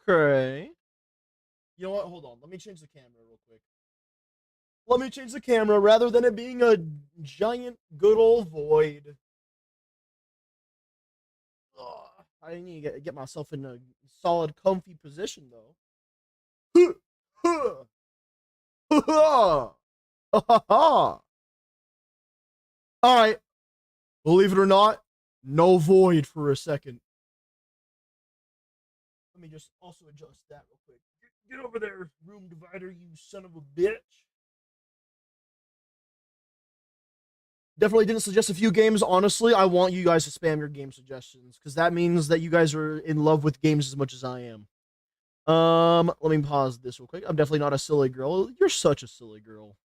Okay. You know what? Hold on. Let me change the camera real quick. Let me change the camera rather than it being a giant good old void. Ugh, I need to get myself in a solid, comfy position though. All right. Believe it or not, no void for a second. Let me just also adjust that real quick. Get over there, room divider, you son of a bitch. Definitely didn't suggest a few games. Honestly, I want you guys to spam your game suggestions because that means that you guys are in love with games as much as I am. Let me pause this real quick. I'm definitely not a silly girl. You're such a silly girl.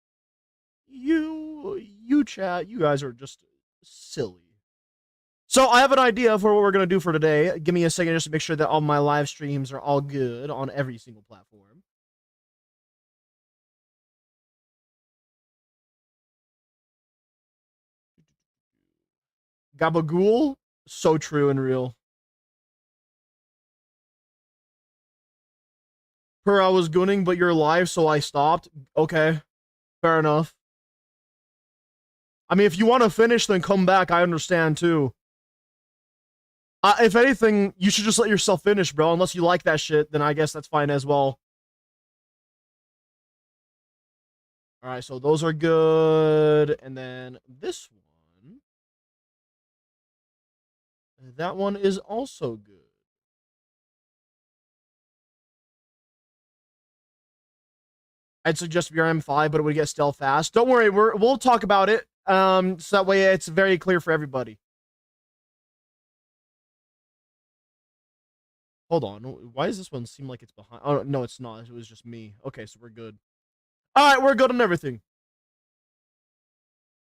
You chat. You guys are just silly. So I have an idea for what we're gonna do for today. Give me a second just to make sure that all my live streams are all good on every single platform. Gabagool, so true and real. Per I was gooning, but you're live, so I stopped. Okay, fair enough. I mean, if you want to finish, then come back. I understand too. If anything, you should just let yourself finish, bro. Unless you like that shit, then I guess that's fine as well. All right, so those are good, and then this one, that one is also good. I'd suggest BRM5, but it would get stealth fast. Don't worry, we'll talk about it. So that way it's very clear for everybody. Hold on, why does this one seem like it's behind? Oh no, it's not. It was just me. Okay, so we're good. All right, we're good on everything.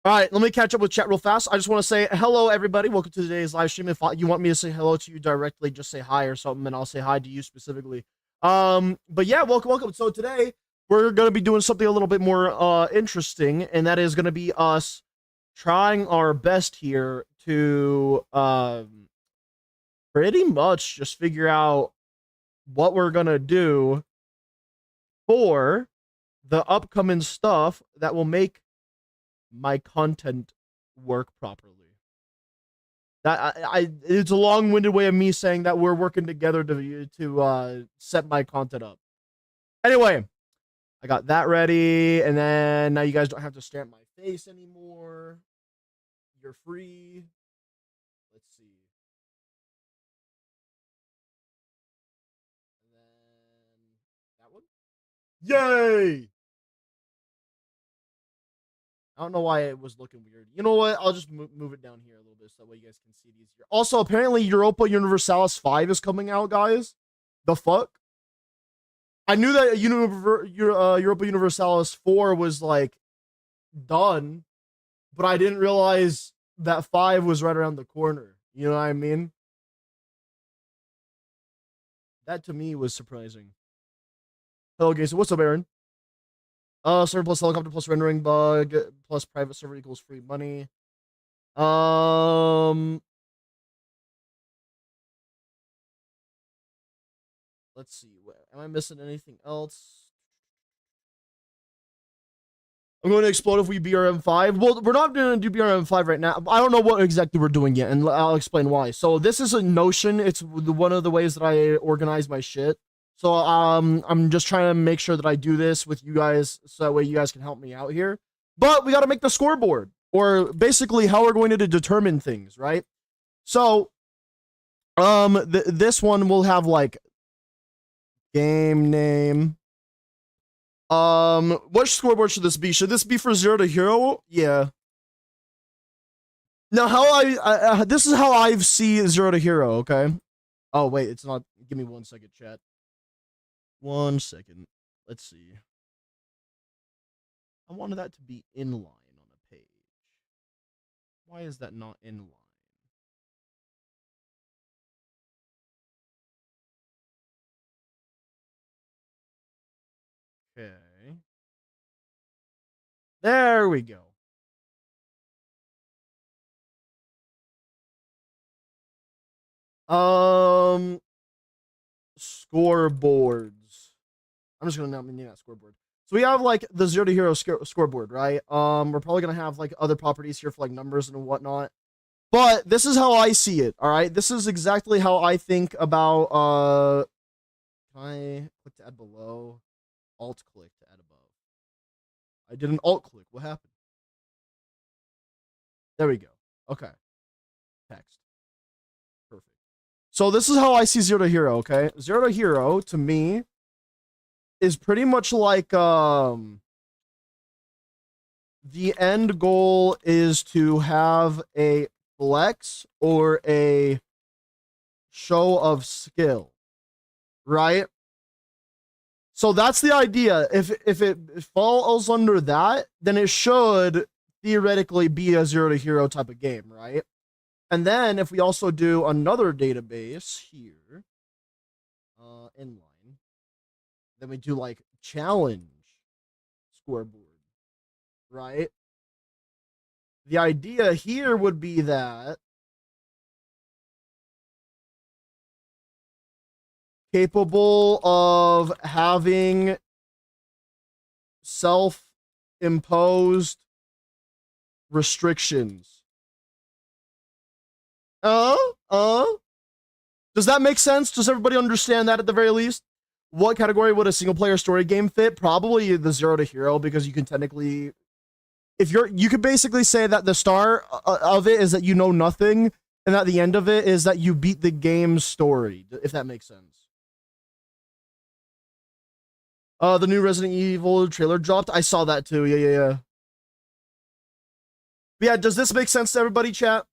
All right, let me catch up with chat real fast. I just want to say hello, everybody. Welcome to today's live stream. If you want me to say hello to you directly, just say hi or something, and I'll say hi to you specifically. But yeah, welcome. So today we're gonna be doing something a little bit more interesting, and that is gonna be us trying our best here to pretty much just figure out what we're gonna do for the upcoming stuff that will make my content work properly. That it's a long-winded way of me saying that we're working together to set my content up. Anyway, I got that ready, and then now you guys don't have to stare at my face anymore. You're free. Let's see. And then that one. Yay! I don't know why it was looking weird. You know what? I'll just move it down here a little bit so that way you guys can see it easier. Also, apparently Europa Universalis 5 is coming out, guys. The fuck? I knew that Europa Universalis 4 was like done, but I didn't realize that 5 was right around the corner. You know what I mean? That to me was surprising. Hello, Gason. What's up, Aaron? Server plus helicopter plus rendering bug plus private server equals free money. Um, let's see. Am I missing anything else? I'm going to explode if we BRM5. Well, we're not going to do BRM5 right now. I don't know what exactly we're doing yet, and I'll explain why. So this is a Notion. It's one of the ways that I organize my shit. So I'm just trying to make sure that I do this with you guys, so that way you guys can help me out here. But we got to make the scoreboard, or basically how we're going to determine things, right? So this one will have like game name. What scoreboard should this be? Should this be for 0 to hero? Yeah. Now, how this is how I see 0 to hero, okay? Oh, wait, it's not. Give me 1 second, chat. 1 second. Let's see. I wanted that to be inline on a page. Why is that not inline? Okay. There we go. Um, scoreboards. I'm just gonna name that scoreboard. So we have like the 0 to hero scoreboard, right? We're probably gonna have like other properties here for like numbers and whatnot. But this is how I see it, all right? This is exactly how I think about can I click to add below? Alt click to add above. I did an alt click. What happened? There we go. Okay. Text. Perfect. So this is how I see 0 to hero, okay? 0 to hero to me is pretty much like the end goal is to have a flex or a show of skill, right? So that's the idea. If it falls under that, then it should theoretically be a 0 to hero type of game, right? And then if we also do another database here, inline, then we do like challenge scoreboard, right? The idea here would be that capable of having self-imposed restrictions. Does that make sense? Does everybody understand that at the very least? What category would a single player story game fit? Probably the 0 to hero, because you can technically, if you could basically say that the start of it is that you know nothing, and at the end of it is that you beat the game's story, if that makes sense. The new Resident Evil trailer dropped. I saw that too. Yeah. But yeah, does this make sense to everybody, chat?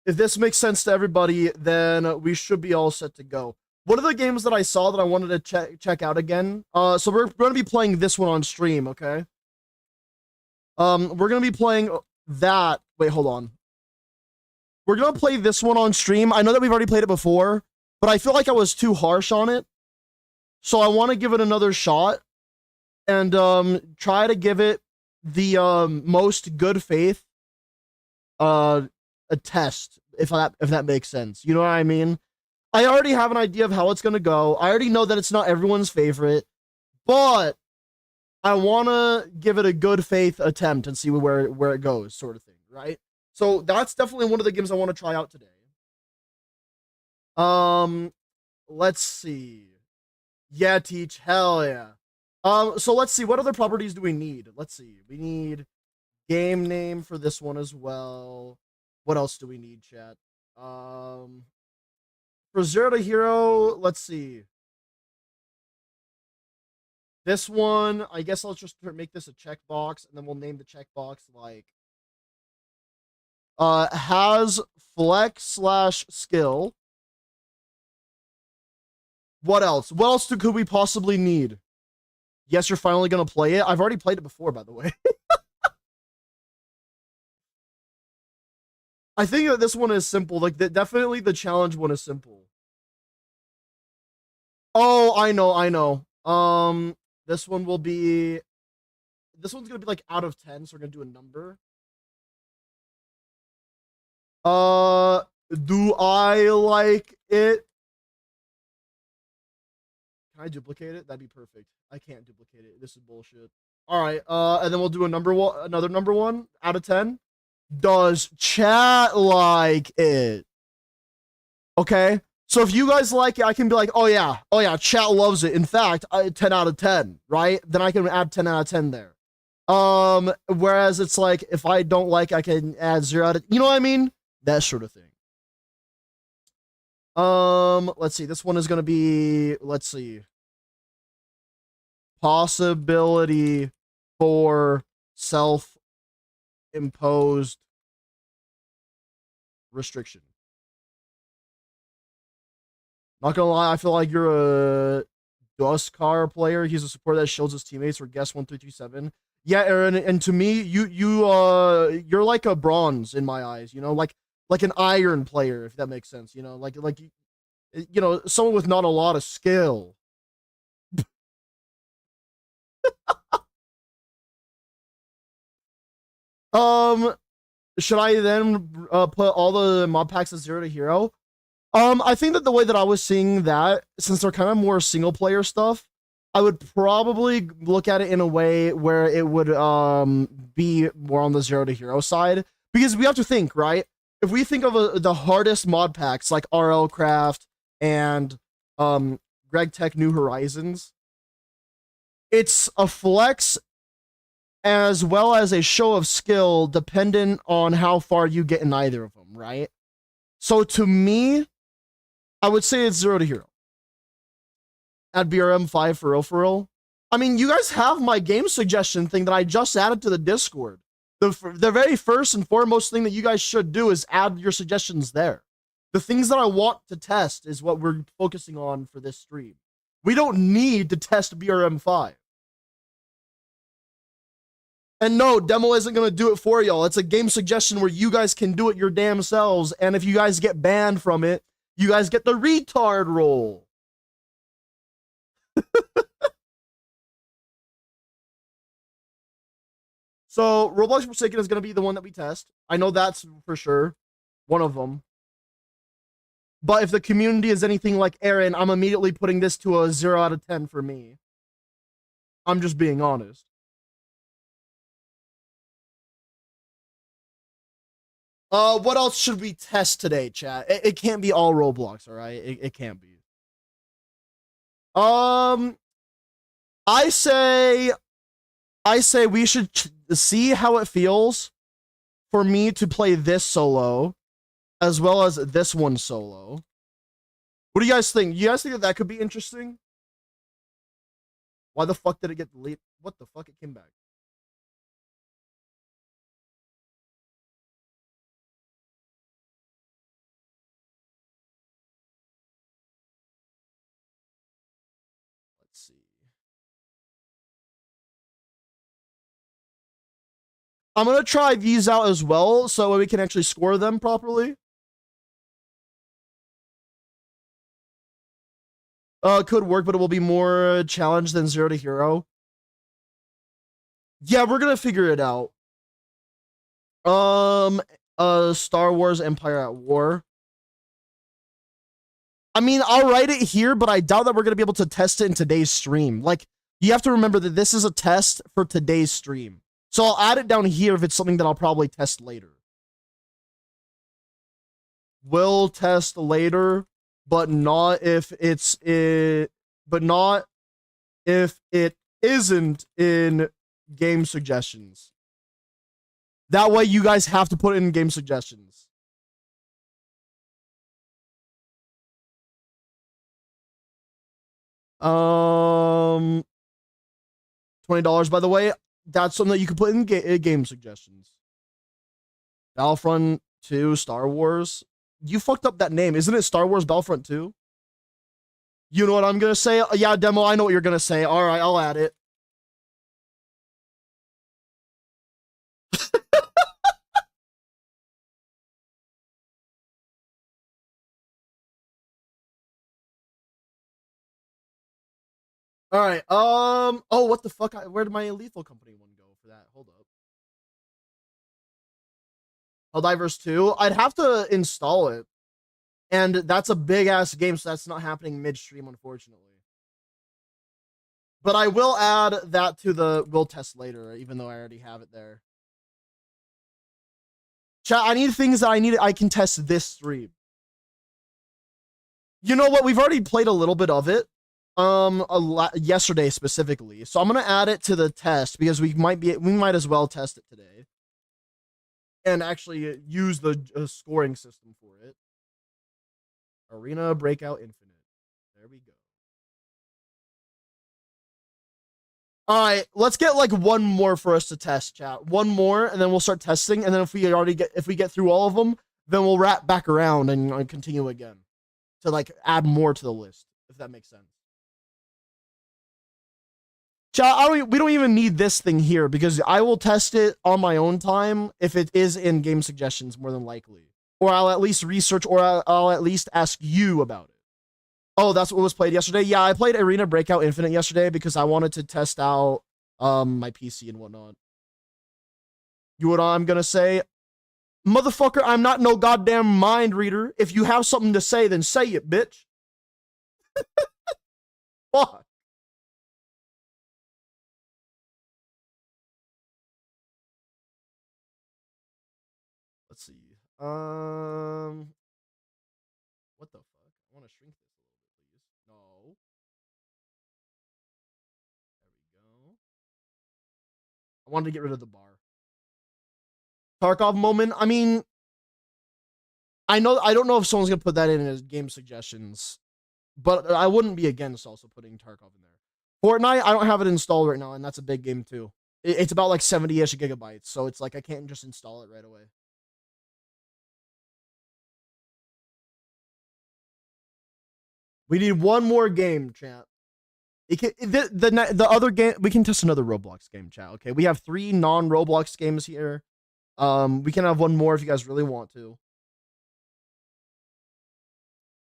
If this makes sense to everybody, then we should be all set to go. One of the games that I saw that I wanted to check out again. So we're going to be playing this one on stream, okay? We're going to be playing that. Wait, hold on. We're going to play this one on stream. I know that we've already played it before, but I feel like I was too harsh on it. So I want to give it another shot and try to give it the most good faith a test, if that makes sense. You know what I mean? I already have an idea of how it's going to go. I already know that it's not everyone's favorite, but I want to give it a good faith attempt and see where it goes, sort of thing, right? So that's definitely one of the games I want to try out today. Let's see. Yeah, Teach, hell yeah. So let's see, what other properties do we need? Let's see. We need game name for this one as well. What else do we need, chat? For 0 to hero, let's see. This one, I guess I'll just make this a checkbox, and then we'll name the checkbox like has flex / skill. What else? What else could we possibly need? Yes, you're finally gonna play it. I've already played it before, by the way. I think that this one is simple. Like, definitely the challenge one is simple. Oh, I know. This one will be. This one's gonna be like out of 10, so we're gonna do a number. Do I like it? Can I duplicate it? That'd be perfect. I can't duplicate it. This is bullshit. All right. And then we'll do another number one out of 10. Does chat like it? Okay. So if you guys like it, I can be like, oh yeah, chat loves it. In fact, 10 out of 10, right? Then I can add 10 out of 10 there. Whereas it's like, if I don't like, I can add 0 out of, you know what I mean? That sort of thing. Let's see. This one is going to be, let's see. Possibility for self-imposed restriction. Not gonna lie, I feel like you're a Duskar player. He's a support that shields his teammates or guess 1327. Yeah, Aaron, and to me, you're like a bronze in my eyes, you know, like an iron player, if that makes sense, you know, like you know, someone with not a lot of skill. should I then put all the mod packs at 0 to hero? I think that the way that I was seeing that, since they're kind of more single player stuff, I would probably look at it in a way where it would be more on the 0 to hero side, because we have to think, right? If we think of the hardest mod packs like RL Craft and Greg Tech New Horizons, it's a flex as well as a show of skill dependent on how far you get in either of them, right? So to me, I would say it's 0 to hero. At BRM 5 for real, for real. I mean, you guys have my game suggestion thing that I just added to the Discord. The very first and foremost thing that you guys should do is add your suggestions there. The things that I want to test is what we're focusing on for this stream. We don't need to test BRM 5. And no, demo isn't going to do it for y'all. It's a game suggestion where you guys can do it your damn selves. And if you guys get banned from it, you guys get the retard roll. So Roblox Forsaken is going to be the one that we test. I know that's for sure. One of them. But if the community is anything like Aaron, I'm immediately putting this to a 0 out of 10 for me. I'm just being honest. What else should we test today, chat? It can't be all Roblox, all right? It can't be. I say we should see how it feels for me to play this solo as well as this one solo. What do you guys think? You guys think that could be interesting? Why the fuck did it get deleted? What the fuck? It came back. Let's see. I'm going to try these out as well so we can actually score them properly. Could work, but it will be more challenge than 0 to hero. Yeah, we're going to figure it out. Star Wars Empire at War. I mean, I'll write it here, but I doubt that we're going to be able to test it in today's stream. Like, you have to remember that this is a test for today's stream. So I'll add it down here if it's something that I'll probably test later. Will test later, but not if it's but not if it isn't in game suggestions. That way you guys have to put it in game suggestions. $20, by the way. That's something that you can put in game suggestions. Battlefront 2, Star Wars. You fucked up that name. Isn't it Star Wars Battlefront 2? You know what I'm going to say? Yeah, demo, I know what you're going to say. All right, I'll add it. All right. Oh, what the fuck? Where did my Lethal Company one go for that? Hold up. Helldivers 2. I'd have to install it. And that's a big ass game, so that's not happening midstream, unfortunately. But I will add that to the will test later, even though I already have it there. Chat, I need things that I can test this stream. You know what? We've already played a little bit of it. Yesterday specifically. So I'm gonna add it to the test because we might as well test it today. And actually use the scoring system for it. Arena Breakout Infinite. There we go. All right, let's get like one more for us to test, chat. One more, and then we'll start testing. And then if we get through all of them, then we'll wrap back around and continue again to like add more to the list, if that makes sense. Chat, we don't even need this thing here because I will test it on my own time if it is in game suggestions, more than likely. Or I'll at least research, or I'll at least ask you about it. Oh, that's what was played yesterday? Yeah, I played Arena Breakout Infinite yesterday because I wanted to test out my PC and whatnot. You know what I'm gonna say? Motherfucker, I'm not no goddamn mind reader. If you have something to say, then say it, bitch. Fuck. Let's see. What the fuck? I want to shrink this a little bit, please. No. There we go. I wanted to get rid of the bar. Tarkov moment. I mean, I don't know if someone's gonna put that in as game suggestions, but I wouldn't be against also putting Tarkov in there. Fortnite, I don't have it installed right now, and that's a big game too. It's about like 70-ish gigabytes, so it's like I can't just install it right away. We need one more game, chat. The other game, we can test another Roblox game, chat. Okay, we have 3 non-Roblox games here. We can have one more if you guys really want to.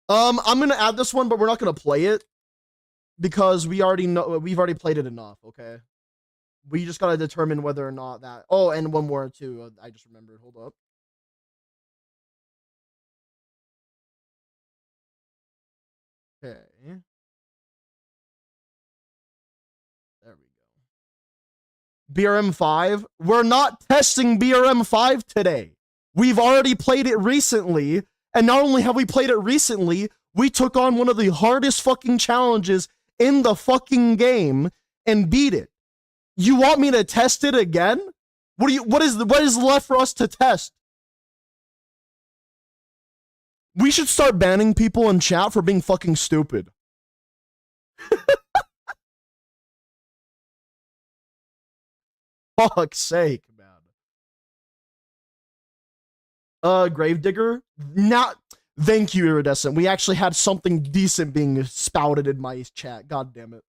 I'm gonna add this one, but we're not gonna play it because we've already played it enough. Okay, we just gotta determine whether or not that. Oh, and one more too. I just remembered. Hold up. Okay. There we go. BRM5. We're not testing BRM5 today. We've already played it recently, and not only have we played it recently, we took on one of the hardest fucking challenges in the fucking game and beat it. You want me to test it again? What is left for us to test? We should start banning people in chat for being fucking stupid. Fuck's sake, man. Gravedigger? Not. Thank you, Iridescent. We actually had something decent being spouted in my chat. God damn it.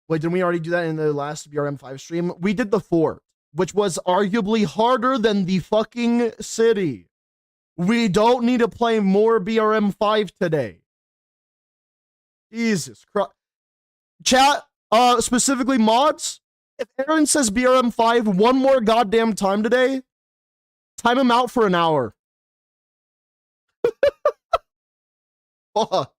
Wait, didn't we already do that in the last BRM5 stream? We did the fort, which was arguably harder than the fucking city. We don't need to play more BRM5 today. Jesus Christ. Chat, specifically mods, if Aaron says BRM5 one more goddamn time today, time him out for an hour. Fuck.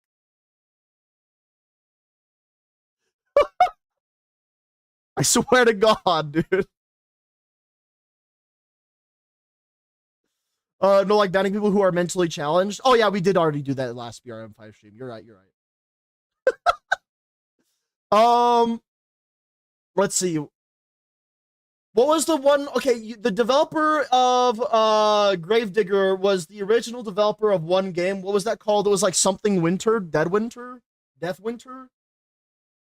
I swear to God, dude. No, like banning people who are mentally challenged. Oh yeah, we did already do that last BRM5 stream. You're right. Let's see. What was the one? Okay, the developer of Gravedigger was the original developer of one game. What was that called? It was like something Winter, Dead Winter, Death Winter.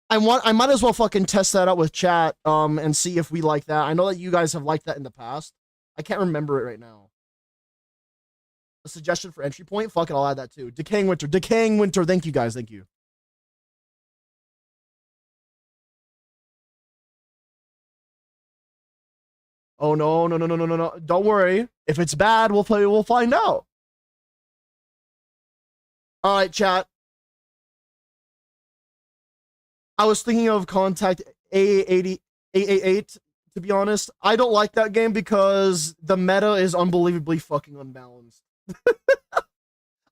I might as well fucking test that out with chat and see if we like that. I know that you guys have liked that in the past. I can't remember it right now. A suggestion for entry point? Fuck it, I'll add that too. Decaying Winter. Decaying Winter. Thank you guys. Thank you. Oh no. Don't worry. If it's bad, we'll find out. All right, chat. I was thinking of Contact A88, to be honest. I don't like that game because the meta is unbelievably fucking unbalanced.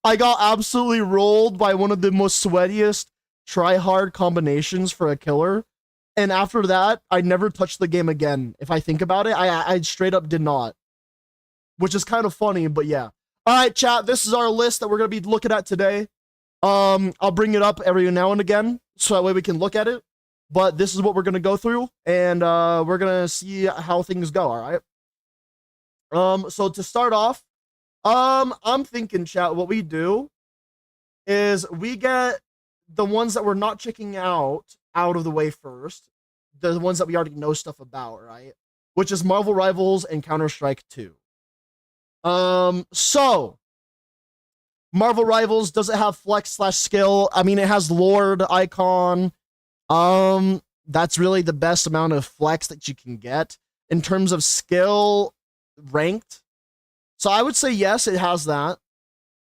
I got absolutely rolled by one of the most sweatiest try-hard combinations for a killer. And after that, I never touched the game again. If I think about it, I straight up did not. Which is kind of funny, but yeah. All right, chat, this is our list that we're going to be looking at today. I'll bring it up every now and again, so that way we can look at it. But this is what we're going to go through, and we're going to see how things go, all right? So to start off, I'm thinking, chat, what we do is we get the ones that we're not checking out of the way first. The ones that we already know stuff about, right? Which is Marvel Rivals and Counter-Strike 2. So Marvel Rivals, does it have flex/skill? I mean, it has Lord icon. That's really the best amount of flex that you can get in terms of skill ranked. So I would say yes, it has that.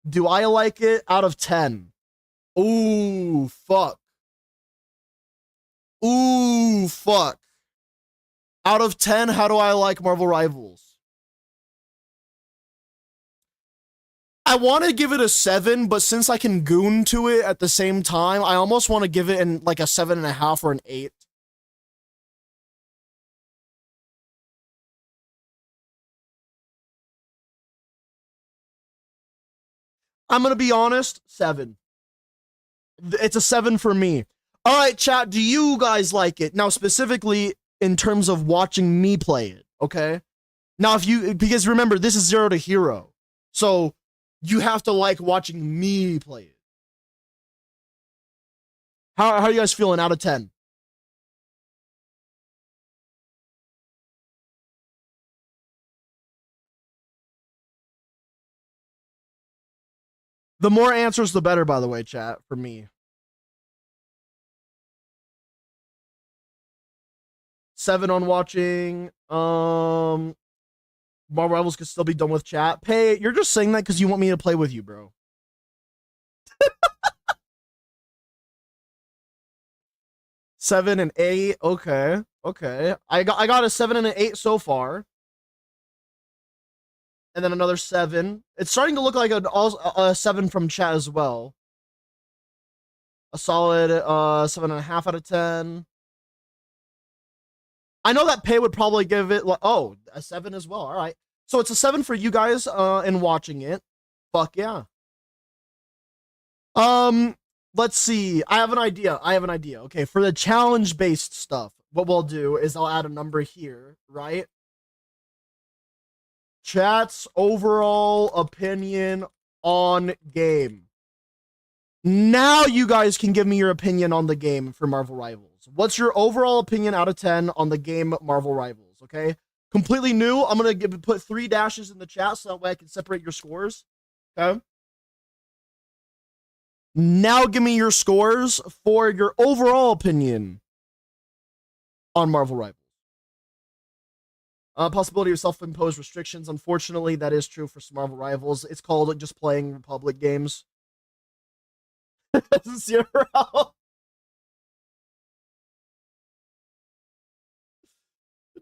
Do I like it out of 10? Ooh, fuck. Ooh, fuck. Out of 10, how do I like Marvel Rivals? I want to give it a 7, but since I can goon to it at the same time, I almost want to give it in like a 7.5 or an 8. I'm going to be honest, 7. It's a 7 for me. All right, chat, do you guys like it? Now, specifically in terms of watching me play it, okay? Now, because remember, this is 0 to hero. So you have to like watching me play it. How are you guys feeling out of 10? The more answers, the better, by the way, chat, for me. 7 on watching. Marvel Rivals could still be done with chat. Pay, you're just saying that because you want me to play with you, bro. 7 and 8. Okay. Okay. I got a 7 and an 8 so far. And then another 7. It's starting to look like a 7 from chat as well. A solid 7.5 out of 10. I know that Pay would probably give it a 7 as well. All right. So it's a 7 for you guys in watching it. Fuck yeah. Let's see. I have an idea. Okay, for the challenge based stuff, what we'll do is I'll add a number here, right? Chat's overall opinion on game. Now you guys can give me your opinion on the game for Marvel Rivals. What's your overall opinion out of 10 on the game Marvel Rivals, okay? Completely new. I'm going to put 3 dashes in the chat so that way I can separate your scores, okay? Now give me your scores for your overall opinion on Marvel Rivals. Possibility of self-imposed restrictions. Unfortunately, that is true for some Marvel Rivals. It's called just playing Republic games. 0.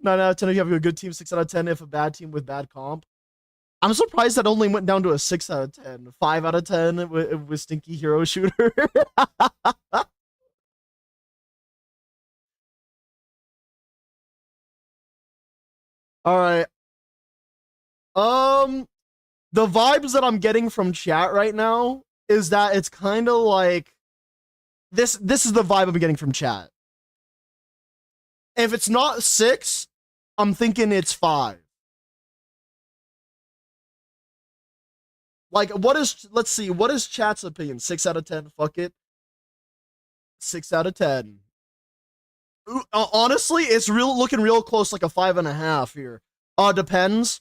9 out of 10 if you have a good team. 6 out of 10 if a bad team with bad comp. I'm surprised that only went down to a 6 out of 10. 5 out of 10 with Stinky Hero Shooter. All right. The vibes that I'm getting from chat right now is that it's kind of like this is the vibe I'm getting from chat. If it's not 6, I'm thinking it's 5. Like, let's see, what is chat's opinion? 6 out of 10, fuck it. 6 out of 10. Honestly, it's looking real close, like a 5.5 here. Depends.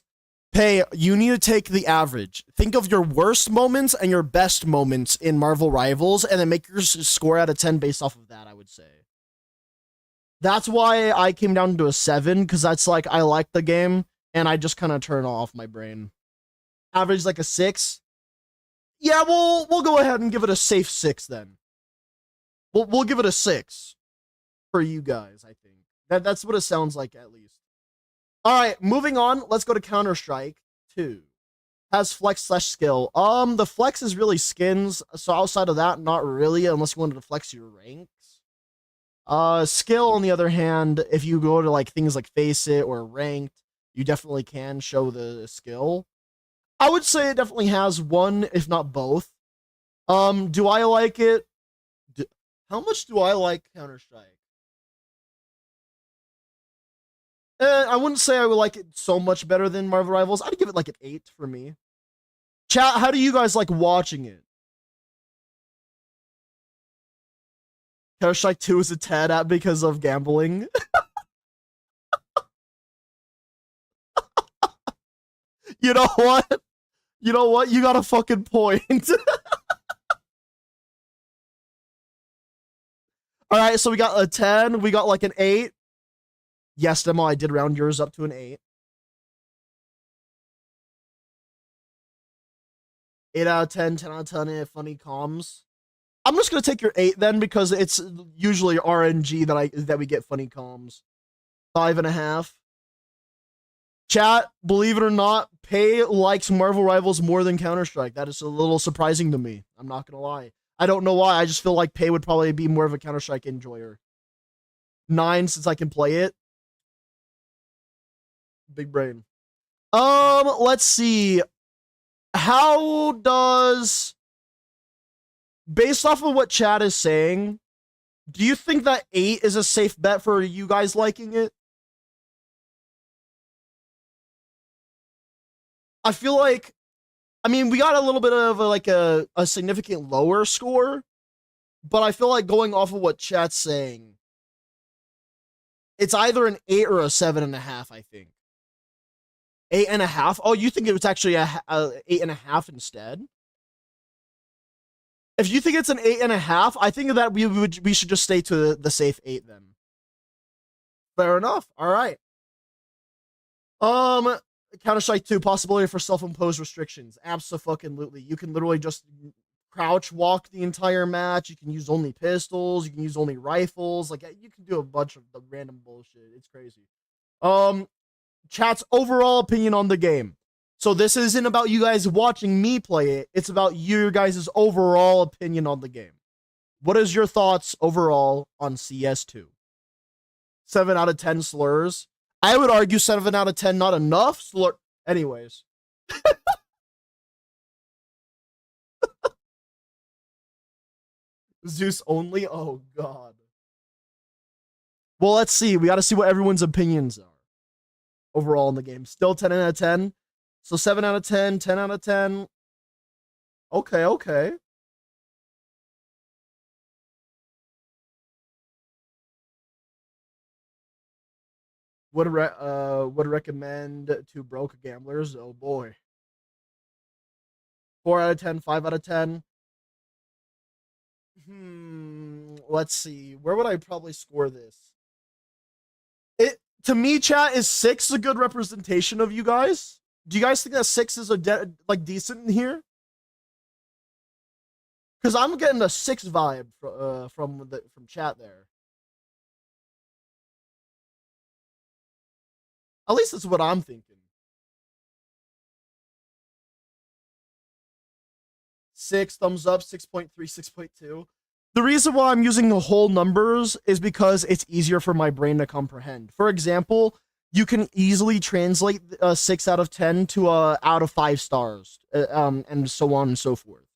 Pay, you need to take the average. Think of your worst moments and your best moments in Marvel Rivals, and then make your score out of 10 based off of that, I would say. That's why I came down to a 7, because that's like, I like the game, and I just kind of turn off my brain. Average like a 6. Yeah, we'll go ahead and give it a safe 6 then. We'll give it a 6 for you guys, I think. That's what it sounds like, at least. All right, moving on. Let's go to Counter-Strike 2. Has flex / skill. The flex is really skins, so outside of that, not really, unless you wanted to flex your ranks. Skill, on the other hand, if you go to like things like Face It or Ranked, you definitely can show the skill. I would say it definitely has one, if not both. Do I like it? How much do I like Counter-Strike? I wouldn't say I would like it so much better than Marvel Rivals. I'd give it like an 8 for me. Chat, how do you guys like watching it? Counter-Strike 2 is a 10 at because of gambling. You know what? You know what? You got a fucking point. All right, so we got a 10. We got like an 8. Yes, Demo, I did round yours up to an 8. 8 out of 10, 10 out of 10, funny comms. I'm just gonna take your 8 then, because it's usually RNG that we get funny comms. 5.5. Chat, believe it or not, Pay likes Marvel Rivals more than Counter-Strike. That is a little surprising to me. I'm not gonna lie. I don't know why. I just feel like Pay would probably be more of a Counter-Strike enjoyer. 9 since I can play it. Big brain. Let's see. How does, based off of what chat is saying, do you think that 8 is a safe bet for you guys liking it? I feel like, I mean, we got a little bit of a significant lower score, but I feel like going off of what chat's saying, it's either an 8 or a 7.5, I think. 8.5? Oh, you think it was actually a 8.5 instead? If you think it's an 8.5, I think that we should just stay to the safe 8 then. Fair enough. All right. Counter-Strike 2, possibility for self-imposed restrictions. Absolutely. You can literally just crouch walk the entire match. You can use only pistols. You can use only rifles. Like, you can do a bunch of the random bullshit. It's crazy. Chat's overall opinion on the game. So this isn't about you guys watching me play it. It's about you guys' overall opinion on the game. What is your thoughts overall on CS2? 7 out of 10 slurs. I would argue 7 out of 10 not enough slur. Anyways. Zeus only? Oh, God. Well, let's see. We got to see what everyone's opinions are overall in the game. Still 10 out of 10. So 7 out of 10, 10 out of 10. Okay, okay. Would recommend to broke gamblers. Oh boy. 4 out of 10, 5 out of 10. Let's see. Where would I probably score this? It, to me, chat, is 6 a good representation of you guys? Do you guys think that 6 is decent in here? Because I'm getting a 6 vibe from chat there. At least that's what I'm thinking. 6, thumbs up, 6.3, 6.2. The reason why I'm using the whole numbers is because it's easier for my brain to comprehend. For example, you can easily translate a 6 out of 10 to a out of 5 stars, and so on and so forth.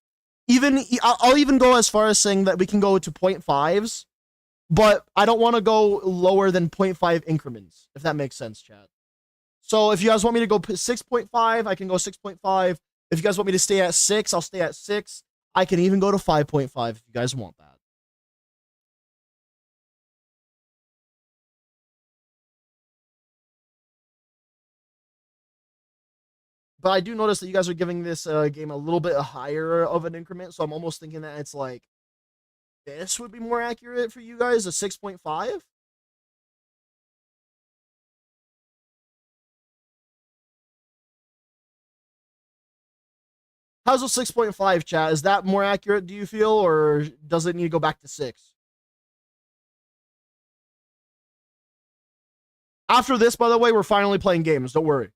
I'll even go as far as saying that we can go to 0.5s, but I don't want to go lower than 0.5 increments, if that makes sense, chat. So if you guys want me to go 6.5, I can go 6.5. If you guys want me to stay at 6, I'll stay at 6. I can even go to 5.5 if you guys want that. But I do notice that you guys are giving this game a little bit higher of an increment, so I'm almost thinking that it's like this would be more accurate for you guys, a 6.5. How's a 6.5, chat? Is that more accurate, do you feel, or does it need to go back to 6? After this, by the way, we're finally playing games. Don't worry.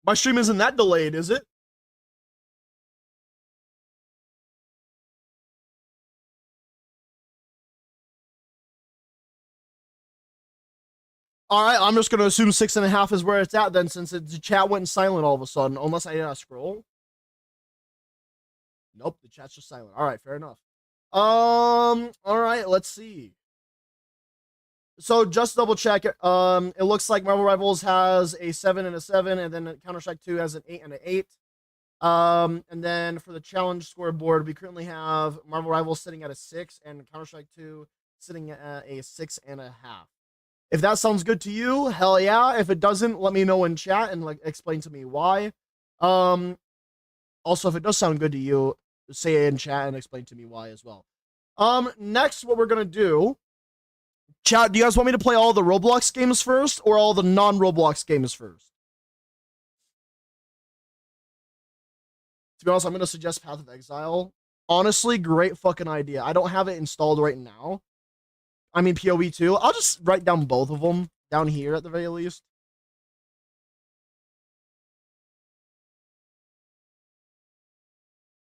My stream isn't that delayed, is it? All right, I'm just gonna assume 6.5 is where it's at then, since the chat went silent all of a sudden. Unless I scroll. Nope, the chat's just silent. All right, fair enough. All right, let's see. So just double check. It looks like Marvel Rivals has a 7 and a 7, and then Counter-Strike 2 has an 8 and an 8. And then for the challenge scoreboard, we currently have Marvel Rivals sitting at a 6 and Counter-Strike 2 sitting at a 6.5. If that sounds good to you, hell yeah. If it doesn't, let me know in chat and explain to me why. Also, if it does sound good to you, say it in chat and explain to me why as well. Next, what we're gonna do, chat. Do you guys want me to play all the Roblox games first, or all the non-Roblox games first? To be honest, I'm gonna suggest Path of Exile. Honestly, great fucking idea. I don't have it installed right now. I mean, PoE 2. I'll just write down both of them down here at the very least.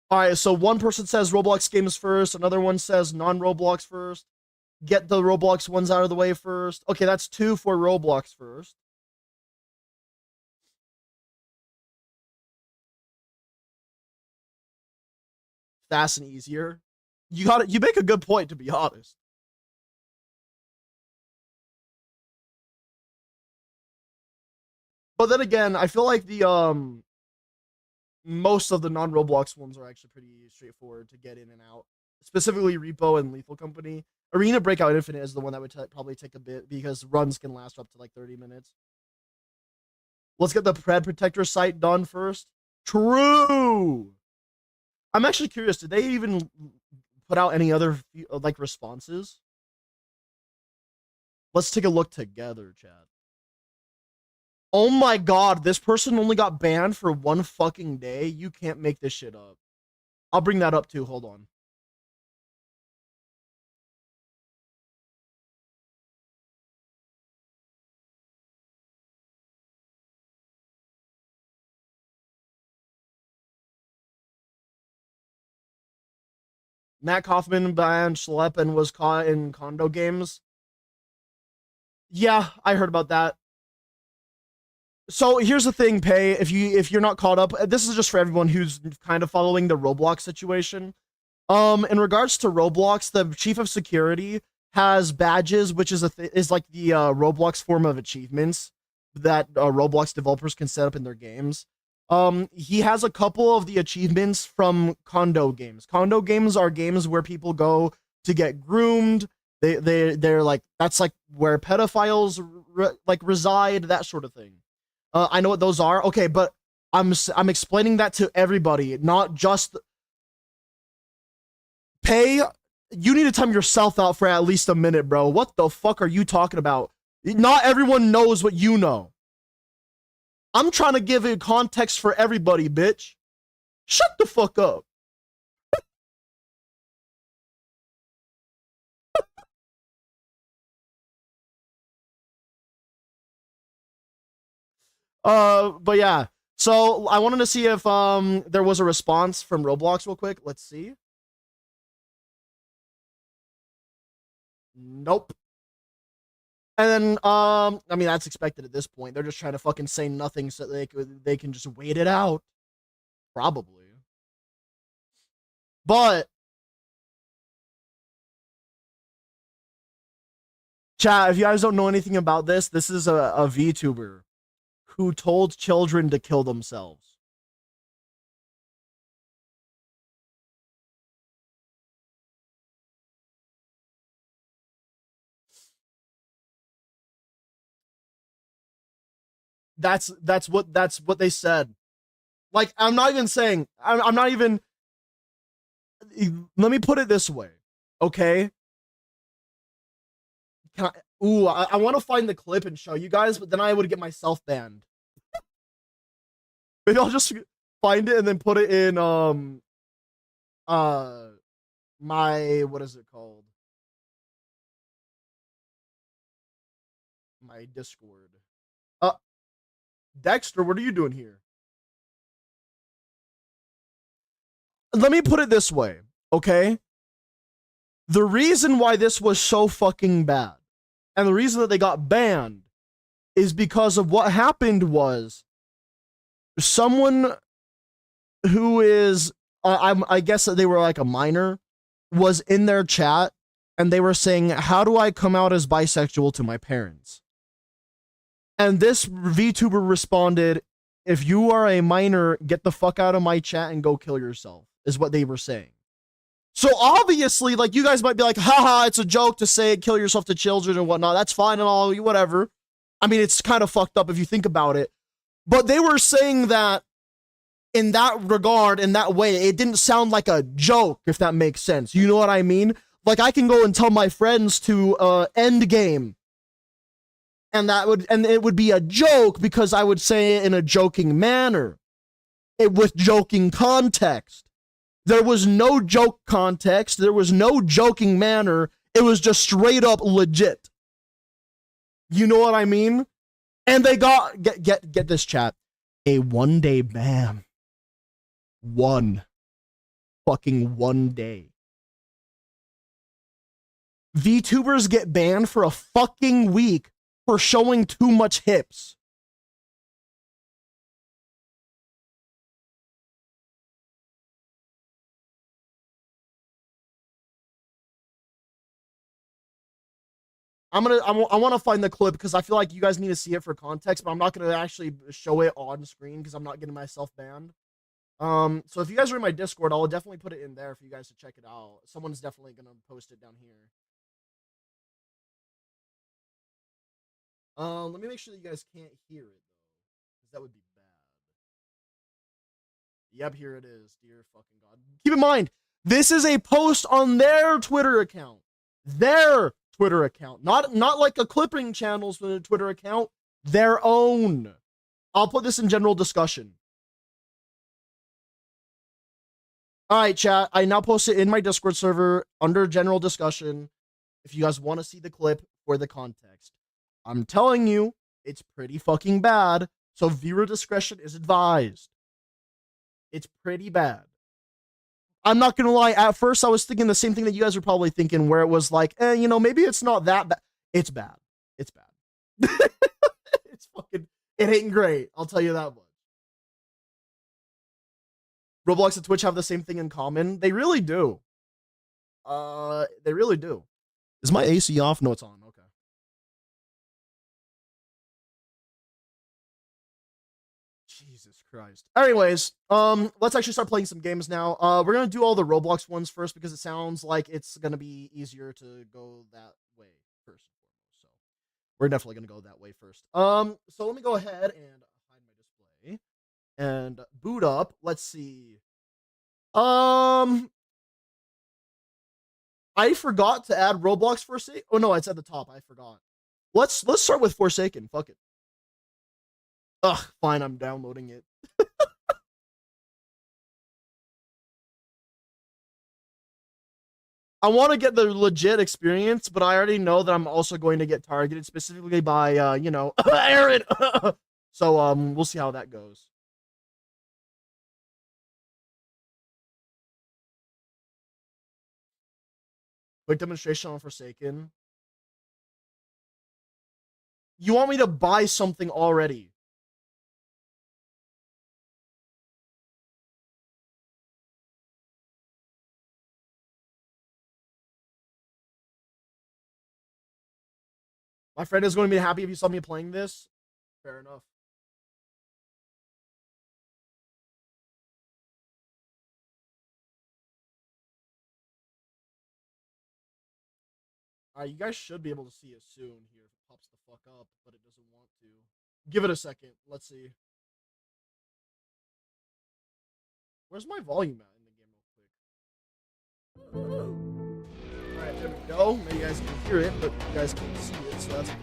All right, so one person says Roblox games first, another one says non-Roblox first. Get the Roblox ones out of the way first. Okay, that's 2 for Roblox first. Fast and easier. You make a good point, to be honest. But then again, I feel like the most of the non-Roblox ones are actually pretty straightforward to get in and out. Specifically Repo and Lethal Company. Arena Breakout Infinite is the one that would probably take a bit because runs can last up to like 30 minutes. Let's get the Pred Protector site done first. True. I'm actually curious. Did they even put out any other like responses? Let's take a look together, Chad. Oh my god, this person only got banned for 1 fucking day. You can't make this shit up. I'll bring that up too. Hold on. Matt Kaufman banned Schlep and was caught in condo games. Yeah, I heard about that. So here's the thing, Pay. If you're not caught up, this is just for everyone who's kind of following the Roblox situation. In regards to Roblox, the chief of security has badges, which is is like the Roblox form of achievements that Roblox developers can set up in their games. He has a couple of the achievements from condo games. Condo games are games where people go to get groomed. They're like, that's like where pedophiles like reside, that sort of thing. I know what those are. Okay, but I'm explaining that to everybody, not just Pay. You need to time yourself out for at least a minute, bro. What the fuck are you talking about? Not everyone knows what you know. I'm trying to give it context for everybody, bitch. Shut the fuck up. But yeah. So I wanted to see if there was a response from Roblox real quick. Let's see. Nope. And then I mean that's expected at this point. They're just trying to fucking say nothing so they can just wait it out. Probably. But chat, if you guys don't know anything about this, this is a VTuber who told children to kill themselves. That's what they said. Like, I'm not even saying, I'm not even, let me put it this way, okay? I want to find the clip and show you guys, but then I would get myself banned. Maybe I'll just find it and then put it in, my, what is it called? My Discord. Dexter, what are you doing here? Let me put it this way, okay? The reason why this was so fucking bad and the reason that they got banned is because of what happened was someone who is, I guess that they were like a minor, was in their chat and they were saying, how do I come out as bisexual to my parents? And this VTuber responded, if you are a minor, get the fuck out of my chat and go kill yourself, is what they were saying. So obviously, like, you guys might be like, haha, it's a joke to say kill yourself to children and whatnot. That's fine and all, whatever. I mean, it's kind of fucked up if you think about it. But they were saying that in that regard, in that way, it didn't sound like a joke, if that makes sense. You know what I mean? Like, I can go and tell my friends to end game. And it would be a joke because I would say it in a joking manner. With joking context. There was no joke context. There was no joking manner. It was just straight up legit. You know what I mean? And they got, get this, chat, a 1 day ban. One day. VTubers get banned for a fucking week for showing too much hips. I want to find the clip because I feel like you guys need to see it for context, but I'm not going to actually show it on screen because I'm not getting myself banned. So if you guys are in my Discord, I'll definitely put it in there for you guys to check it out. Someone's definitely going to post it down here. Let me make sure that you guys can't hear it though, because that would be bad. Yep, here it is. Dear fucking God. Keep in mind, this is a post on their Twitter account. Their Twitter account. Not like a clipping channel's Twitter account. Their own. I'll put this in general discussion. All right, chat. I now post it in my Discord server under general discussion if you guys want to see the clip for the context. I'm telling you, it's pretty fucking bad, so viewer discretion is advised. It's pretty bad. I'm not gonna lie, at first I was thinking the same thing that you guys are probably thinking, where it was like, you know, maybe it's not that bad. It's bad. It's bad. It's fucking, it ain't great. I'll tell you that much. Roblox and Twitch have the same thing in common. They really do. They really do. Is my AC off? No, it's on. Okay. Jesus Christ. Anyways, let's actually start playing some games now. We're gonna do all the Roblox ones first because it sounds like it's gonna be easier to go that way first and foremost. So we're definitely gonna go that way first. So let me go ahead and hide my display and boot up. Let's see. I forgot to add Roblox Forsaken. Oh no, it's at the top. I forgot. Let's start with Forsaken. Fuck it. Ugh, fine, I'm downloading it. I want to get the legit experience, but I already know that I'm also going to get targeted specifically by, you know, Aaron. So, we'll see how that goes. Quick demonstration on Forsaken. You want me to buy something already? My friend is going to be happy if you saw me playing this. Fair enough. Alright, you guys should be able to see it soon here if it pops the fuck up, but it doesn't want to. Give it a second. Let's see. Where's my volume at in the game real quick? Alright, there we go. Maybe you guys can hear it, but you guys can't see it, so that's good.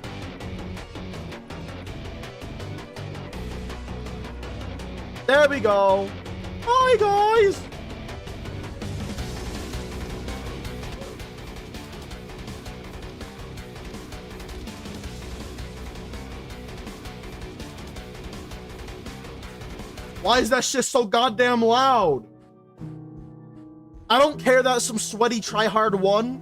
There we go. Hi, guys. Why is that shit so goddamn loud? I don't care that some sweaty tryhard won.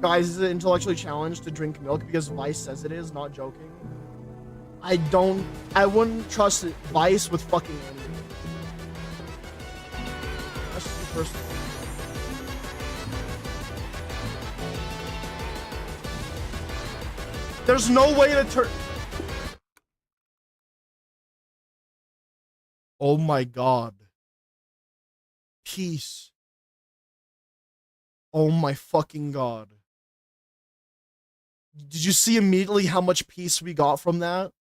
Guys, is it intellectually challenged to drink milk because Vice says it is? Not joking. I wouldn't trust Vice with fucking anything. That's just the first thing. There's no way to turn. Oh my God. Peace. Oh my fucking God. Did you see immediately how much peace we got from that?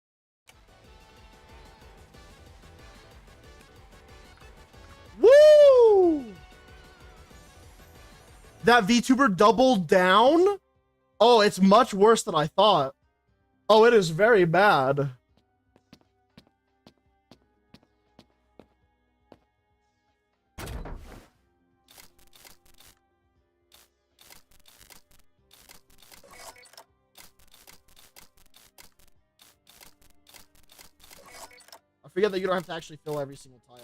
Woo! That VTuber doubled down? Oh, it's much worse than I thought. Oh, it is very bad. I forget that you don't have to actually fill every single tile.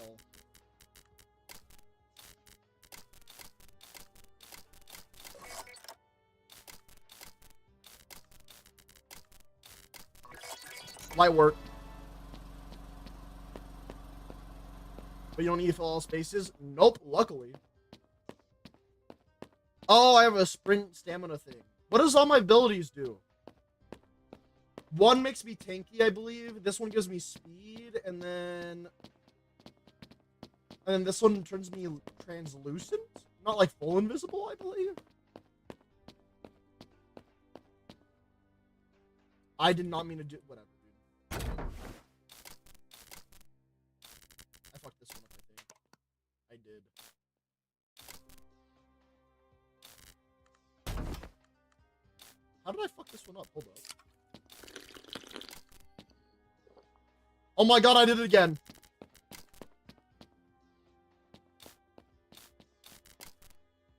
Light work. But you don't need to fill all spaces? Nope, luckily. Oh, I have a sprint stamina thing. What does all my abilities do? One makes me tanky, I believe. This one gives me speed, and then this one turns me translucent? Not like full invisible, I believe. I did not mean to do whatever. I fucked this one up, I think. I did. How did I fuck this one up? Hold up. Oh my god, I did it again.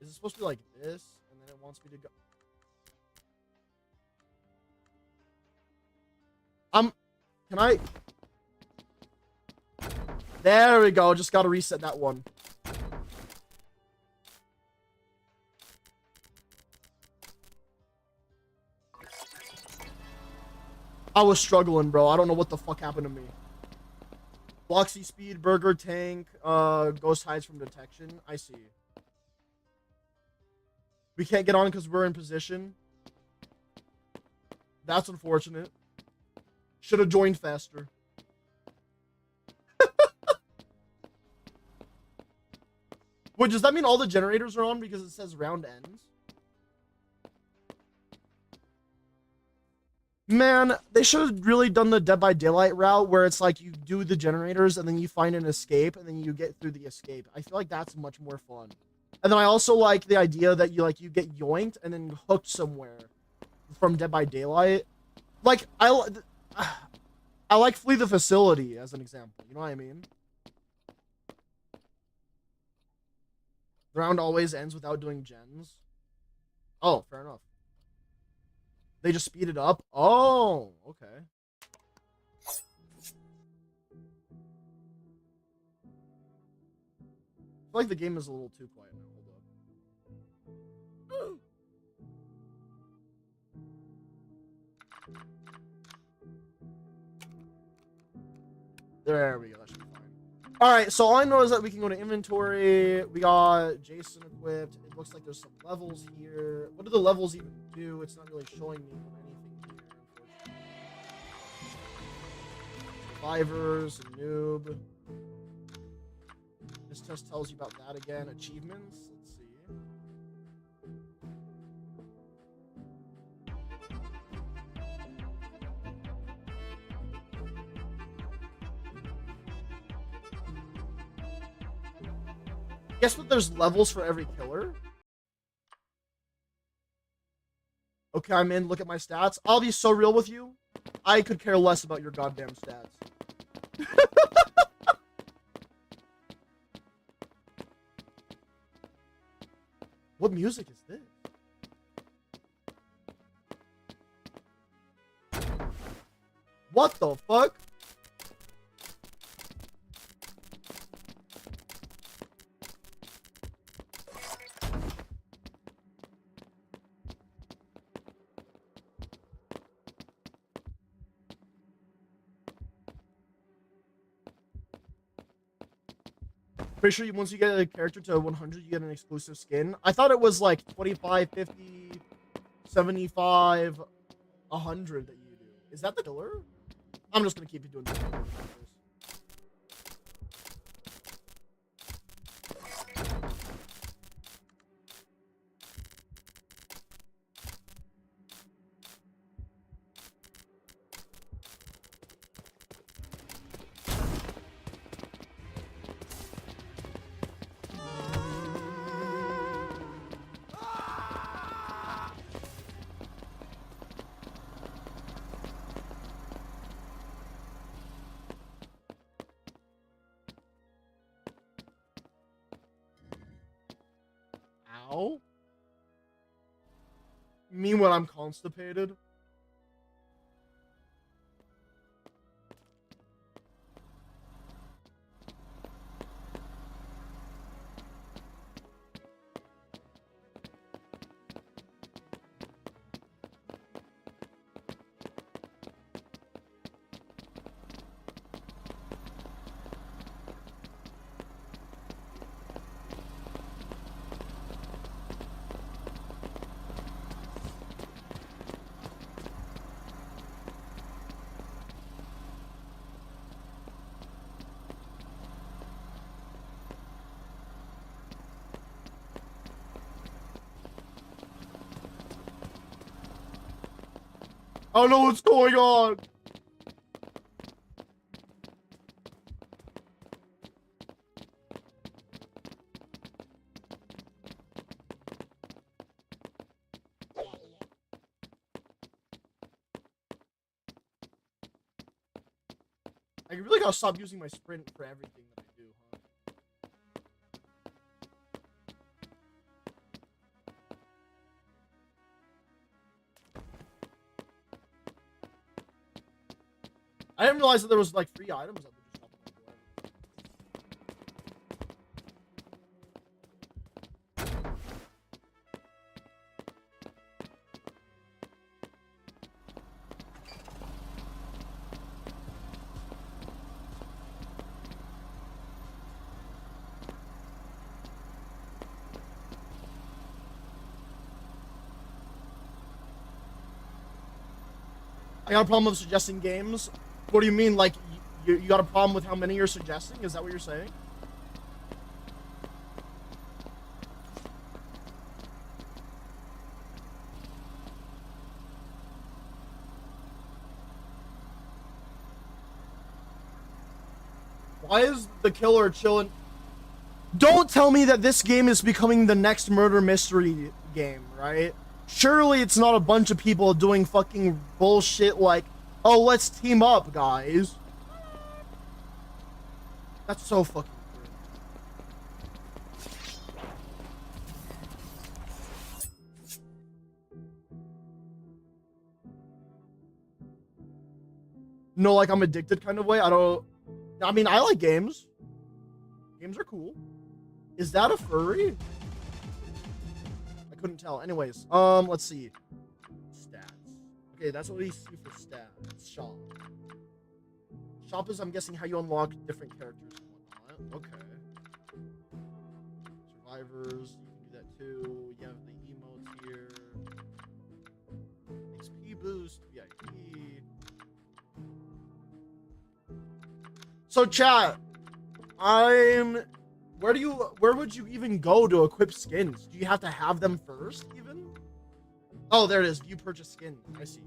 Is it supposed to be like this? And then it wants me to go. Can I? There we go. Just gotta reset that one. I was struggling, bro. I don't know what the fuck happened to me. Bloxy speed, burger tank, ghost hides from detection. I see. We can't get on because we're in position. That's unfortunate. Should have joined faster. Wait, does that mean all the generators are on because it says round ends? Man, they should have really done the Dead by Daylight route where it's like you do the generators and then you find an escape and then you get through the escape. I feel like that's much more fun. And then I also like the idea that you get yoinked and then hooked somewhere from Dead by Daylight. Like I like Flee the Facility as an example. You know what I mean? The round always ends without doing gens. Oh, fair enough. They just speed it up? Oh, okay. I feel like the game is a little too quiet now. Hold up. There we go. That should be fine. Alright, so all I know is that we can go to inventory. We got Jason equipped. It looks like there's some levels here. What do the levels even do? It's not really showing me anything here, unfortunately. Survivors, noob. This test tells you about that again. Achievements. Let's see. Guess what? There's levels for every killer. Okay, I'm in. Look at my stats. I'll be so real with you. I could care less about your goddamn stats. What music is this? What the fuck? Pretty sure once you get a character to 100, you get an exclusive skin. I thought it was like 25, 50, 75, 100 that you do. Is that the killer? I'm just gonna keep it doing this. now? You mean when I'm constipated? I don't know what's going on. I really gotta stop using my sprint for everything that I do, huh? I didn't realize that there was like free items that would just drop on my door. I got a problem with suggesting games. What do you mean? Like, you got a problem with how many you're suggesting? Is that what you're saying? Why is the killer chilling? Don't tell me that this game is becoming the next murder mystery game, right? Surely it's not a bunch of people doing fucking bullshit like, oh, let's team up, guys. That's so fucking cringe. No, like I'm addicted kind of way. I mean, I like games. Games are cool. Is that a furry? I couldn't tell. Anyways, let's see. Stats. Okay, that's what we see for stats. Shop. Shop is, I'm guessing, how you unlock different characters and whatnot. Okay. Survivors, you can do that too. You have the emotes here. XP boost, VIP. So chat, where would you even go to equip skins? Do you have to have them first even? Oh, there it is. View purchase skin. I see.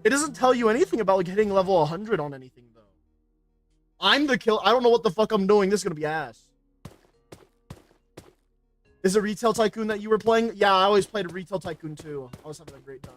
It doesn't tell you anything about like hitting level 100 on anything though. I'm the kill. I don't know what the fuck I'm doing. This is gonna be ass. Is it Retail Tycoon that you were playing? Yeah, I always played Retail Tycoon too. I was having a great time.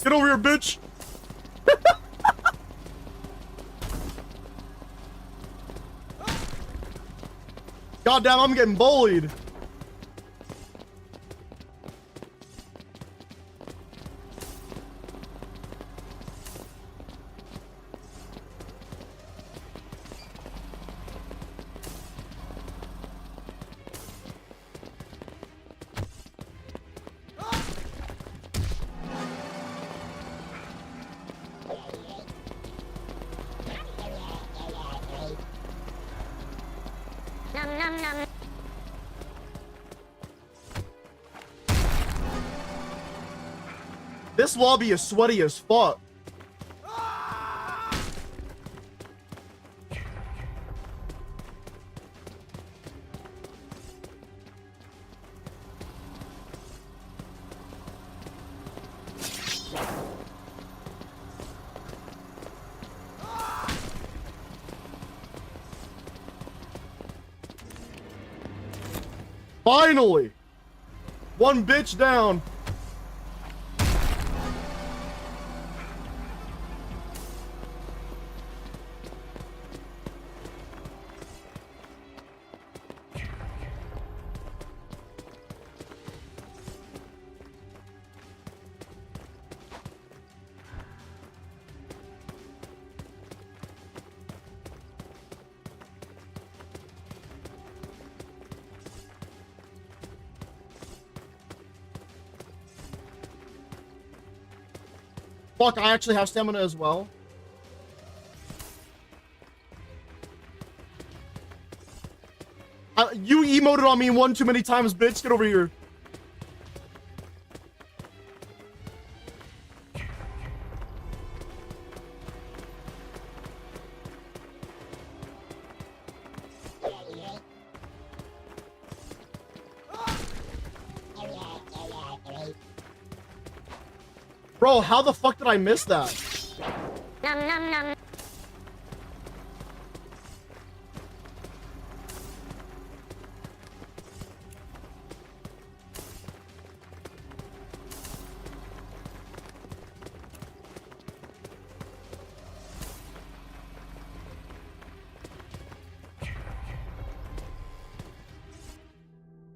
Get over here, bitch! Goddamn, I'm getting bullied. This lobby is sweaty as fuck. Finally! One bitch down. Fuck, I actually have stamina as well. You emoted on me one too many times, bitch. Get over here. Bro, how the fuck did I miss that? Nom nom nom.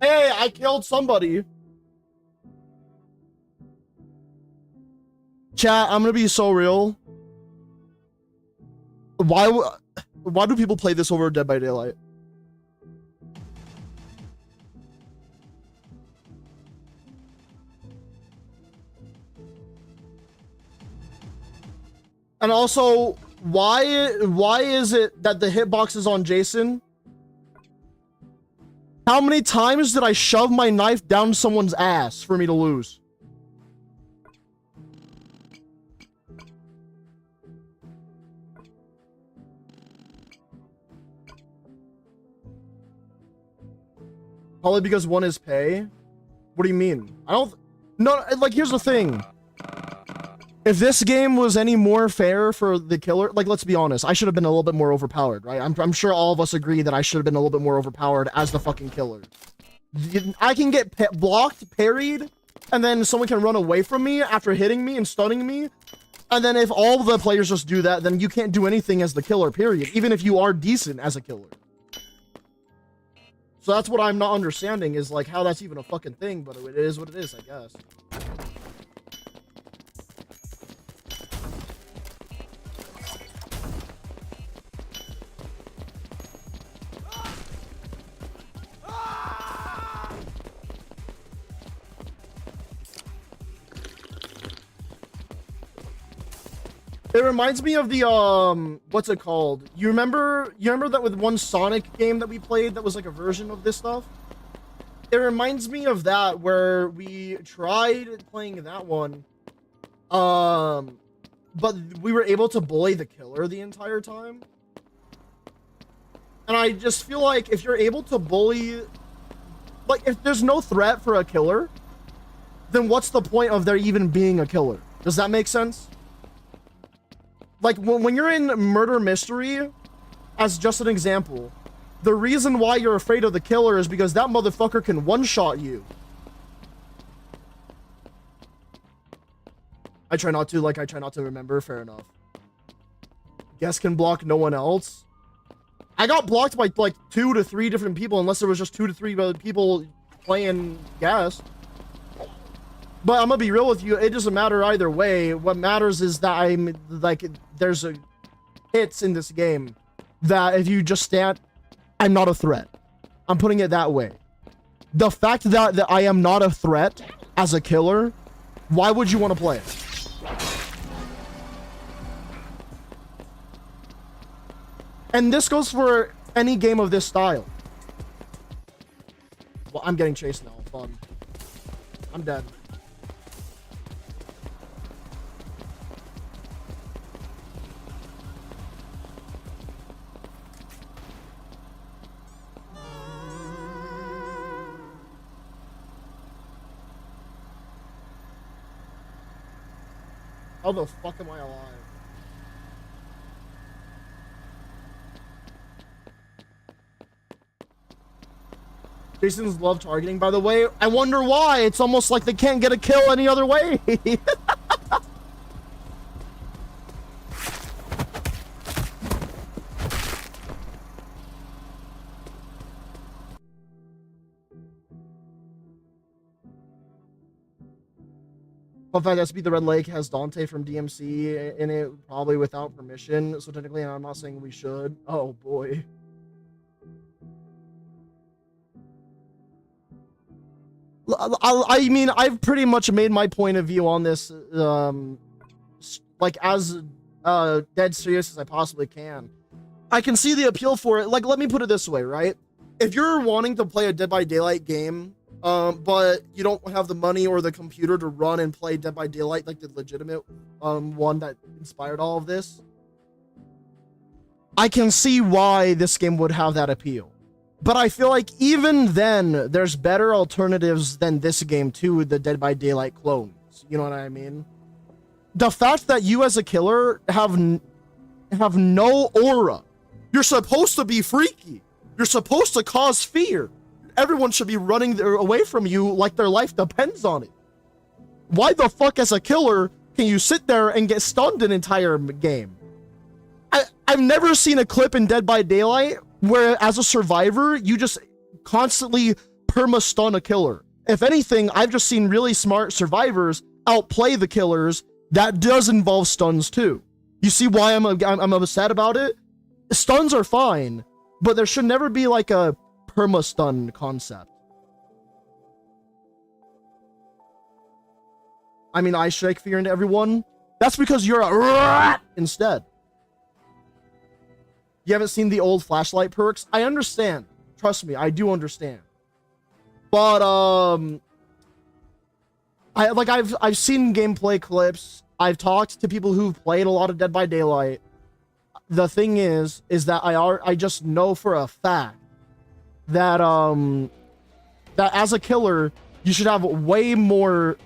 Hey, I killed somebody. Chat, I'm gonna be so real. Why do people play this over Dead by Daylight? And also, why is it that the hitbox is on Jason? How many times did I shove my knife down someone's ass for me to lose? Probably because one is pay. What do you mean? I don't... No, like, here's the thing. If this game was any more fair for the killer, like, let's be honest, I should have been a little bit more overpowered, right? I'm sure all of us agree that I should have been a little bit more overpowered as the fucking killer. I can get blocked, parried, and then someone can run away from me after hitting me and stunning me. And then if all the players just do that, then you can't do anything as the killer, period. Even if you are decent as a killer. So that's what I'm not understanding, is like how that's even a fucking thing, but it is what it is, I guess. It reminds me of the what's it called? You remember that with one Sonic game that we played that was like a version of this stuff? It reminds me of that, where we tried playing that one. But we were able to bully the killer the entire time. And I just feel like if you're able to bully, like, if there's no threat for a killer, then what's the point of there even being a killer? Does that make sense? Like, when you're in murder mystery, as just an example, the reason why you're afraid of the killer is because that motherfucker can one-shot you. I try not to remember, fair enough. Guest can block no one else. I got blocked by, like, 2 to 3 different people, unless there was just 2 to 3 people playing guest. But I'm gonna be real with you, it doesn't matter either way. What matters is that I'm, like, there's a hits in this game that if you just stand, I'm not a threat. I'm putting it that way. The fact that I am not a threat as a killer, why would you want to play it? And this goes for any game of this style. Well, I'm getting chased now. Fun. I'm dead. How the fuck am I alive? Jason's love targeting, by the way. I wonder why. It's almost like they can't get a kill any other way. Fun fact, SP the Red Lake has Dante from DMC in it, probably without permission. So technically, I'm not saying we should. Oh boy. I mean, I've pretty much made my point of view on this, like as dead serious as I possibly can. I can see the appeal for it. Like, let me put it this way, right? If you're wanting to play a Dead by Daylight game, but you don't have the money or the computer to run and play Dead by Daylight, like the legitimate one that inspired all of this, I can see why this game would have that appeal. But I feel like even then, there's better alternatives than this game to the Dead by Daylight clones. You know what I mean? The fact that you as a killer have no aura. You're supposed to be freaky. You're supposed to cause fear. Everyone should be running away from you like their life depends on it. Why the fuck as a killer can you sit there and get stunned an entire game? I've never seen a clip in Dead by Daylight where as a survivor, you just constantly perma-stun a killer. If anything, I've just seen really smart survivors outplay the killers. That does involve stuns too. You see why I'm upset about it? Stuns are fine, but there should never be like a perma-stun concept. I mean, I shake fear into everyone. That's because you're a rat instead. You haven't seen the old flashlight perks? I understand. Trust me, I do understand. But I've seen gameplay clips. I've talked to people who've played a lot of Dead by Daylight. The thing is that I just know for a fact that that as a killer, you should have way more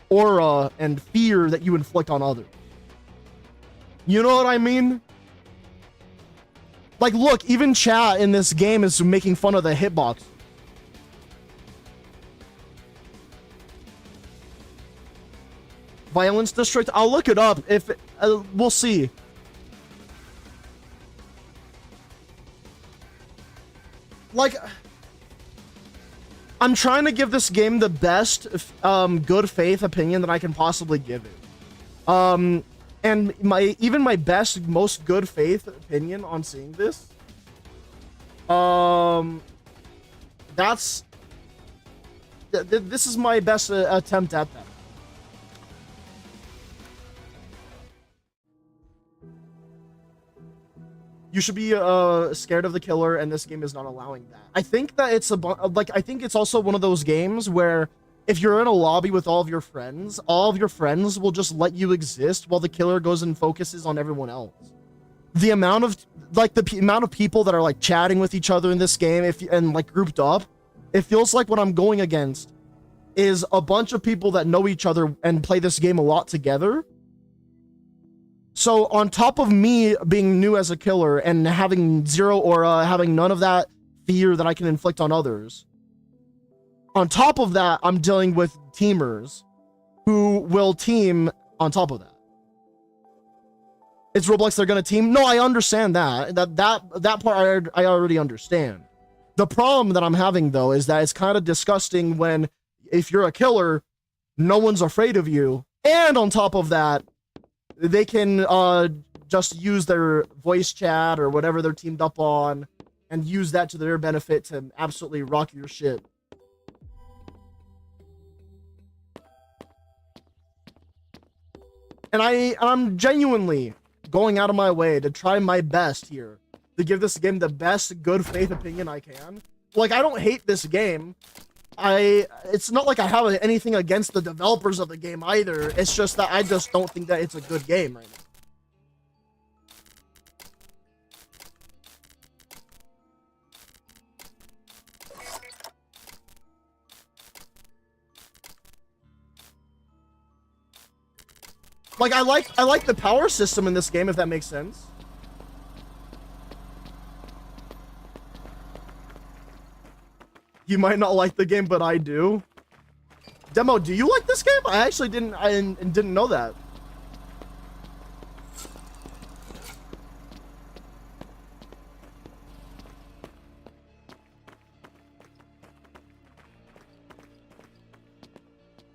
aura and fear that you inflict on others. You know what I mean? Like, look, even chat in this game is making fun of the hitbox. Violence District? I'll look it up. If we'll see. Like, I'm trying to give this game the best good faith opinion that I can possibly give it. And even my best, most good faith opinion on seeing this, this is my best attempt at that. You should be scared of the killer, and this game is not allowing that. I think that it's I think it's also one of those games where if you're in a lobby with all of your friends will just let you exist while the killer goes and focuses on everyone else. The amount of amount of people that are like chatting with each other in this game and like grouped up, it feels like what I'm going against is a bunch of people that know each other and play this game a lot together. So on top of me being new as a killer and having zero aura, having none of that fear that I can inflict on others, on top of that, I'm dealing with teamers who will team on top of that. It's Roblox, they're gonna team. No, I understand that. That part I already understand. The problem that I'm having though is that it's kind of disgusting when if you're a killer, no one's afraid of you, and on top of that, they can just use their voice chat or whatever they're teamed up on and use that to their benefit to absolutely rock your shit. And I'm genuinely going out of my way to try my best here to give this game the best good faith opinion I can. Like, I don't hate this game. It's not like I have anything against the developers of the game either. It's just that I just don't think that it's a good game right now. Like, I like the power system in this game, if that makes sense. You might not like the game, but I do. Demo, do you like this game? I actually didn't know that.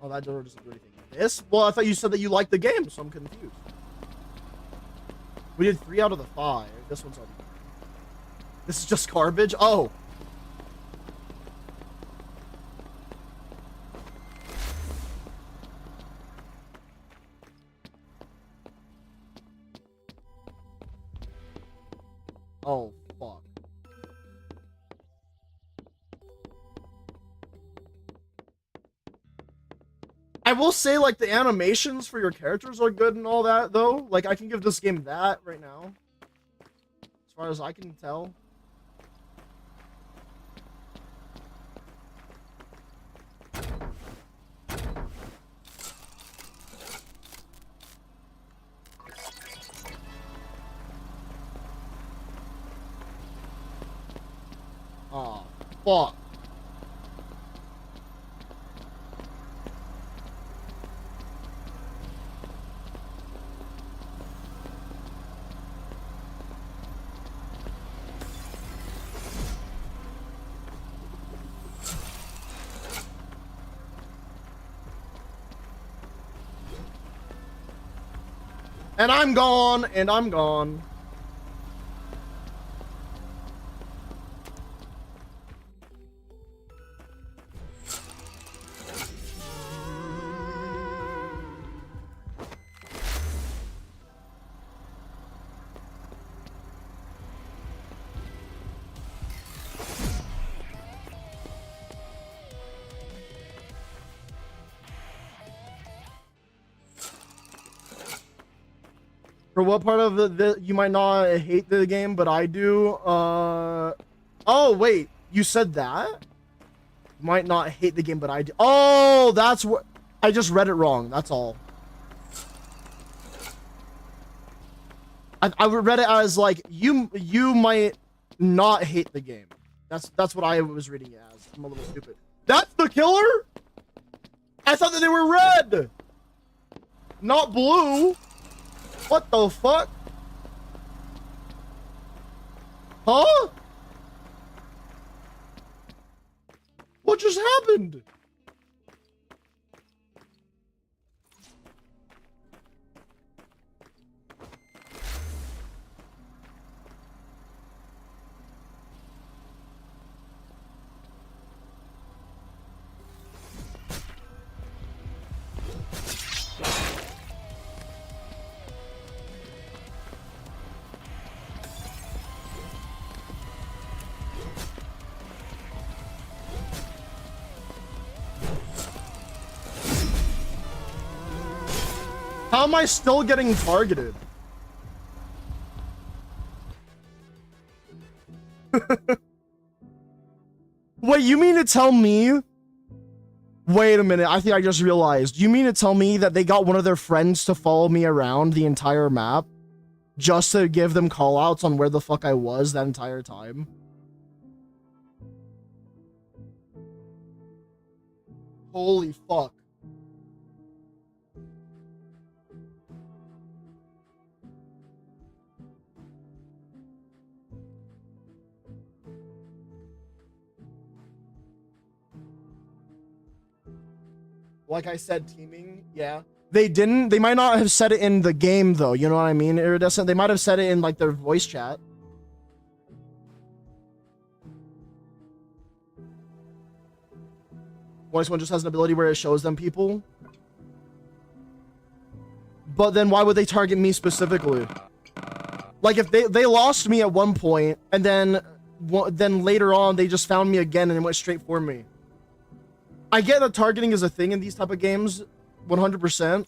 Oh, that door doesn't do anything. This? Well, I thought you said that you liked the game, so I'm confused. We did 3 out of the 5. This one's already. This is just garbage? Oh. Oh, fuck. I will say, like, the animations for your characters are good and all that, though. Like, I can give this game that right now. As far as I can tell. Oh, fuck. And I'm gone, and I'm gone. For what part of the you might not hate the game, but I do. Oh wait, you said that? Might not hate the game, but I do. Oh, that's what. I just read it wrong. That's all. I read it as like you might not hate the game. That's what I was reading it as. I'm a little stupid. That's the killer? I thought that they were red, not blue. What the fuck? Huh? What just happened? How am I still getting targeted? Wait, you mean to tell me? Wait a minute, I think I just realized. You mean to tell me that they got one of their friends to follow me around the entire map just to give them callouts on where the fuck I was that entire time? Holy fuck. Like I said, teaming, yeah. They didn't. They might not have said it in the game, though. You know what I mean, Iridescent? They might have said it in, like, their voice chat. Voice one just has an ability where it shows them people. But then why would they target me specifically? Like, if they lost me at one point, and then later on, they just found me again and went straight for me. I get that targeting is a thing in these type of games, 100%,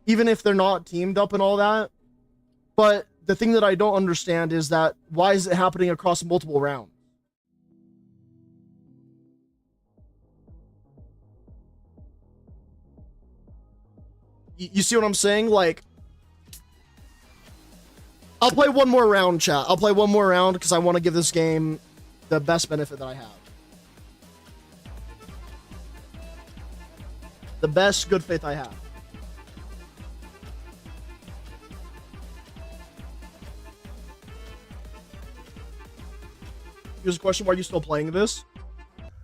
even if they're not teamed up and all that. But the thing that I don't understand is that why is it happening across multiple rounds? You see what I'm saying? Like, I'll play one more round, chat. I'll play one more round because I want to give this game the best benefit that I have. The best good faith I have. Here's a question: why are you still playing this?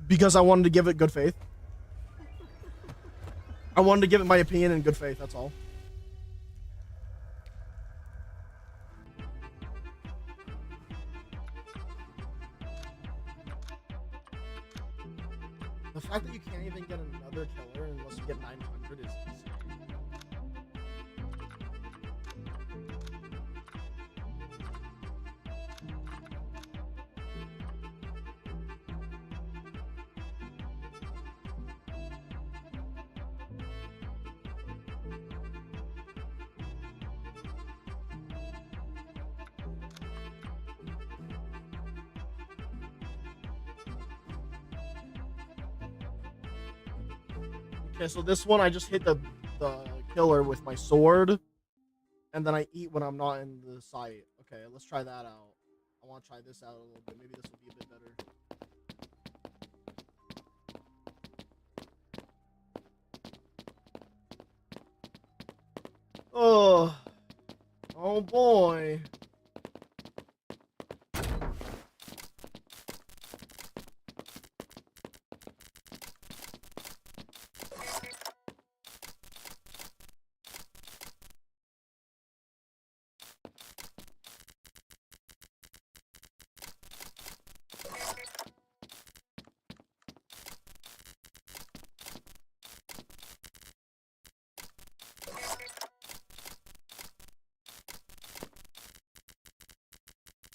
Because I wanted to give it good faith. I wanted to give it my opinion in good faith, that's all. The fact that you can't even get another killer unless you get 900 is insane. Okay, so this one I just hit the killer with my sword, and then I eat when I'm not in the sight. Okay, let's try that out. I want to try this out a little bit. Maybe this will be a bit better. Oh boy.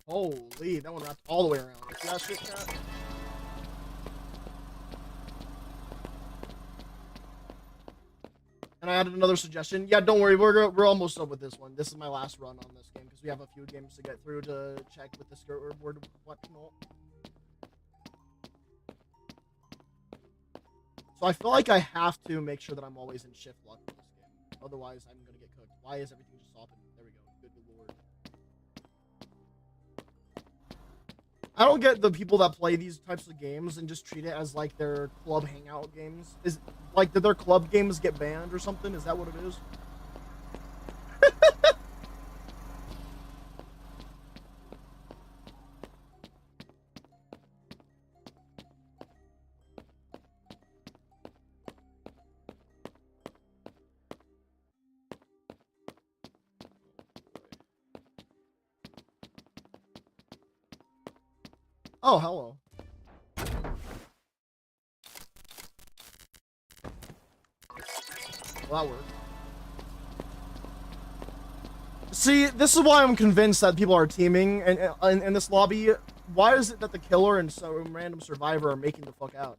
Holy, that one wrapped all the way around. See that shit, chat? And I added another suggestion. Yeah, don't worry, we're almost done with this one. This is my last run on this game because we have a few games to get through to check with the scoreboard whatnot. So I feel like I have to make sure that I'm always in shift luck for this game. Otherwise, I'm gonna get cooked. Why is everything just stopping? There we go. Good lord. I don't get the people that play these types of games and just treat it as like their club hangout games. Is like, did their club games get banned or something? Is that what it is? Oh, hello. Well, that worked. See, this is why I'm convinced that people are teaming in this lobby. Why is it that the killer and some random survivor are making the fuck out?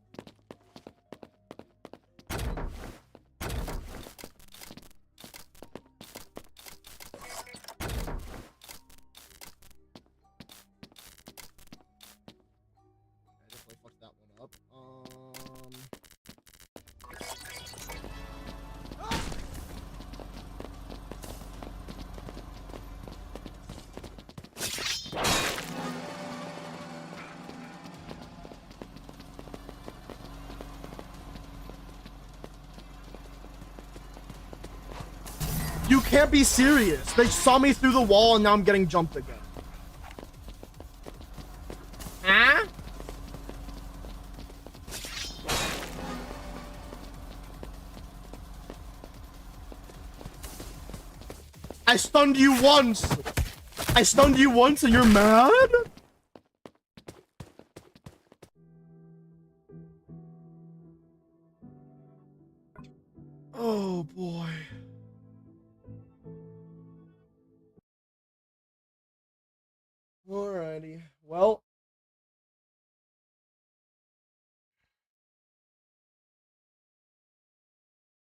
You can't be serious. They saw me through the wall and now I'm getting jumped again. Huh? I stunned you once. I stunned you once and you're mad? Oh boy. Alrighty. Well.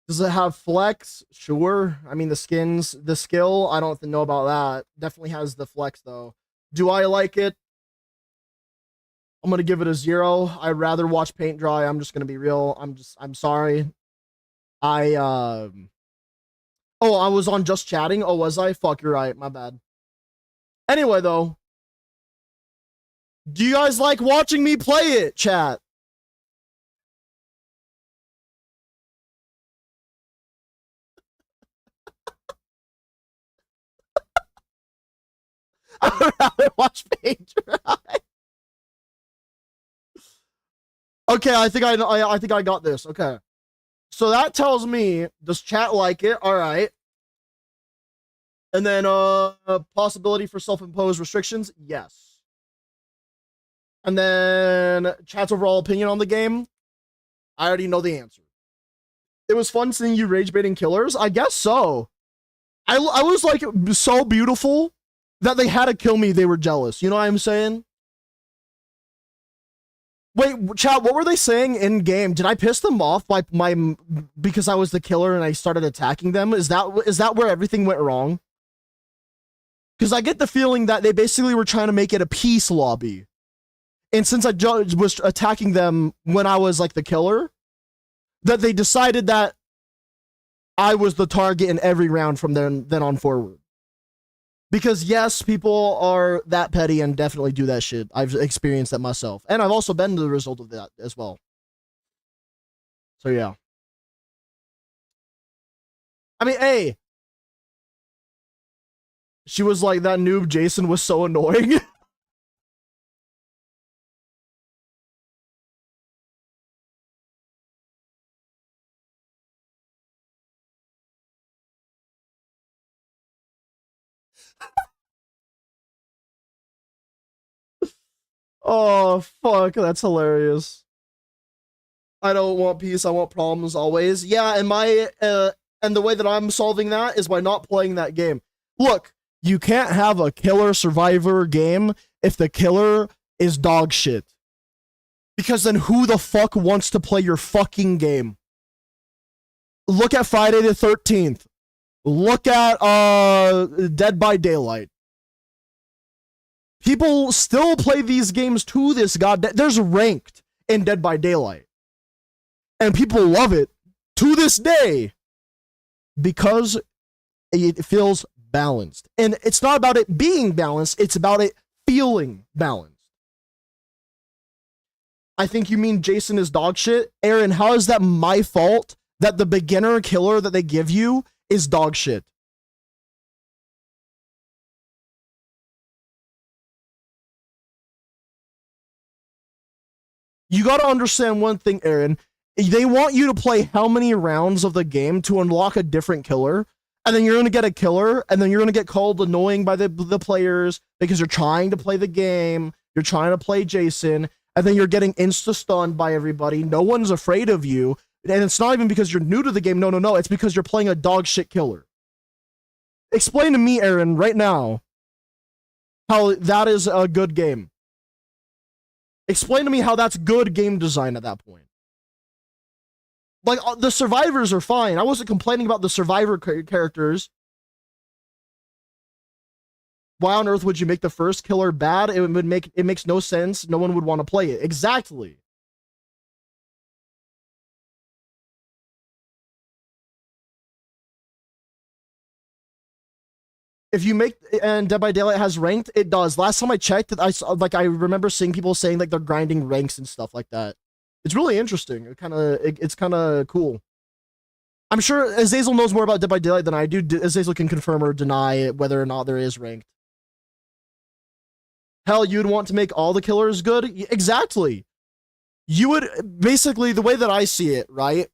Does it have flex? Sure. I mean, the skins, the skill, I don't know about that. Definitely has the flex, though. Do I like it? I'm going to give it a 0. I'd rather watch paint dry. I'm just going to be real. I'm sorry. Oh, I was on just chatting. Oh, was I? Fuck, you're right. My bad. Anyway, though. Do you guys like watching me play it, chat? I would rather watch paint dry. Okay, I think I got this. Okay. So that tells me, does chat like it? All right. And then possibility for self-imposed restrictions? Yes. And then chat's overall opinion on the game? I already know the answer. It was fun seeing you rage baiting killers? I guess so. I was like so beautiful that they had to kill me. They were jealous. You know what I'm saying? Wait, chat, what were they saying in game? Did I piss them off by because I was the killer and I started attacking them? Is that where everything went wrong? Because I get the feeling that they basically were trying to make it a peace lobby. And since I was attacking them when I was like the killer, that they decided that I was the target in every round from then on forward. Because yes, people are that petty and definitely do that shit. I've experienced that myself. And I've also been the result of that as well. So yeah. I mean, hey. She was like, that noob Jason was so annoying. Oh, fuck. That's hilarious. I don't want peace. I want problems always. Yeah, and and the way that I'm solving that is by not playing that game. Look, you can't have a killer survivor game if the killer is dog shit. Because then who the fuck wants to play your fucking game? Look at Friday the 13th. Look at Dead by Daylight. People still play these games to this goddamn. There's ranked in Dead by Daylight. And people love it to this day because it feels balanced. And it's not about it being balanced, it's about it feeling balanced. I think you mean Jason is dog shit. Aaron, how is that my fault that the beginner killer that they give you is dog shit? You got to understand one thing, Aaron. They want you to play how many rounds of the game to unlock a different killer, and then you're going to get a killer, and then you're going to get called annoying by the players because you're trying to play the game, you're trying to play Jason, and then you're getting insta-stunned by everybody. No one's afraid of you, and it's not even because you're new to the game. No. It's because you're playing a dog shit killer. Explain to me, Aaron, right now, how that is a good game. Explain to me how that's good game design at that point. Like, the survivors are fine. I wasn't complaining about the survivor characters. Why on earth would you make the first killer bad? It makes no sense. No one would want to play it. Exactly. If you make, and Dead by Daylight has ranked, it does. Last time I checked, I remember seeing people saying like they're grinding ranks and stuff like that. It's really interesting. It's kind of cool. I'm sure Azazel knows more about Dead by Daylight than I do. Azazel can confirm or deny whether or not there is ranked. Hell, you'd want to make all the killers good? Exactly. You would, basically, the way that I see it, right,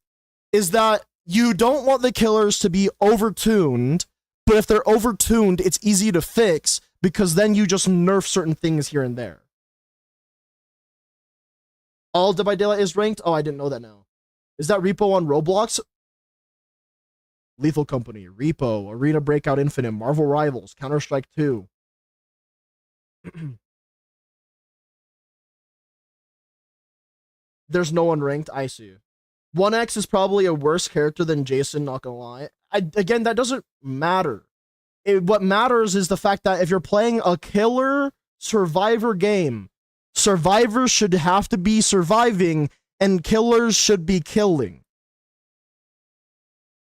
is that you don't want the killers to be overtuned, but if they're overtuned, it's easy to fix because then you just nerf certain things here and there. All Dead by Daylight is ranked? Oh, I didn't know that now. Is that Repo on Roblox? Lethal Company, Repo, Arena Breakout Infinite, Marvel Rivals, Counter-Strike 2. There's no one ranked. I see. 1X is probably a worse character than Jason, not gonna lie. Again, that doesn't matter. What matters is the fact that if you're playing a killer survivor game, survivors should have to be surviving and killers should be killing.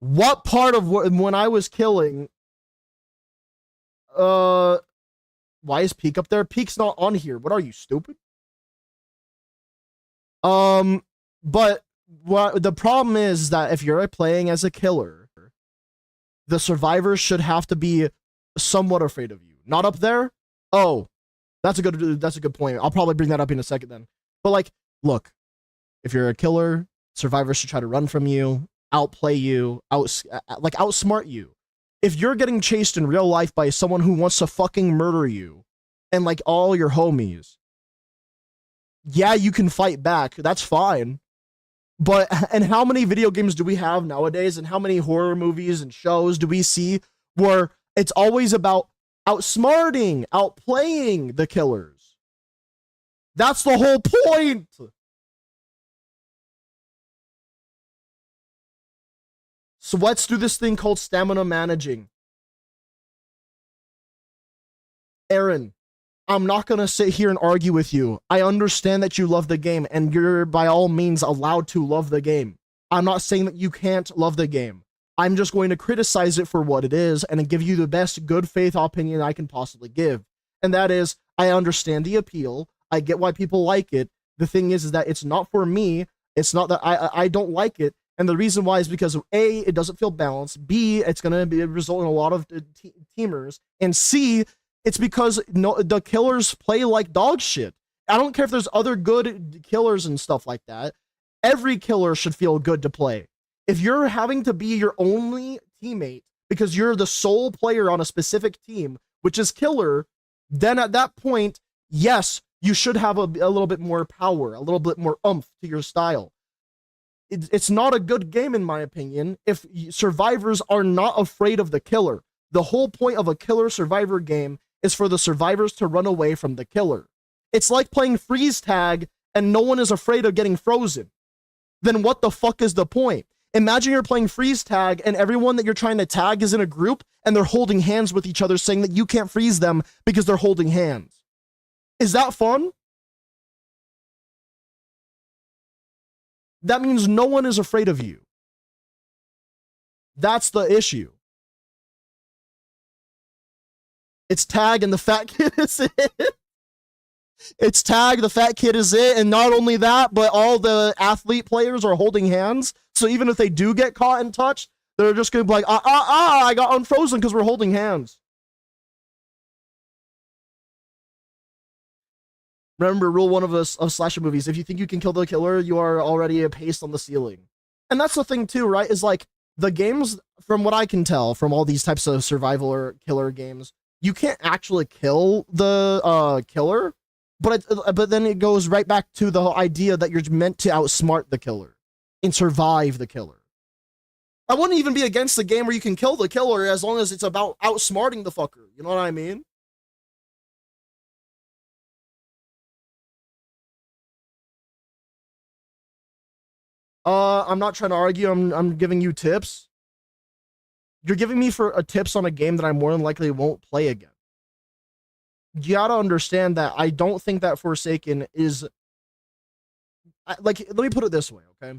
What part of when I was killing, why is Peak up there? Peak's not on here. What are you, stupid? But what the problem is that if you're playing as a killer, the survivors should have to be somewhat afraid of you. Not up there, Oh, that's a good point. I'll probably bring that up in a second then. But like, look, if you're a killer, survivors should try to run from you, outplay you, outsmart you. If you're getting chased in real life by someone who wants to fucking murder you and like all your homies, yeah, you can fight back. That's fine. But and how many video games do we have nowadays, and how many horror movies and shows do we see where it's always about outsmarting, outplaying the killers? That's the whole point. So let's do this thing called stamina managing. Aaron, I'm not going to sit here and argue with you. I understand that you love the game, and you're by all means allowed to love the game. I'm not saying that you can't love the game. I'm just going to criticize it for what it is and give you the best good faith opinion I can possibly give. And that is, I understand the appeal. I get why people like it. The thing is that it's not for me. It's not that I don't like it. And the reason why is because of A, it doesn't feel balanced. B, it's going to result in a lot of teamers. And C, it's because the killers play like dog shit. I don't care if there's other good killers and stuff like that. Every killer should feel good to play. If you're having to be your only teammate because you're the sole player on a specific team, which is killer, then at that point, yes, you should have a little bit more power, a little bit more oomph to your style. It's not a good game, in my opinion, if survivors are not afraid of the killer. The whole point of a killer survivor game is for the survivors to run away from the killer. It's like playing freeze tag and no one is afraid of getting frozen. Then what the fuck is the point? Imagine you're playing freeze tag and everyone that you're trying to tag is in a group and they're holding hands with each other saying that you can't freeze them because they're holding hands. Is that fun? That means no one is afraid of you. That's the issue. It's tag and the fat kid is it. It's tag, the fat kid is it. And not only that, but all the athlete players are holding hands. So even if they do get caught and touched, they're just going to be like, I got unfrozen because we're holding hands. Remember, rule one of slasher movies. If you think you can kill the killer, you are already a paste on the ceiling. And that's the thing too, right? Is like the games, from what I can tell from all these types of survival or killer games, you can't actually kill the killer, but then it goes right back to the whole idea that you're meant to outsmart the killer and survive the killer. I wouldn't even be against the game where you can kill the killer as long as it's about outsmarting the fucker. You know what I mean? I'm not trying to argue. I'm giving you tips. You're giving me for tips on a game that I more than likely won't play again. You gotta understand that I don't think that Forsaken is like. Let me put it this way, okay?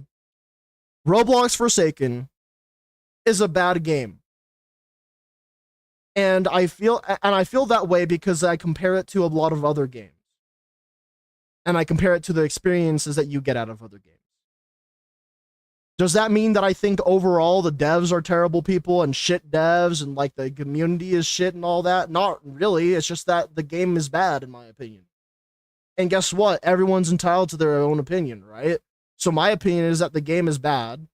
Roblox Forsaken is a bad game, and I feel that way because I compare it to a lot of other games, and I compare it to the experiences that you get out of other games. Does that mean that I think overall the devs are terrible people and shit devs and like the community is shit and all that? Not really. It's just that the game is bad, in my opinion. And guess what? Everyone's entitled to their own opinion, right? So my opinion is that the game is bad,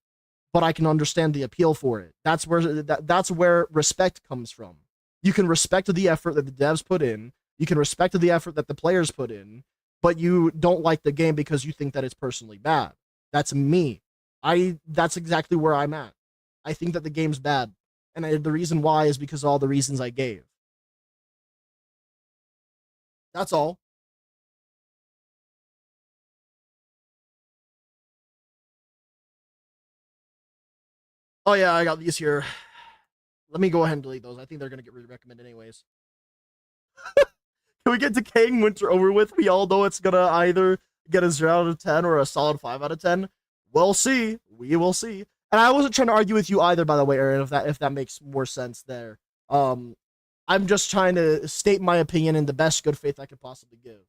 but I can understand the appeal for it. That's where respect comes from. You can respect the effort that the devs put in. You can respect the effort that the players put in, but you don't like the game because you think that it's personally bad. That's me. That's exactly where I'm at. I think that the game's bad. And the reason why is because of all the reasons I gave. That's all. Oh yeah, I got these here. Let me go ahead and delete those. I think they're going to get recommended anyways. Can we get Decaying Winter over with? We all know it's going to either get a 0 out of 10 or a solid 5 out of 10. We'll see. We will see. And I wasn't trying to argue with you either, by the way, Aaron, if that makes more sense there. I'm just trying to state my opinion in the best good faith I could possibly give.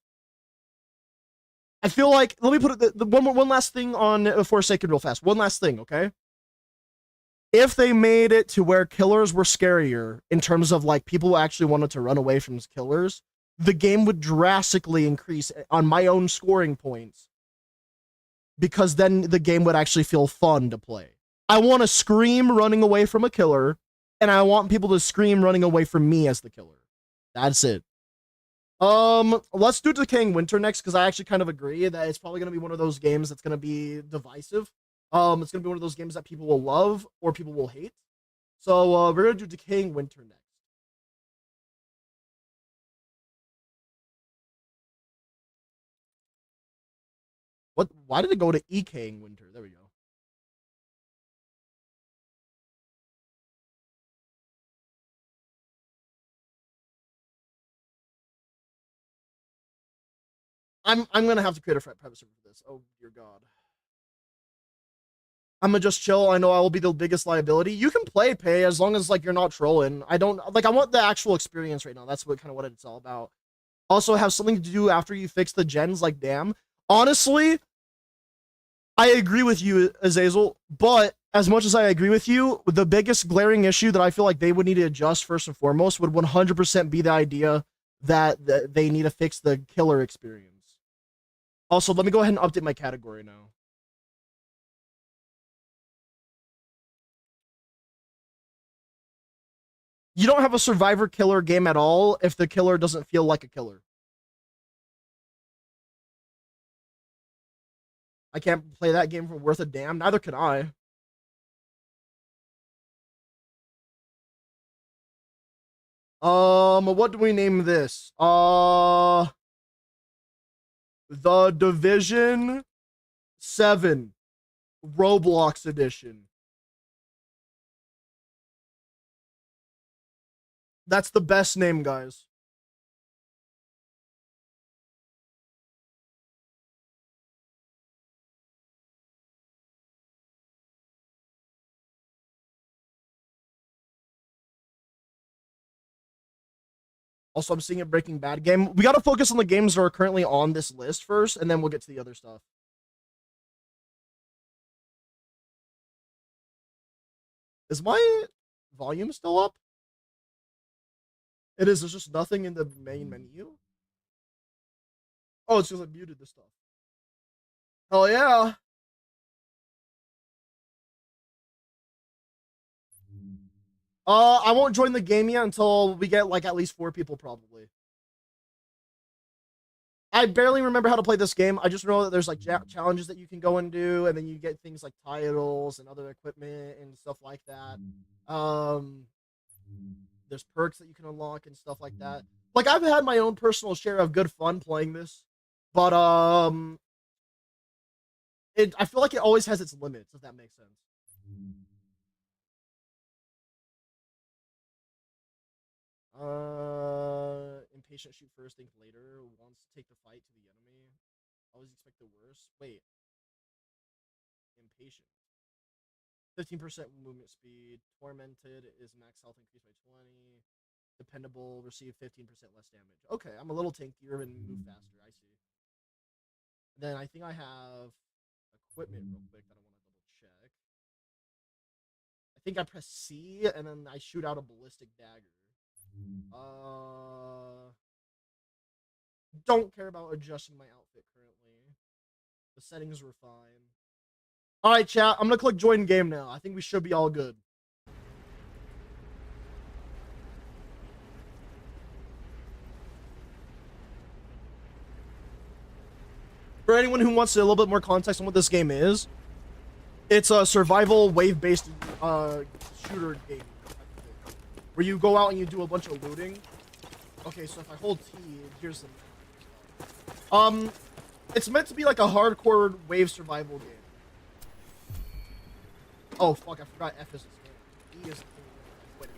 I feel like, let me put it, one last thing on Forsaken real fast. One last thing, okay? If they made it to where killers were scarier in terms of like people who actually wanted to run away from killers, the game would drastically increase on my own scoring points because then the game would actually feel fun to play. I want to scream running away from a killer, and I want people to scream running away from me as the killer. That's it. Let's do Decaying Winter next because I actually kind of agree that it's probably gonna be one of those games that's gonna be divisive. It's gonna be one of those games that people will love or people will hate. So we're gonna do Decaying Winter next. What? Why did it go to Decaying Winter? There we go. I'm gonna have to create a private server for this. Oh dear God. I'm gonna just chill. I know I will be the biggest liability. You can pay as long as like you're not trolling. I don't like. I want the actual experience right now. That's what kind of what it's all about. Also, have something to do after you fix the gens. Like, damn. Honestly, I agree with you, Azazel. But as much as I agree with you, the biggest glaring issue that I feel like they would need to adjust first and foremost would 100% be the idea that they need to fix the killer experience. Also, let me go ahead and update my category now. You don't have a survivor killer game at all if the killer doesn't feel like a killer. I can't play that game for worth a damn. Neither can I. What do we name this? The Division 7 Roblox Edition. That's the best name, guys. Also, I'm seeing a Breaking Bad game. We got to focus on the games that are currently on this list first, and then we'll get to the other stuff. Is my volume still up? It is. There's just nothing in the main menu. Oh, it's because I muted this stuff. Hell yeah. I won't join the game yet until we get like at least 4 people probably. I barely remember how to play this game. I just know that there's like challenges that you can go and do, and then you get things like titles and other equipment and stuff like that. There's perks that you can unlock and stuff like that. Like I've had my own personal share of good fun playing this, but I feel like it always has its limits, if that makes sense. Impatient shoot first, think later. Wants to take the fight to the enemy. Always expect the worst. Wait. Impatient. 15% movement speed. Tormented is max health increased by 20. Dependable, receive 15% less damage. Okay, I'm a little tankier and move faster. I see. Then I think I have equipment real quick that I want to double check. I think I press C and then I shoot out a ballistic dagger. Don't care about adjusting my outfit currently. The settings were fine. All right, chat. I'm gonna click join game now. I think we should be all good. For anyone who wants a little bit more context on what this game is, it's a survival wave-based shooter game where you go out and you do a bunch of looting. Okay, so if I hold T, here's the it's meant to be like a hardcore wave survival game. Oh fuck, I forgot F is a skill. E is wait.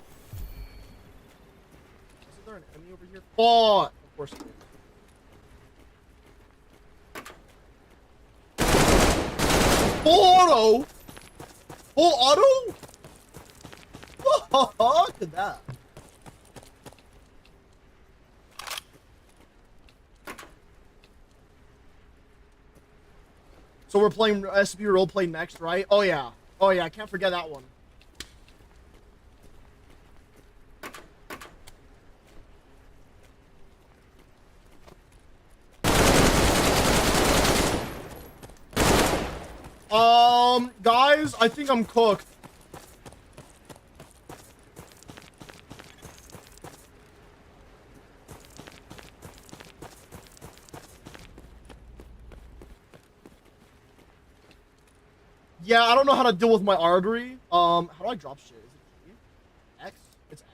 Isn't there an enemy over here? Oh, of course it is. Full auto! Full auto? Look at that. So we're playing SB roleplay next, right? Oh yeah. Oh yeah, I can't forget that one. I think I'm cooked. Yeah, I don't know how to deal with my artery. How do I drop shit? Is it G? X? It's X.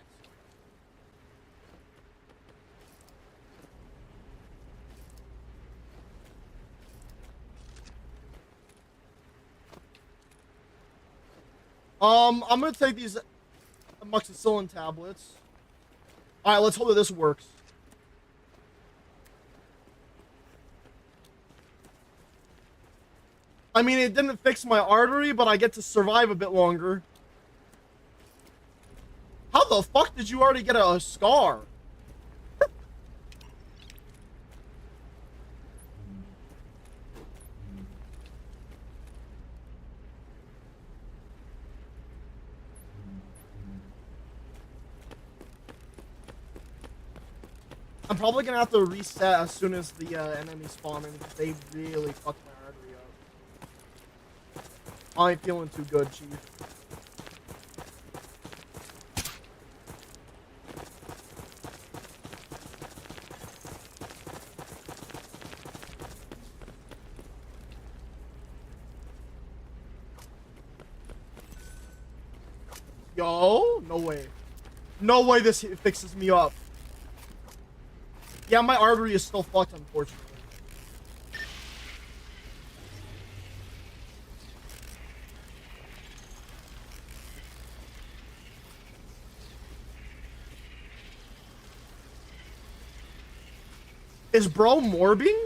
I'm gonna take these amoxicillin tablets. All right, let's hope that this works. I mean, it didn't fix my artery, but I get to survive a bit longer. How the fuck did you already get a scar? I'm probably gonna have to reset as soon as the enemies spawn in because they really fucked my artery up. I ain't feeling too good, Chief. Yo, no way. No way this fixes me up. Yeah, my artery is still fucked, unfortunately. Is bro morbing?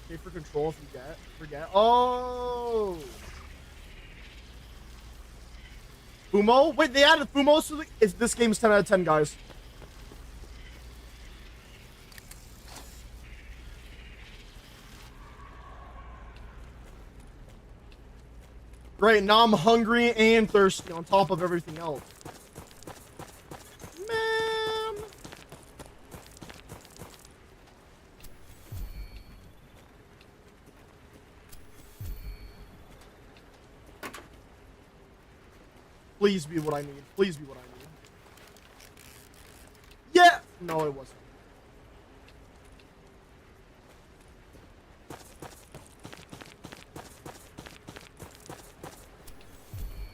Okay, for control if you forget. Oh! Fumo? Wait, they added Fumo to the... This game's 10 out of 10, guys. Great, now I'm hungry and thirsty on top of everything else. Man! Please be what I need. Please be what I need. Yeah! No, it wasn't.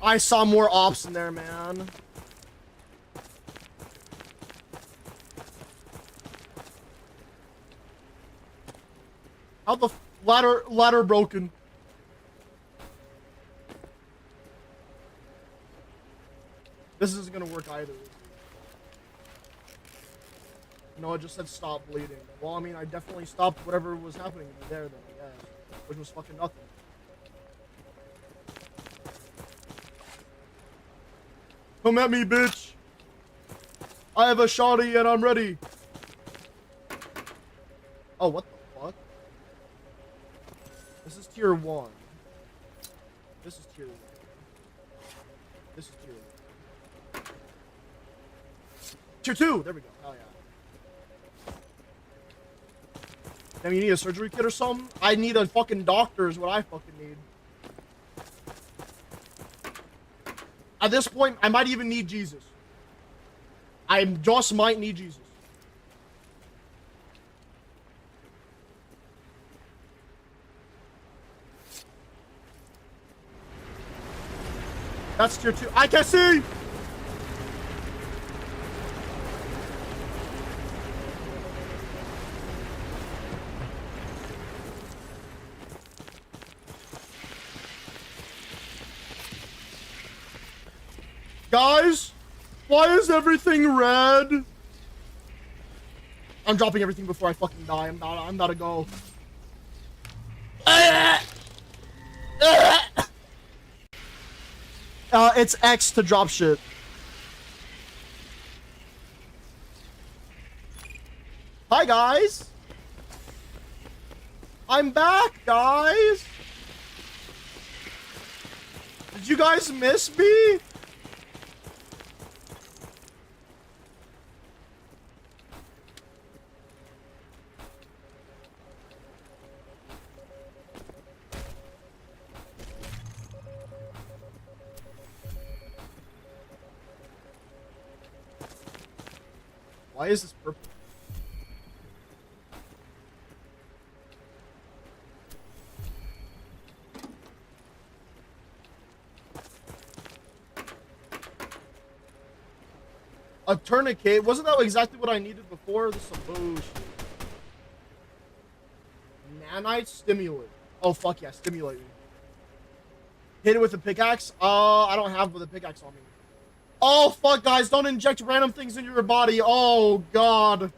I saw more ops in there, man. How the ladder broken? This isn't gonna work either. No, it just said stop bleeding. Well, I mean, I definitely stopped whatever was happening there then, I guess. Which was fucking nothing. Come at me, bitch! I have a shotty and I'm ready! Oh, what the fuck? This is tier 1. This is tier 1. This is tier 1. Tier 2! There we go. Hell yeah. Damn, you need a surgery kit or something? I need a fucking doctor is what I fucking need. At this point, I might even need Jesus. I just might need Jesus. That's tier 2. I can see! Guys, why is everything red? I'm dropping everything before I fucking die. I'm not a go. It's X to drop shit. Hi, guys. I'm back, guys. Did you guys miss me? Why is this purple? A tourniquet? Wasn't that exactly what I needed before? This is some bullshit. Nanite stimulant. Oh, fuck yeah, stimulate me. Hit it with a pickaxe? I don't have the pickaxe on me. Oh, fuck, guys, don't inject random things into your body. Oh, God.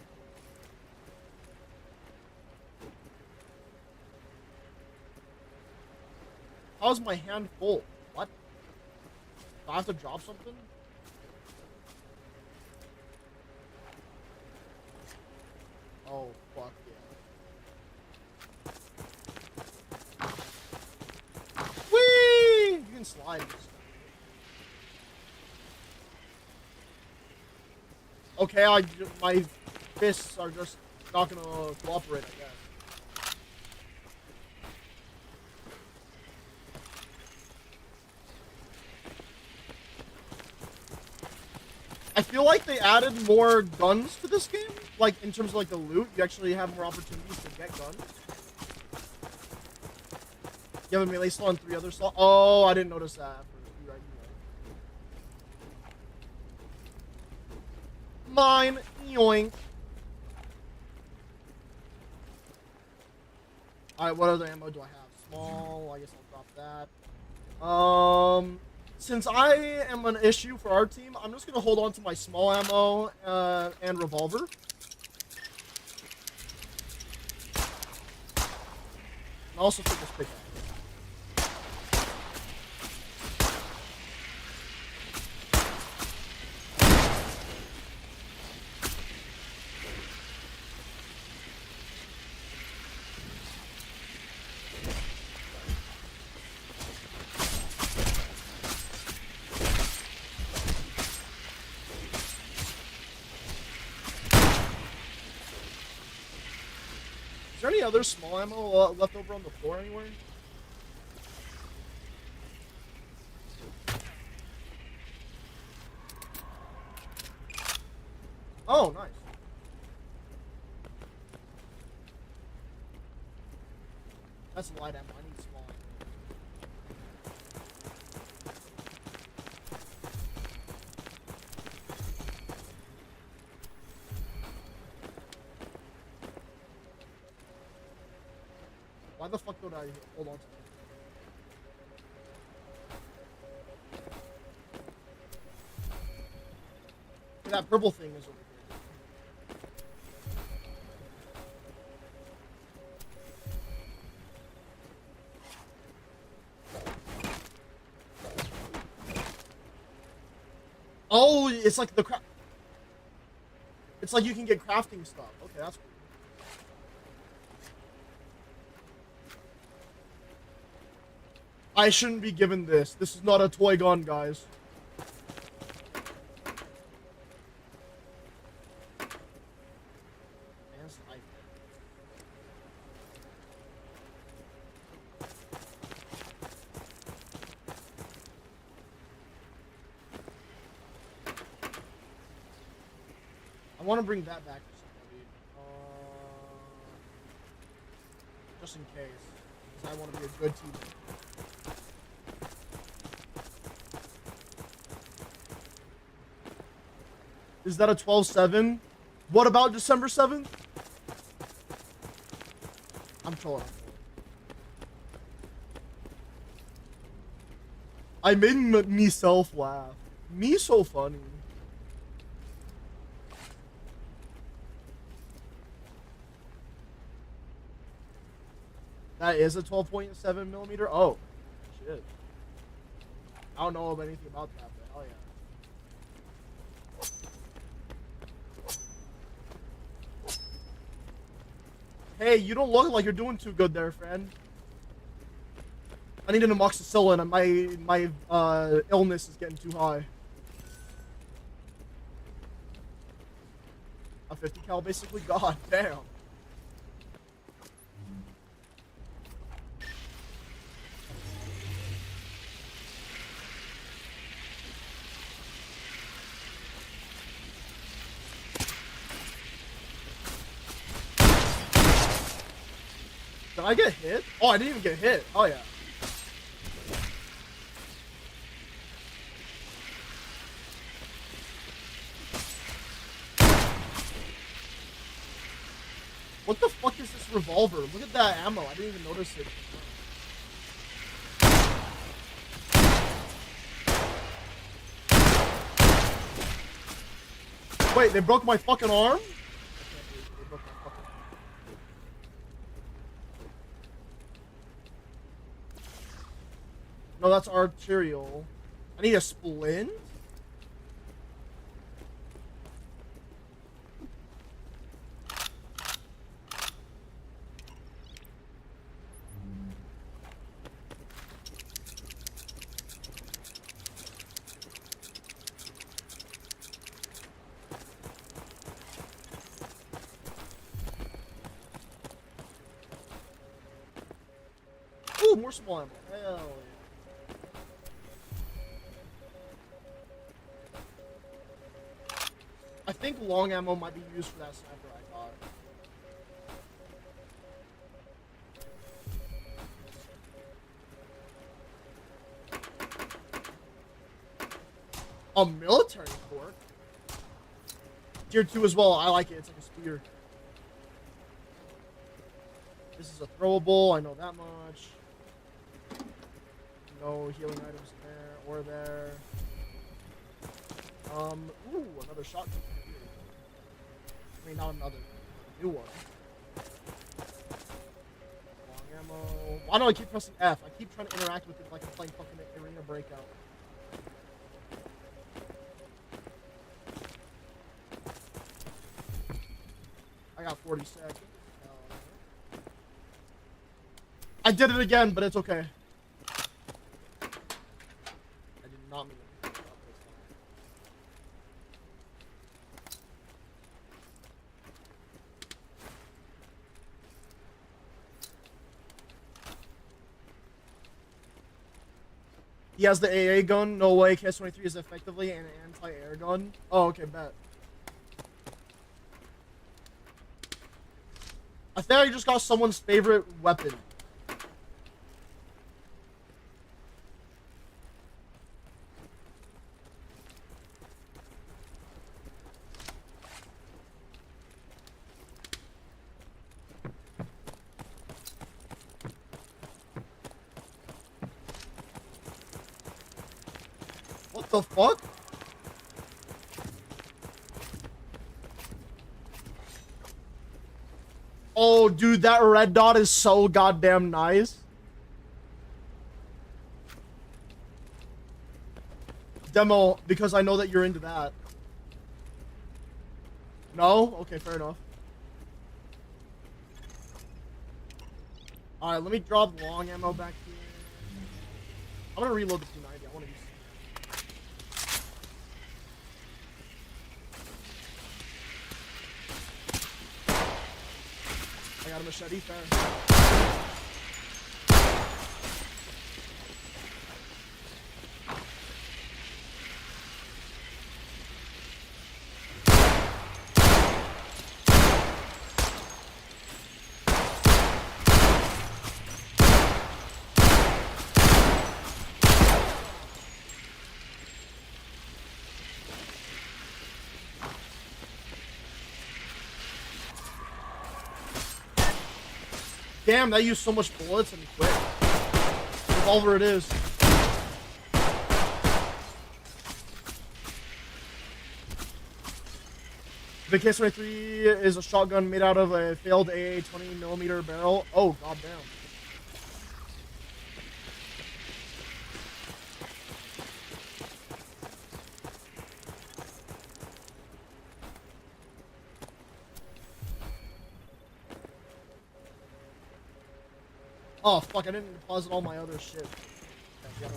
How's my hand full? What? Do I have to drop something? Oh, fuck yeah. Whee! You can slide. Okay, my fists are just not gonna cooperate, I guess. I feel like they added more guns to this game. Like, in terms of, like, the loot, you actually have more opportunities to get guns. You have a melee slot and 3 other slots. Oh, I didn't notice that. You're right. Mine. Yoink. Alright, what other ammo do I have? Small. I guess I'll drop that. Since I am an issue for our team, I'm just gonna hold on to my small ammo and revolver. And also take this pickaxe. Is there any other small ammo left over on the floor anywhere? Oh, nice. That's light ammo. I need small ammo. Why the fuck don't I hold on to that? That purple thing is over here. Oh, it's like the craft. It's like you can get crafting stuff. Okay, that's cool. I shouldn't be given this. This is not a toy gun, guys. I want to bring that back to somebody. Just in case. Because I want to be a good teammate. Is that a 12/7? What about December 7th? I'm trolling. I made myself laugh. Me so funny. That is a 12.7 millimeter. Oh, shit. I don't know anything about that, but oh yeah. Hey, you don't look like you're doing too good there, friend. I need an amoxicillin, and my illness is getting too high. A 50 cal, basically. God damn. Did I get hit? Oh, I didn't even get hit. Oh, yeah. What the fuck is this revolver? Look at that ammo. I didn't even notice it. Wait, they broke my fucking arm? I can't believe they broke my fucking arm. No, that's arterial. I need a splint? Ooh, more small ammo. Hell yeah. I think long ammo might be used for that sniper I got. A military fork? Tier 2 as well. I like it. It's like a spear. This is a throwable. I know that much. No healing items there or there. Ooh, another shotgun. I mean, not another. New one. Long ammo. Why do I keep pressing F? I keep trying to interact with it like I'm playing fucking Arena Breakout. I got 40 seconds. I did it again, but it's okay. I did not mean to pick it up, but it's fine. He has the AA gun. No way. KS-23 is effectively an anti-air gun. Oh, okay, bet. I think I just got someone's favorite weapon. What the fuck? Oh, dude, that red dot is so goddamn nice. Demo, because I know that you're into that. No? Okay, fair enough. Alright, let me drop long ammo back here. I'm gonna reload the 290. I wanna use I got a machete, fair. Damn, that used so much bullets and quick. Revolver it is. The KS-23 is a shotgun made out of a failed AA 20mm barrel. Oh, goddamn. Oh, fuck, I didn't deposit all my other shit. Yeah,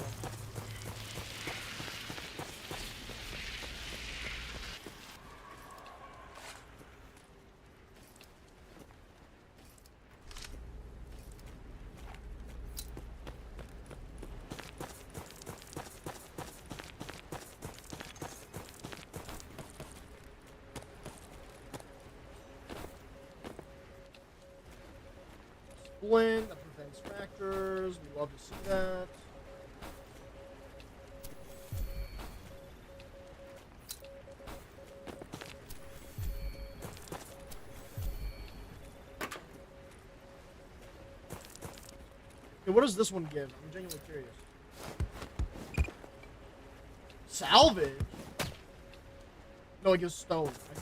Blend that prevents fractures. We love to see that. Okay, what does this one give? I'm genuinely curious. Salvage? No, it gives stone. I see.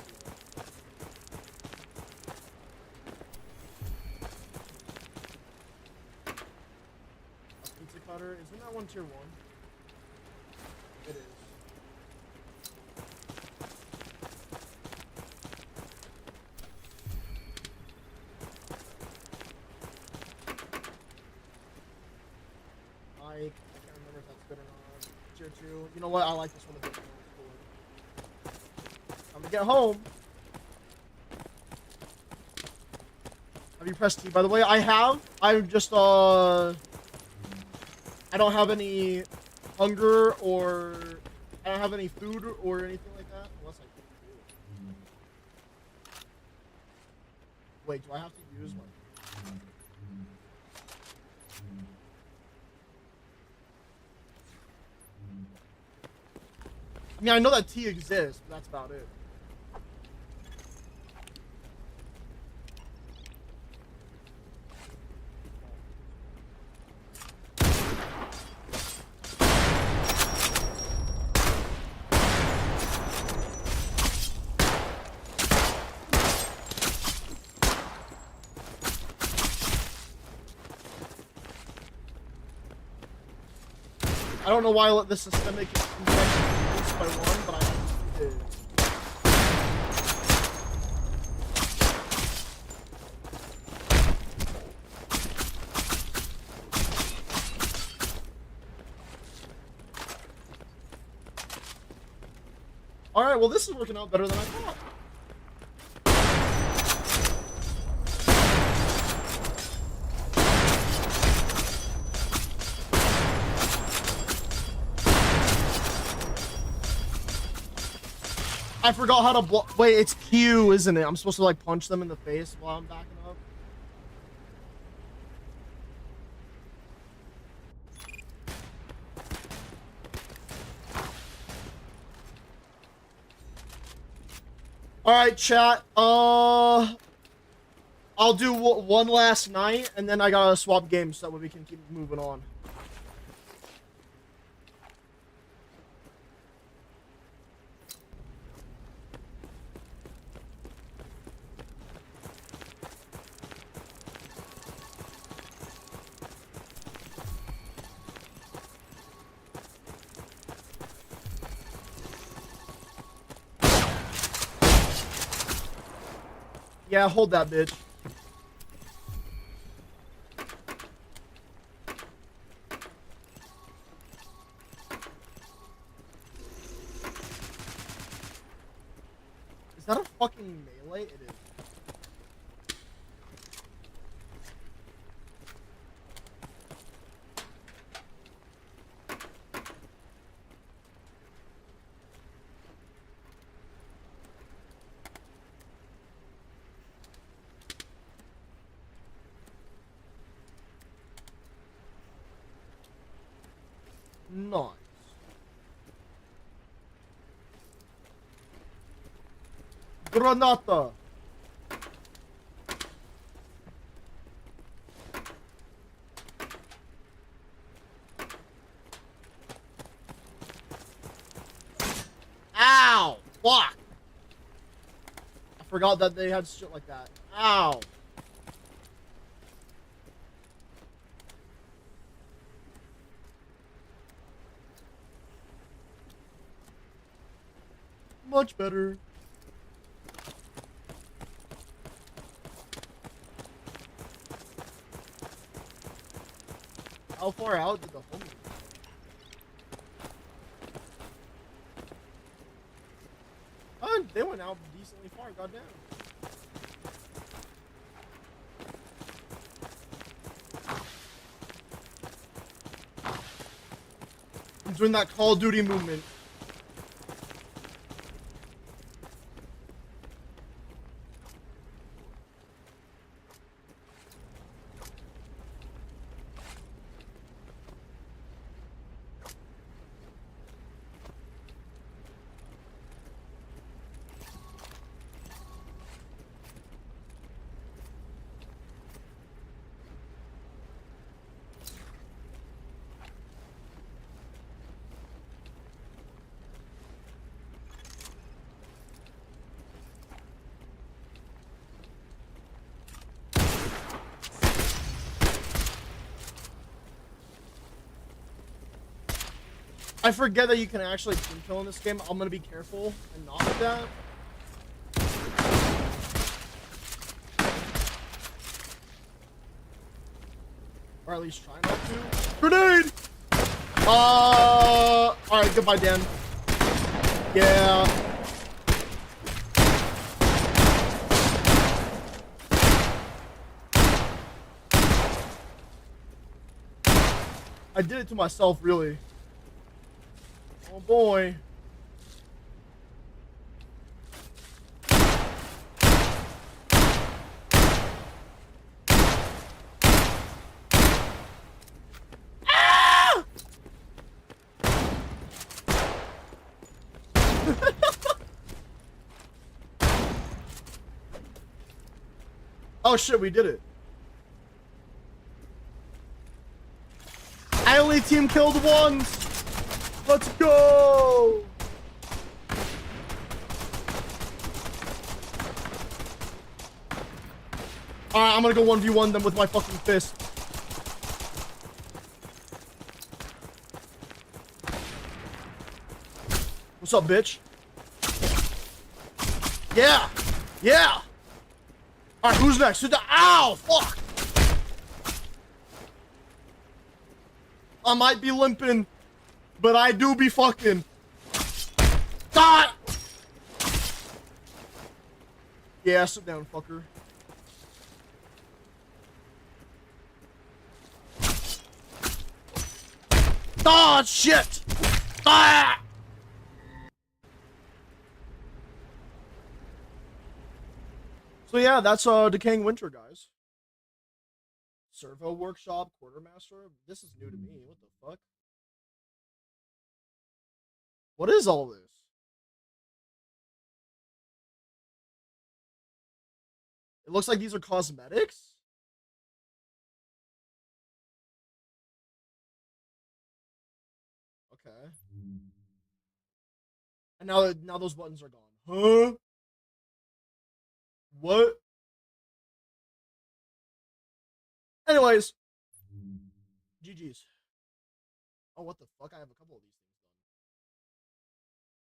A pizza cutter. Isn't that one tier 1? It is. I can't remember if that's good or not. Tier 2. You know what? I like this one a bit more. Cool. Time to get home. Have you pressed T, by the way? I have. I'm just, I don't have any hunger or I don't have any food or anything like that. Unless I can do it. Wait, do I have to use my... I mean, I know that T exists, but that's about it. I don't know why I let the systemic infection increase by 1, but I did. Alright, well this is working out better than I thought. I forgot how to block. Wait, it's Q, isn't it? I'm supposed to like punch them in the face while I'm backing up. All right, chat. I'll do one last night, and then I gotta swap games so that we can keep moving on. Yeah, hold that, bitch. Is that a fucking melee? It is. Nice. Granata. Ow! Fuck! I forgot that they had shit like that. Ow! Much better. How far out did the homie go? Oh, they went out decently far, goddamn. I'm doing that Call of Duty movement. I forget that you can actually team kill in this game. I'm gonna be careful and not do that. Or at least try not to. Grenade! Alright, goodbye, Dan. Yeah. I did it to myself, really. Oh boy. Ah! Oh shit, we did it. I only team killed once. Let's go. Alright, I'm gonna go 1v1 them with my fucking fist. What's up, bitch? Yeah! Yeah! Alright, who's next? Who's the— Ow! Fuck! I might be limping, but I do be fucking. Die! Yeah, sit down, fucker. Ah, shit! Ah! So yeah, that's Decaying Winter, guys. Servo Workshop, Quartermaster. This is new to me. What the fuck? What is all this? It looks like these are cosmetics. Okay. And now those buttons are gone. Huh? What? Anyways, GG's. Oh, what the fuck? I have a couple of these things done.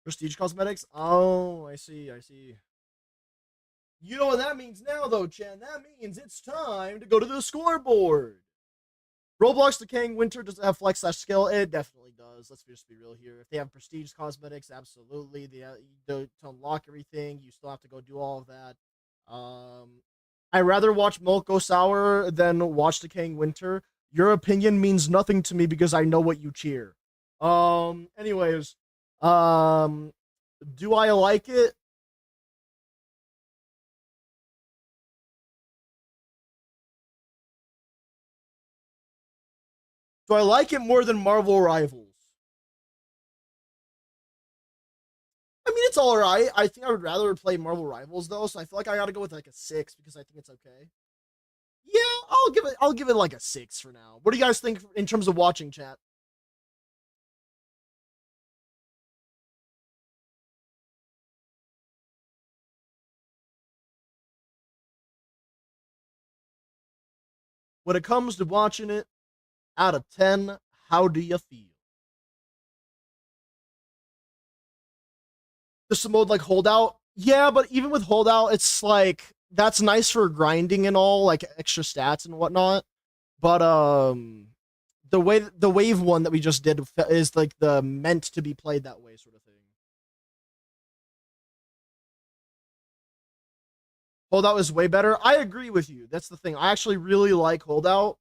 Prestige cosmetics? Oh, I see, I see. You know what that means now, though, Chen? That means it's time to go to the scoreboard. Roblox Decaying Winter does it have flex slash skill? It definitely does. Let's just be real here. If they have prestige cosmetics, absolutely. To unlock everything, you still have to go do all of that. I'd rather watch Milk Go Sour than watch Decaying Winter. Your opinion means nothing to me because I know what you cheer. Anyways, do I like it? Do I like it more than Marvel Rivals? I mean, it's all right. I think I would rather play Marvel Rivals though, so I feel like I gotta go with like a 6 because I think it's okay. Yeah, I'll give it like a 6 for now. What do you guys think in terms of watching, chat? When it comes to watching it, out of 10, how do you feel? Just a mode like Holdout? Yeah, but even with Holdout, it's like that's nice for grinding and all, like extra stats and whatnot. But the wave one that we just did is like the meant to be played that way sort of thing. Holdout is way better. I agree with you. That's the thing. I actually really like Holdout,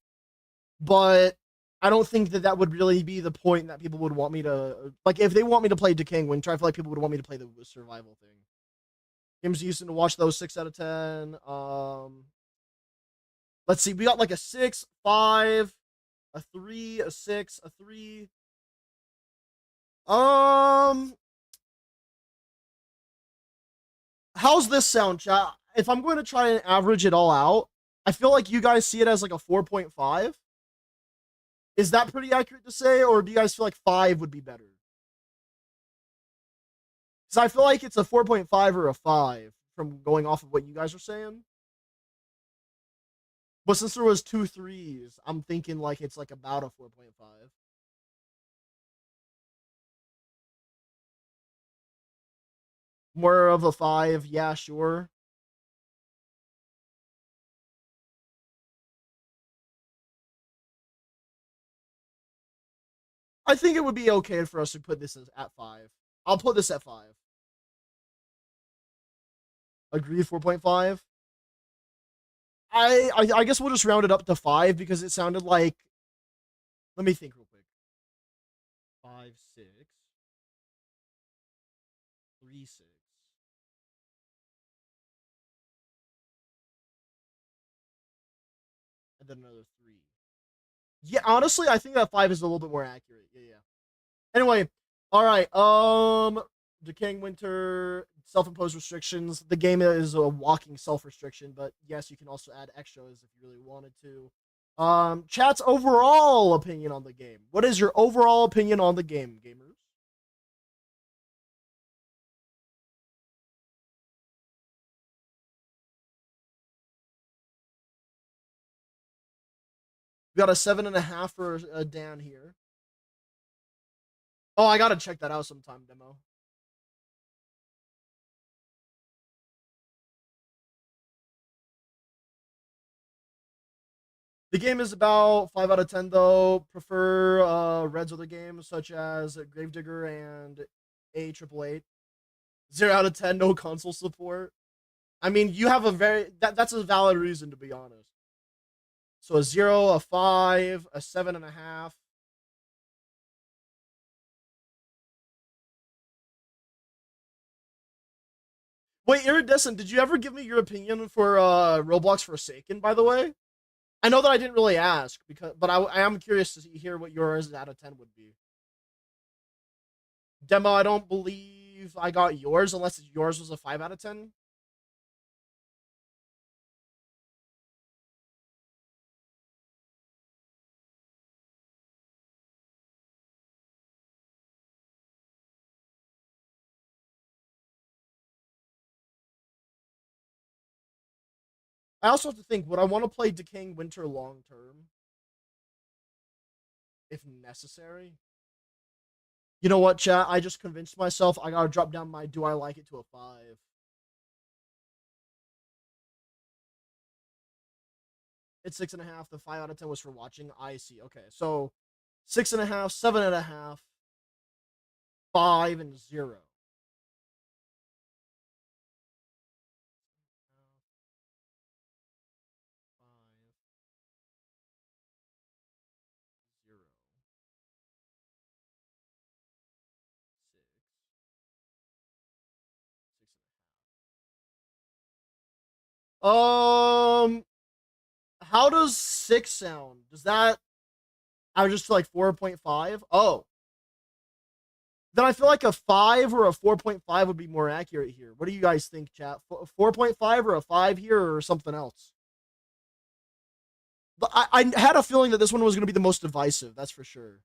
but I don't think that that would really be the point that people would want me to like. If they want me to play Decaying Winter, I feel like people would want me to play the survival thing. Games used to watch those 6 out of 10. Let's see. We got like a 6, 5, a 3, a 6, a 3. Um, how's this sound, chat? If I'm going to try and average it all out, I feel like you guys see it as like a 4.5. Is that pretty accurate to say, or do you guys feel like 5 would be better? Because I feel like it's a 4.5 or a 5 from going off of what you guys are saying. But since there was 2 3s, I'm thinking like it's like about a 4.5. More of a 5, yeah, sure. I think it would be okay for us to put this at 5. I'll put this at 5. Agree, 4.5. I guess we'll just round it up to 5 because it sounded like. Let me think real quick. 5, 6, 3, 6, and then another 3. Yeah, honestly, I think that 5 is a little bit more accurate. Yeah, yeah. Anyway, all right. Decaying Winter, self-imposed restrictions. The game is a walking self-restriction, but yes, you can also add extras if you really wanted to. Chat's overall opinion on the game. What is your overall opinion on the game, gamers? We got a 7.5 for Dan here. Oh, I gotta check that out sometime, demo. The game is about 5 out of 10 though. Prefer Red's other games such as Gravedigger and A888. 0 out of 10, no console support. I mean, you have a that's a valid reason to be honest. So a 0, a 5, a 7.5. Wait, Iridescent, did you ever give me your opinion for Roblox Forsaken, by the way? I know that I didn't really ask because, but I am curious to hear what yours out of 10 would be. Demo, I don't believe I got yours unless yours was a 5 out of 10. I also have to think, would I want to play Decaying Winter long term if necessary? You know what, chat? I just convinced myself I gotta drop down my do I like it to a 5. It's 6.5. The 5 out of 10 was for watching. I see. Okay, so 6.5, 7.5, 5, and 0. How does 6 sound? Does that I was just like 4.5? Oh, then I feel like a 5 or a 4.5 would be more accurate here. What do you guys think, chat? 4.5 or a 5 here or something else? But I had a feeling that this one was going to be the most divisive. That's for sure.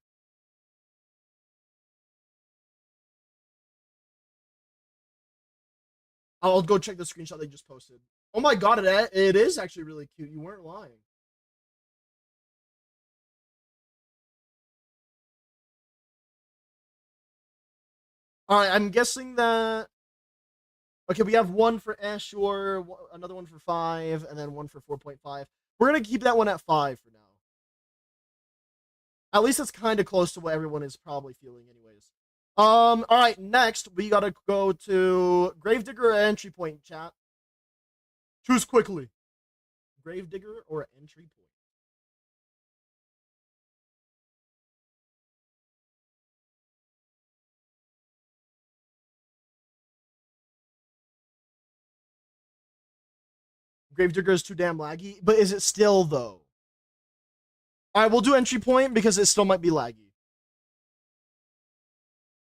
I'll go check the screenshot they just posted. Oh my god, it is actually really cute. You weren't lying. All right, I'm guessing that. Okay, we have one for Ashore, another one for 5, and then one for 4.5. We're gonna keep that one at 5 for now. At least it's kind of close to what everyone is probably feeling, anyways. All right, next we gotta go to Gravedigger or Entry Point, chat. Choose quickly. Gravedigger or Entry Point. Gravedigger is too damn laggy, but is it still though? All right, we'll do Entry Point because it still might be laggy.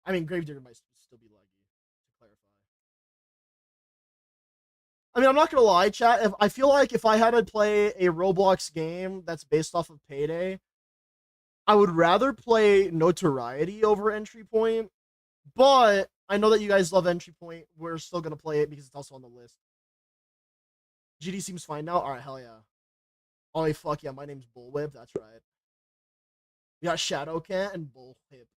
I mean, Gravedigger might still be laggy, to clarify. I mean, I'm not gonna lie, chat. If I feel like if I had to play a Roblox game that's based off of Payday, I would rather play Notoriety over Entry Point. But I know that you guys love Entry Point. We're still gonna play it because it's also on the list. GD seems fine now. All right, hell yeah. Oh fuck yeah, my name's Bullwhip. That's right. We got Shadow Cat and Bullwhip.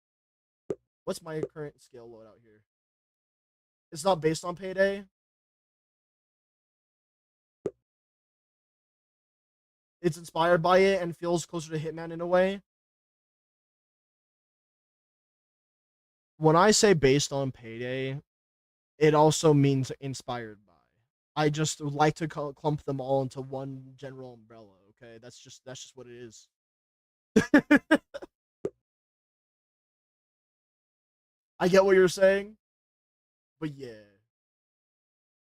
What's my current scale loadout here? It's not based on Payday. It's inspired by it and feels closer to Hitman in a way. When I say based on Payday, it also means inspired by. I just like to clump them all into one general umbrella. Okay, that's just what it is. I get what you're saying, but yeah,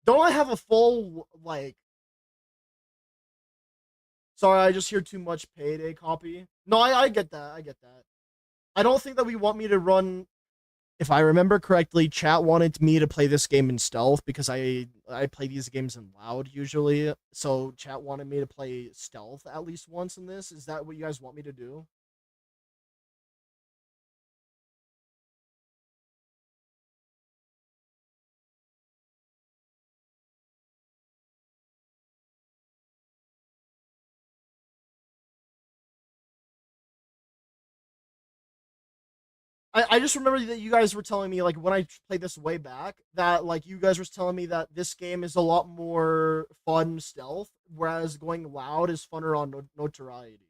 don't I have a full like? Sorry, I just hear too much Payday copy. No, I get that. I get that. I don't think that we want me to run. If I remember correctly, chat wanted me to play this game in stealth because I play these games in loud usually. So chat wanted me to play stealth at least once in this. Is that what you guys want me to do? I just remember that you guys were telling me like when I played this way back that like you guys were telling me that this game is a lot more fun stealth, whereas going loud is funner on notoriety.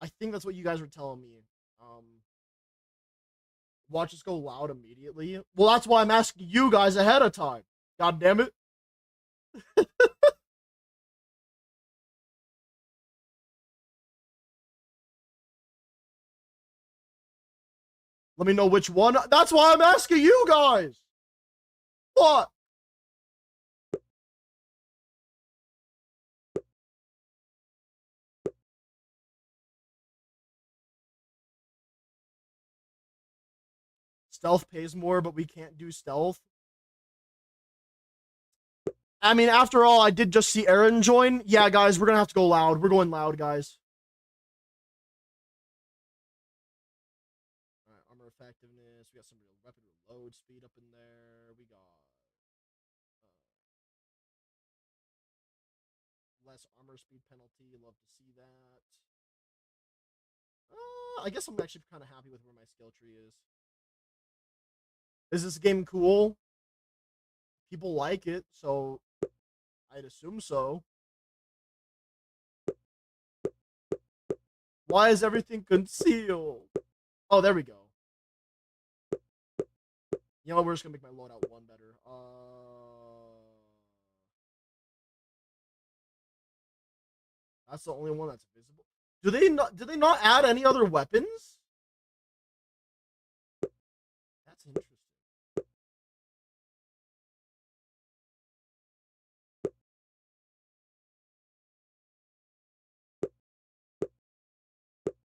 I think that's what you guys were telling me. Um, Watch us go loud immediately. Well, that's why I'm asking you guys ahead of time. God damn it. Let me know which one. That's why I'm asking you guys. What? Stealth pays more, but we can't do stealth. I mean, after all, I did just see Aaron join. Yeah, guys, we're gonna have to go loud. We're going loud, guys. All right, armor effectiveness. We got some real weapon reload speed up in there. We got less armor speed penalty. Love to see that. I guess I'm actually kind of happy with where my skill tree is. Is this game cool? People like it, so I'd assume so. Why is everything concealed? Oh, there we go. You know, we're just gonna make my loadout one better. That's the only one that's visible. Do they not? Did they not add any other weapons? That's interesting.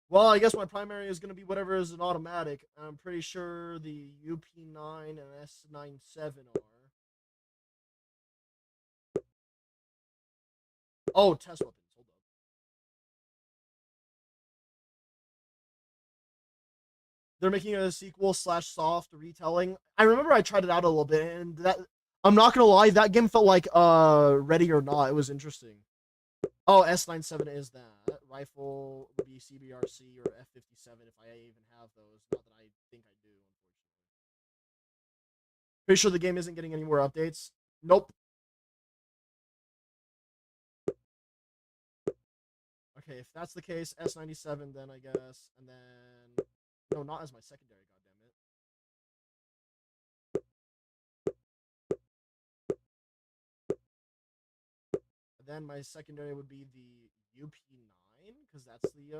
Well, I guess my primary is gonna be whatever is an automatic. I'm pretty sure the UP9 and S97 are. Oh, test weapons. Hold up. They're making a sequel slash soft retelling. I remember I tried it out a little bit, and that I'm not gonna lie, that game felt like Ready or Not. It was interesting. Oh, S97 is that rifle would be CBRC or F57 if I even have those. Not that I think I do, unfortunately. Pretty sure the game isn't getting any more updates. Nope. Okay, if that's the case, S97 then I guess, and then no, not as my secondary. Goddamn it. Then my secondary would be the UP9 because that's the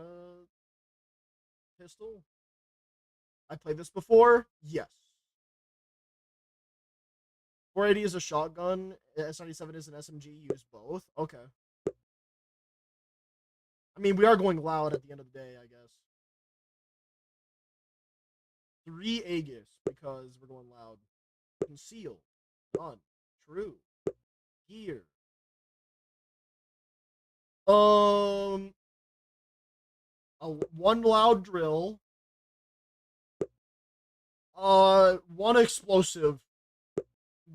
pistol. I played this before. Yes. 480 is a shotgun. S97 is an SMG. Use both. Okay. I mean, we are going loud at the end of the day, I guess. 3 Aegis because we're going loud. Conceal. Done. True. Here. Um, one loud drill. One explosive.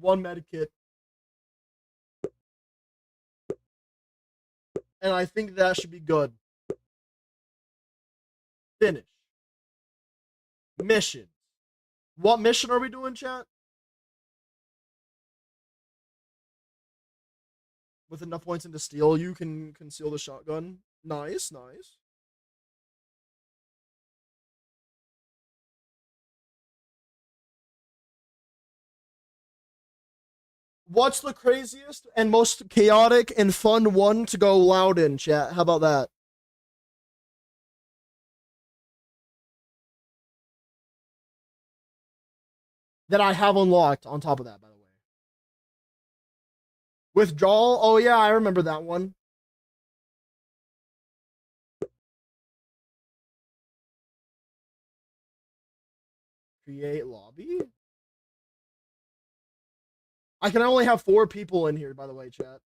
One medikit. And I think that should be good. Finish. Mission. What mission are we doing, chat? With enough points into steel, you can conceal the shotgun. Nice, nice. What's the craziest and most chaotic and fun one to go loud in, chat? How about that? That I have unlocked on top of that, by the way. Withdrawal? Oh, yeah, I remember that one. Create lobby? I can only have 4 people in here, by the way, chat.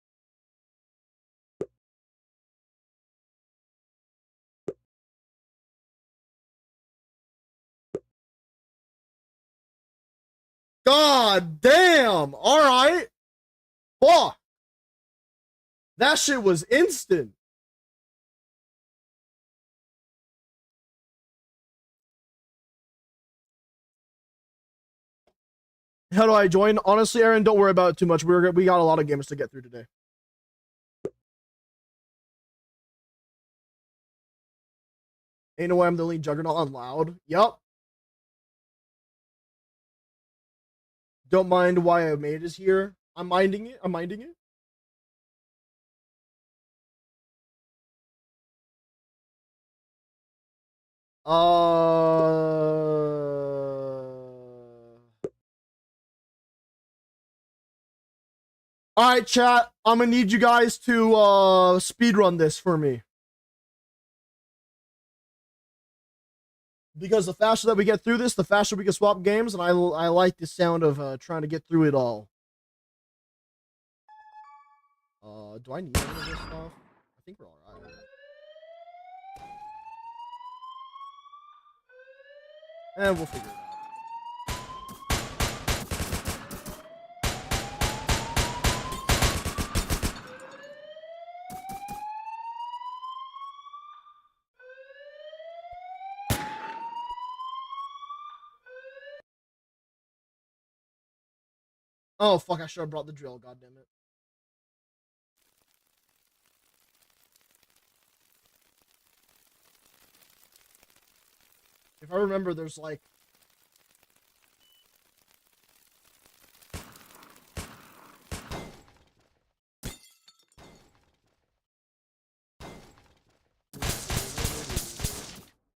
God damn! Alright. Fuck. That shit was instant. How do I join? Honestly, Aaron, don't worry about it too much. We got a lot of games to get through today. Ain't no way I'm the only juggernaut on loud. Yup. Don't mind why a maid is here. I'm minding it. I'm minding it. Alright, chat. I'm gonna need you guys to speed run this for me. Because the faster that we get through this, the faster we can swap games, and I like the sound of trying to get through it all. Do I need any of this stuff? I think we're alright. And we'll figure it out. Oh, fuck, I should have brought the drill, goddammit. If I remember, there's like...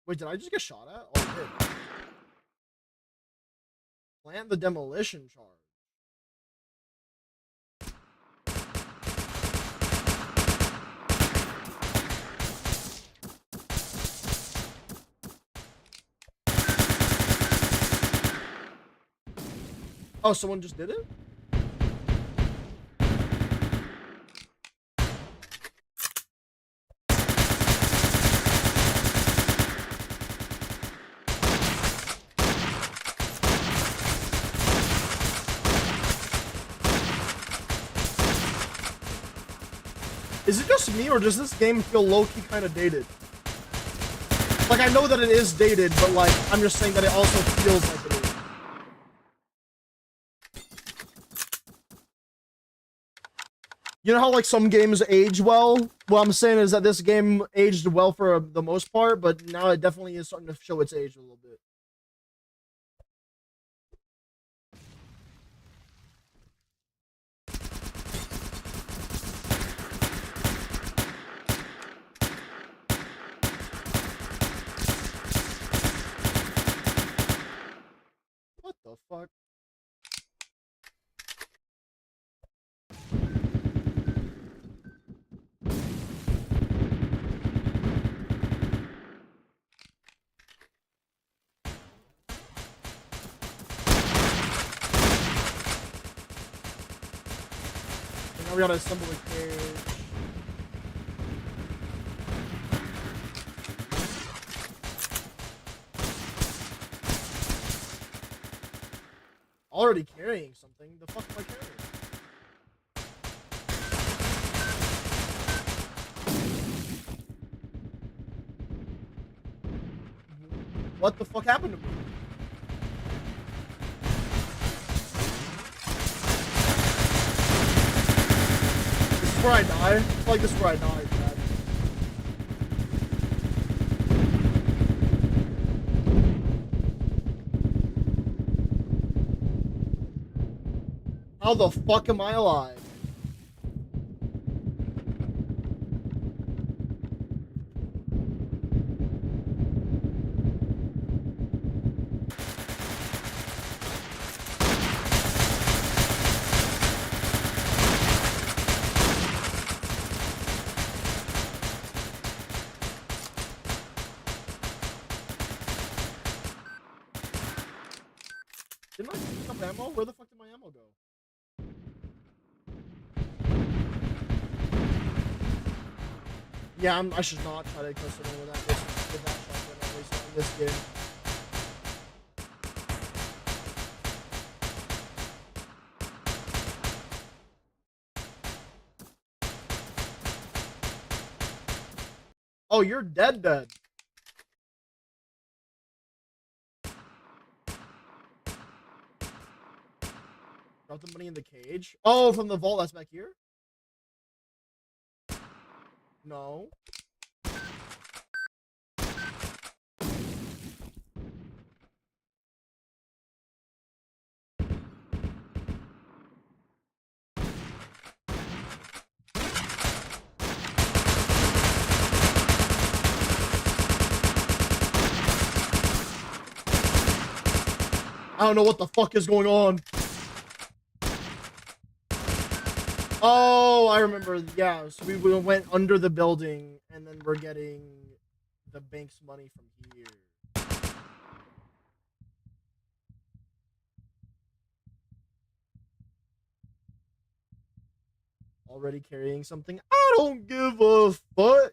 Wait, did I just get shot at? Oh, I did. Plant the demolition charge. Oh, someone just did it? Is it just me, or does this game feel low-key kind of dated? Like, I know that it is dated, but, like, I'm just saying that it also feels like it is. You know how, like, some games age well? What I'm saying is that this game aged well for the most part, but now it definitely is starting to show its age a little bit. What the fuck? And now we gotta assemble the cage. Already carrying something. The fuck am I carrying? What the fuck happened to me? where I die. I feel like this is where I die, Chad. How the fuck am I alive? Didn't I pick up ammo? Where the fuck did my ammo go? Yeah, I should not try to kill someone with that shotgun, at least not in this game. Oh, you're dead. Drop the money in the cage. Oh, from the vault that's back here? No. I don't know what the fuck is going on. Oh, I remember. Yeah, so we went under the building, and then we're getting the bank's money from here. Already carrying something? I don't give a fuck.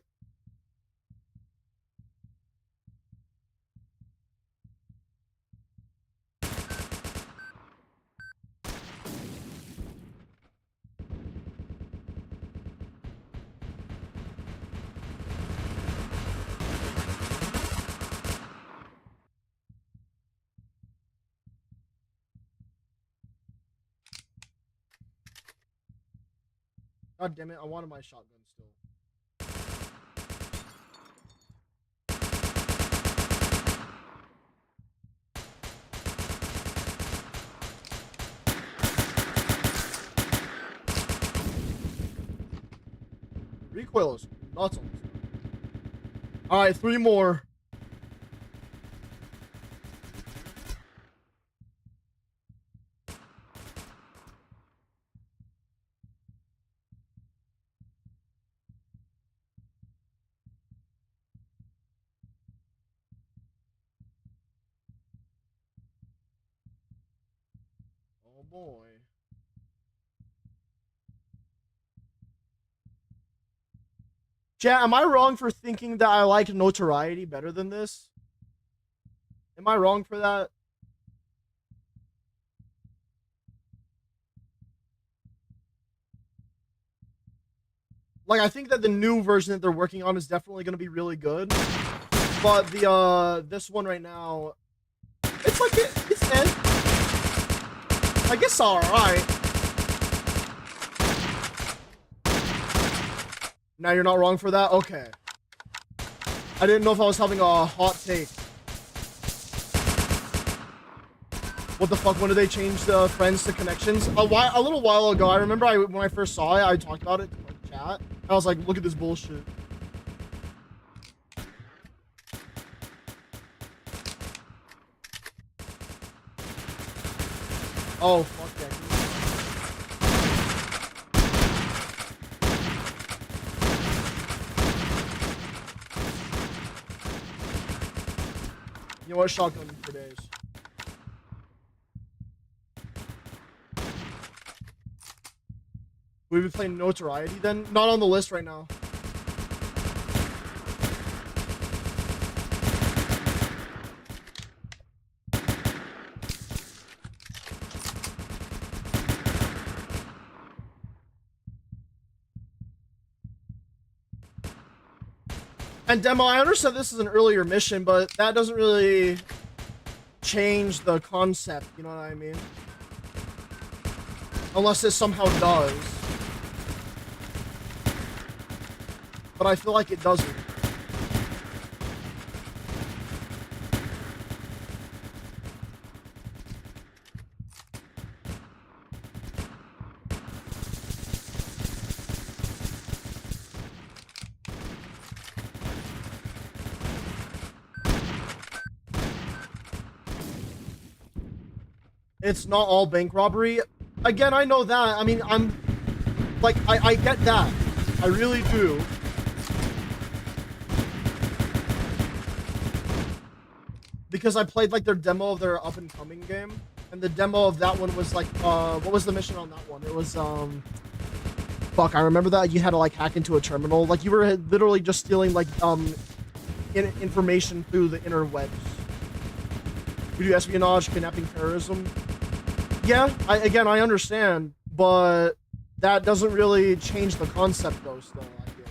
God damn it, I wanted my shotgun still. Recoil is nuts on this. Alright, 3 more. Oh boy. Chat, am I wrong for thinking that I liked Notoriety better than this? Am I wrong for that? Like, I think that the new version that they're working on is definitely going to be really good. But the, this one right now, it's like, it's dead. I guess alright. Now you're not wrong for that? Okay. I didn't know if I was having a hot take. What the fuck? When did they change the friends to connections? A little while ago. I remember when I first saw it, I talked about it in like, chat. I was like, look at this bullshit. Oh, fuck that. You know what? Shotgun for days. We've been playing Notoriety then? Not on the list right now. And Demo, I understand this is an earlier mission, but that doesn't really change the concept, you know what I mean? Unless it somehow does. but I feel like it doesn't. It's not all bank robbery. Again, I know that. I mean, I'm like, I get that. I really do. Because I played like their demo of their up and coming game, and the demo of that one was like, what was the mission on that one? It was fuck, I remember that you had to like hack into a terminal. Like you were literally just stealing like information through the interwebs. We do espionage, kidnapping, terrorism. Yeah, I understand, but that doesn't really change the concept though. Still, I feel.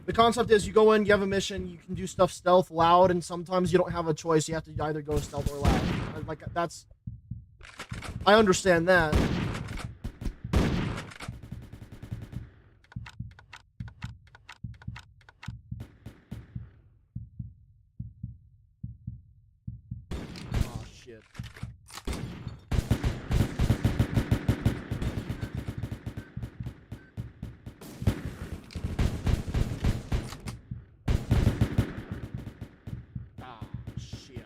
The concept is you go in, you have a mission, you can do stuff stealth, loud, and sometimes you don't have a choice. You have to either go stealth or loud. Like that's, I understand that. Oh shit. Ah shit.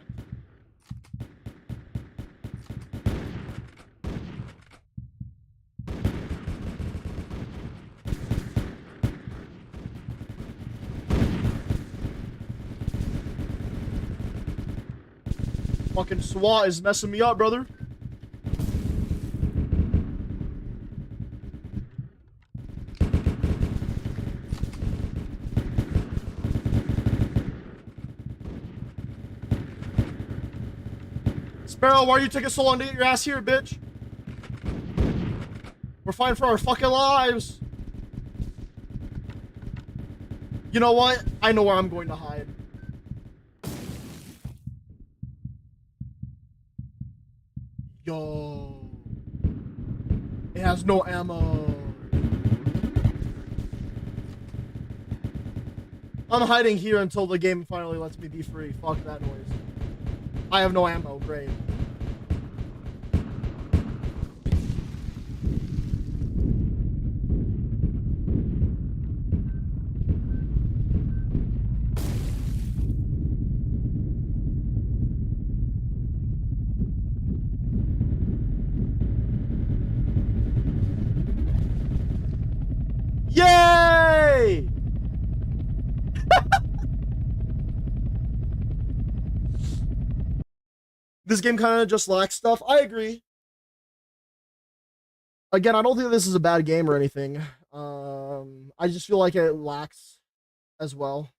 Fucking SWAT is messing me up, brother. Sparrow, why are you taking so long to get your ass here, bitch? We're fighting for our fucking lives. You know what? I know where I'm going to hide. Yo. It has no ammo. I'm hiding here until the game finally lets me be free. Fuck that noise. I have no ammo. Great. Yay! This game kind of just lacks stuff. I agree. Again, I don't think this is a bad game or anything. I just feel like it lacks as well.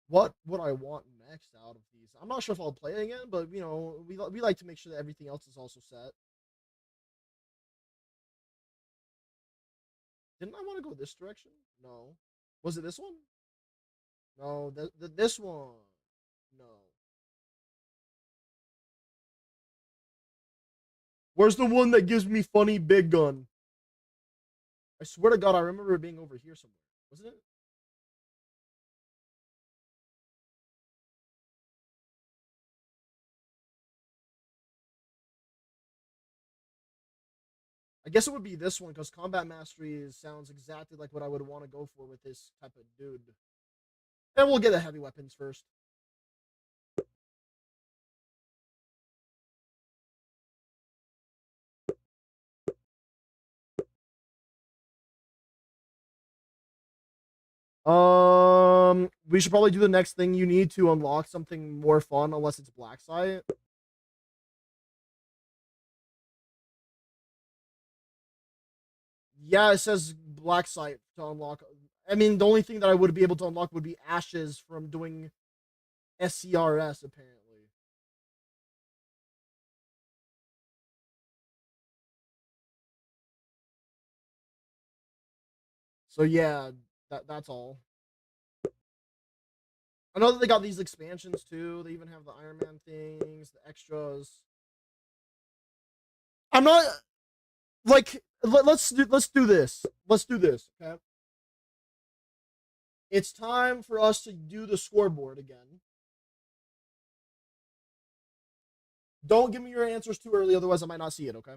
What would I want next out of these? I'm not sure if I'll play it again, but you know, we like to make sure that everything else is also set. Didn't I want to go this direction? No. Was it this one? No, this one. No. Where's the one that gives me funny big gun? I swear to God, I remember it being over here somewhere. Wasn't it? I guess it would be this one because combat mastery sounds exactly like what I would want to go for with this type of dude. And we'll get the heavy weapons first. We should probably do the next thing you need to unlock something more fun, unless it's black site. Yeah, it says black site to unlock. I mean, the only thing that I would be able to unlock would be ashes from doing SCRS, apparently. So yeah, that's all. I know that they got these expansions too. They even have the Iron Man things, the extras. I'm not like let's do this. Let's do this. Okay. It's time for us to do the scoreboard again. Don't give me your answers too early, otherwise I might not see it, okay?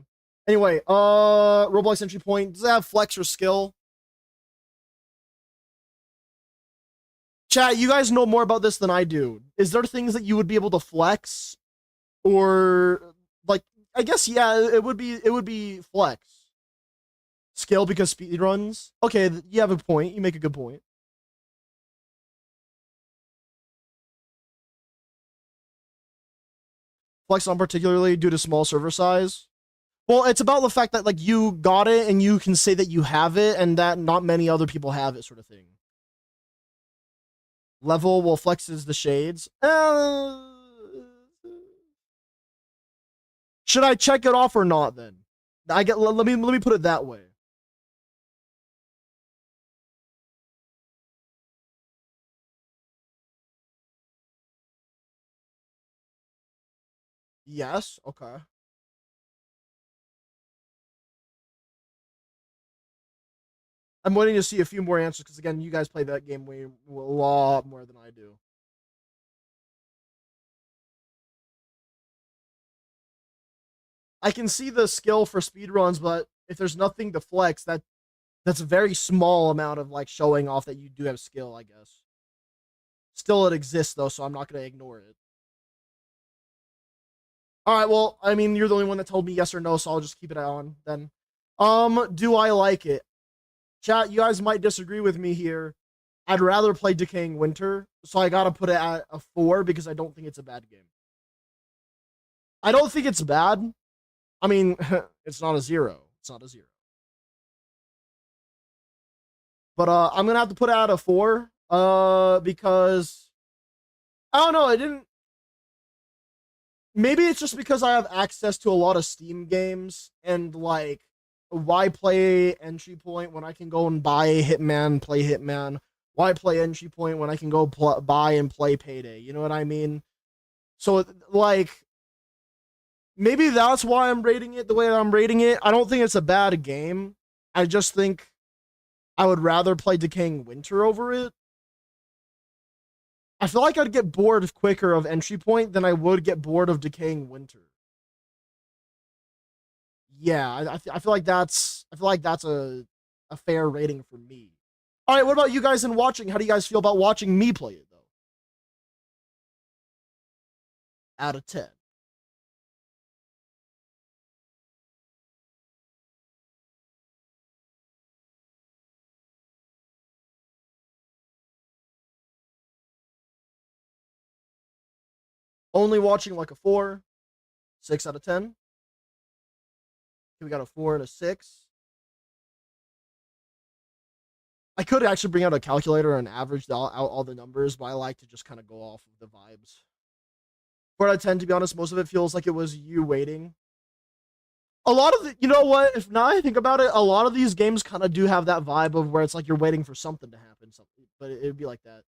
Anyway, Roblox entry point. Does it have flex or skill? Chat, you guys know more about this than I do. Is there things that you would be able to flex? Or like I guess yeah, it would be flex. Skill because speed runs. Okay, you have a point. You make a good point. Flex on particularly due to small server size. Well, it's about the fact that like you got it and you can say that you have it and that not many other people have it, sort of thing. Level will flexes the shades. Should I check it off or not? Then let me put it that way. Yes. Okay. I'm waiting to see a few more answers because again, you guys play that game way a lot more than I do. I can see the skill for speed runs, but if there's nothing to flex, that's a very small amount of like showing off that you do have skill, I guess. Still, it exists though, so I'm not gonna ignore it. All right, well, I mean, you're the only one that told me yes or no, so I'll just keep it on then. Do I like it? Chat, you guys might disagree with me here. I'd rather play Decaying Winter, so I gotta put it at a 4 because I don't think it's a bad game. I don't think it's bad. I mean, it's not a 0. It's not a 0. But I'm gonna have to put it at a 4. Because I don't know, it didn't. Maybe it's just because I have access to a lot of Steam games and like why play entry point when I can go and buy Hitman, play Hitman? Why play entry point when I can go buy and play Payday? You know what I mean? So like maybe that's why I'm rating it the way I'm rating it. I don't think it's a bad game. I just think I would rather play Decaying Winter over it. I feel like I'd get bored quicker of entry point than I would get bored of Decaying Winter. Yeah, I feel like that's a fair rating for me. All right, what about you guys in watching? How do you guys feel about watching me play it though? Out of 10. Only watching like a 4, 6 out of 10. Okay, we got a 4 and a 6. I could actually bring out a calculator and average out all the numbers, but I like to just kind of go off of the vibes. 4 out of 10, to be honest, most of it feels like it was you waiting. A lot of the, you know what? If now I think about it, a lot of these games kind of do have that vibe of where it's like you're waiting for something to happen, something, but it'd be like that.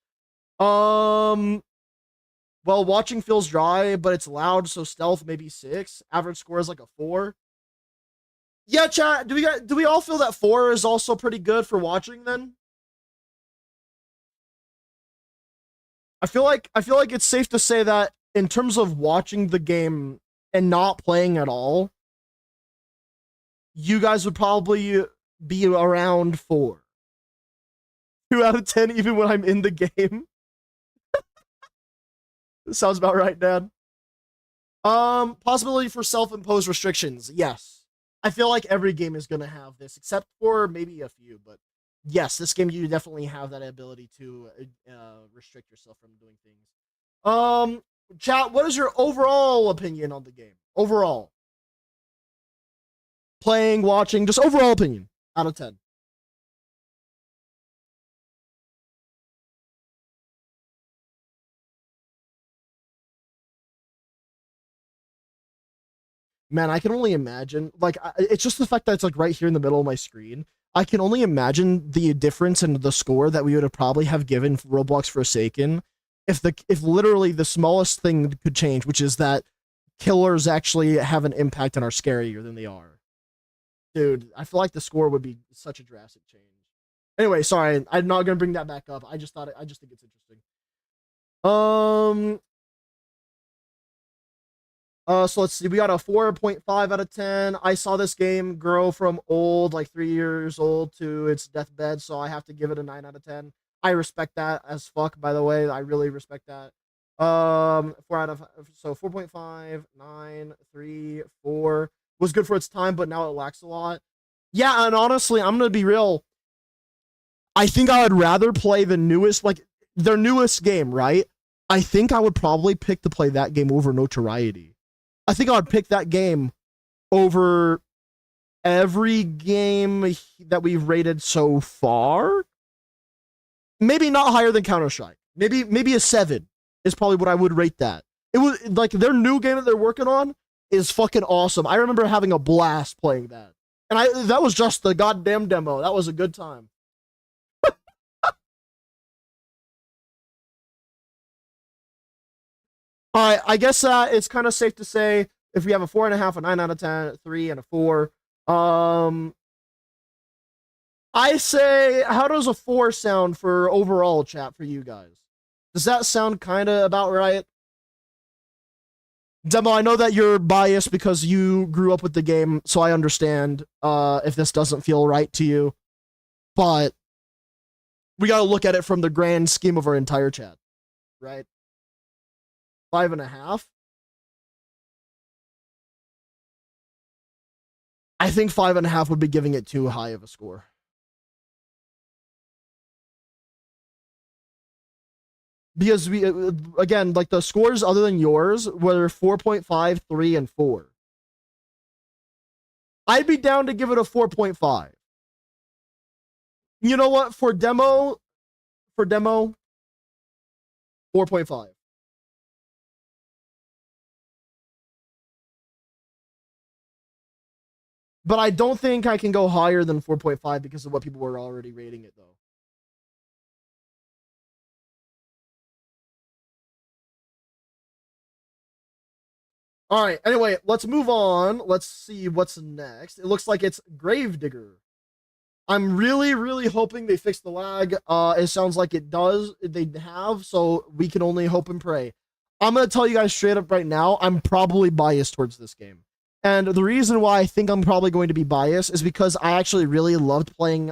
Well, watching feels dry, but it's loud, so stealth maybe 6. Average score is like a 4. Yeah, chat. Do we all feel that 4 is also pretty good for watching then? I feel like it's safe to say that in terms of watching the game and not playing at all, you guys would probably be around 4. 2 out of 10 even when I'm in the game. Sounds about right, Dad. Possibility for self-imposed restrictions. Yes. I feel like every game is gonna have this, except for maybe a few, but yes, this game you definitely have that ability to restrict yourself from doing things. Um, Chat, what is your overall opinion on the game? Overall. Playing, watching, just overall opinion out of 10. Man, I can only imagine. Like, it's just the fact that it's like right here in the middle of my screen. I can only imagine the difference in the score that we would have probably have given Roblox Forsaken if literally the smallest thing could change, which is that killers actually have an impact and are scarier than they are. Dude, I feel like the score would be such a drastic change. Anyway, sorry, I'm not gonna bring that back up. I just think it's interesting. So let's see. We got a 4.5 out of 10. I saw this game grow from old, like 3 years old, to its deathbed, so I have to give it a 9 out of 10. I respect that as fuck, by the way. I really respect that. 4.5, 9, 3, 4 was good for its time, but now it lacks a lot. Yeah, and honestly, I'm gonna be real. I think I would rather play the newest, like their newest game, right? I think I would probably pick to play that game over Notoriety. I think I would pick that game over every game that we've rated so far. Maybe not higher than Counter-Strike. Maybe a 7 is probably what I would rate that. It was like their new game that they're working on is fucking awesome. I remember having a blast playing that. And that was just the goddamn demo. That was a good time. All right, I guess it's kind of safe to say if we have a 4.5, a 9 out of 10, a 3, and a 4. I say, how does a 4 sound for overall chat for you guys? Does that sound kind of about right? Demo, I know that you're biased because you grew up with the game, so I understand if this doesn't feel right to you. But we got to look at it from the grand scheme of our entire chat, right? 5.5. I think 5.5 would be giving it too high of a score. Because we, again, like the scores other than yours were 4.5, 3, and 4. I'd be down to give it a 4.5. You know what? For demo, 4.5. But I don't think I can go higher than 4.5 because of what people were already rating it, though. All right. Anyway, let's move on. Let's see what's next. It looks like it's Gravedigger. I'm really, really hoping they fix the lag. It sounds like it does. They have, so we can only hope and pray. I'm gonna tell you guys straight up right now. I'm probably biased towards this game. And the reason why I think I'm probably going to be biased is because I actually really loved playing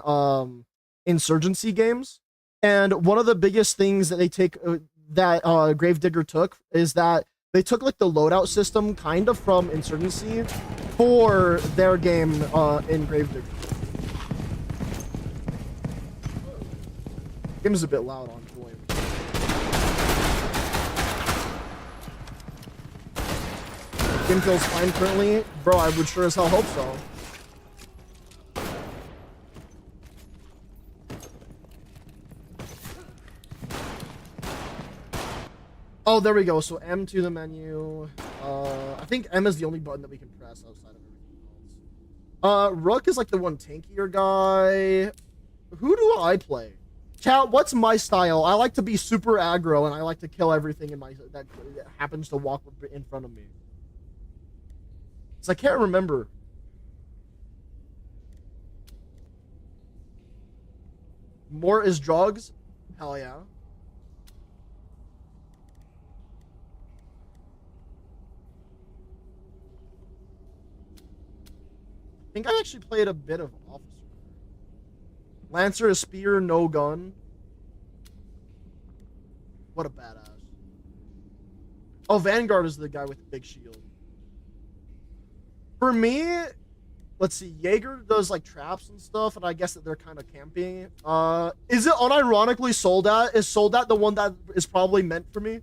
insurgency games. And one of the biggest things that they take that Gravedigger took is that they took like the loadout system kind of from insurgency for their game in Gravedigger. Game is a bit loud on point. Game feels fine currently. Bro, I would sure as hell hope so. Oh, there we go. So M to the menu. I think M is the only button that we can press outside of everything else. Rook is like the one tankier guy. Who do I play? Chat, what's my style? I like to be super aggro and I like to kill everything in my that happens to walk in front of me. So I can't remember. More is drugs? Hell yeah. I think I actually played a bit of Officer. Lancer is spear, no gun. What a badass. Oh, Vanguard is the guy with the big shield. For me, let's see. Jaeger does like traps and stuff, and I guess that they're kind of camping. Is it unironically Soldat? Is Soldat the one that is probably meant for me?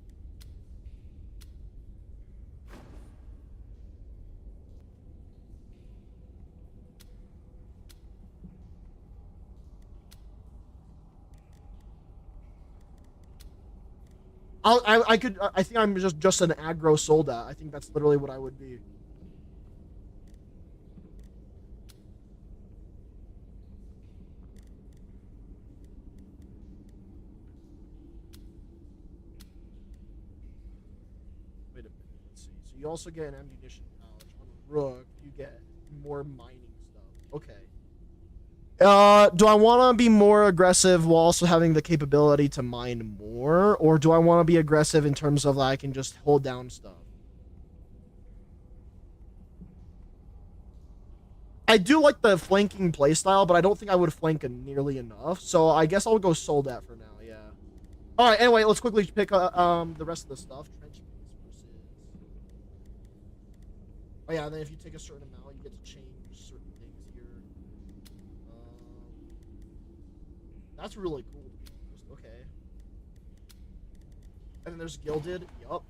I think I'm just an aggro Soldat. I think that's literally what I would be. you also get an ammunition pouch. On Rook, you get more mining stuff. Okay. Do I want to be more aggressive while also having the capability to mine more? Or do I want to be aggressive in terms of like I can just hold down stuff? I do like the flanking playstyle, but I don't think I would flank nearly enough. So I guess I'll go Soldat for now, yeah. Alright, anyway, let's quickly pick the rest of the stuff. Trench base versus... Oh yeah, and then if you take a certain amount, you get to change certain things here. That's really cool to be honest. Okay. And then there's Gilded. Yup.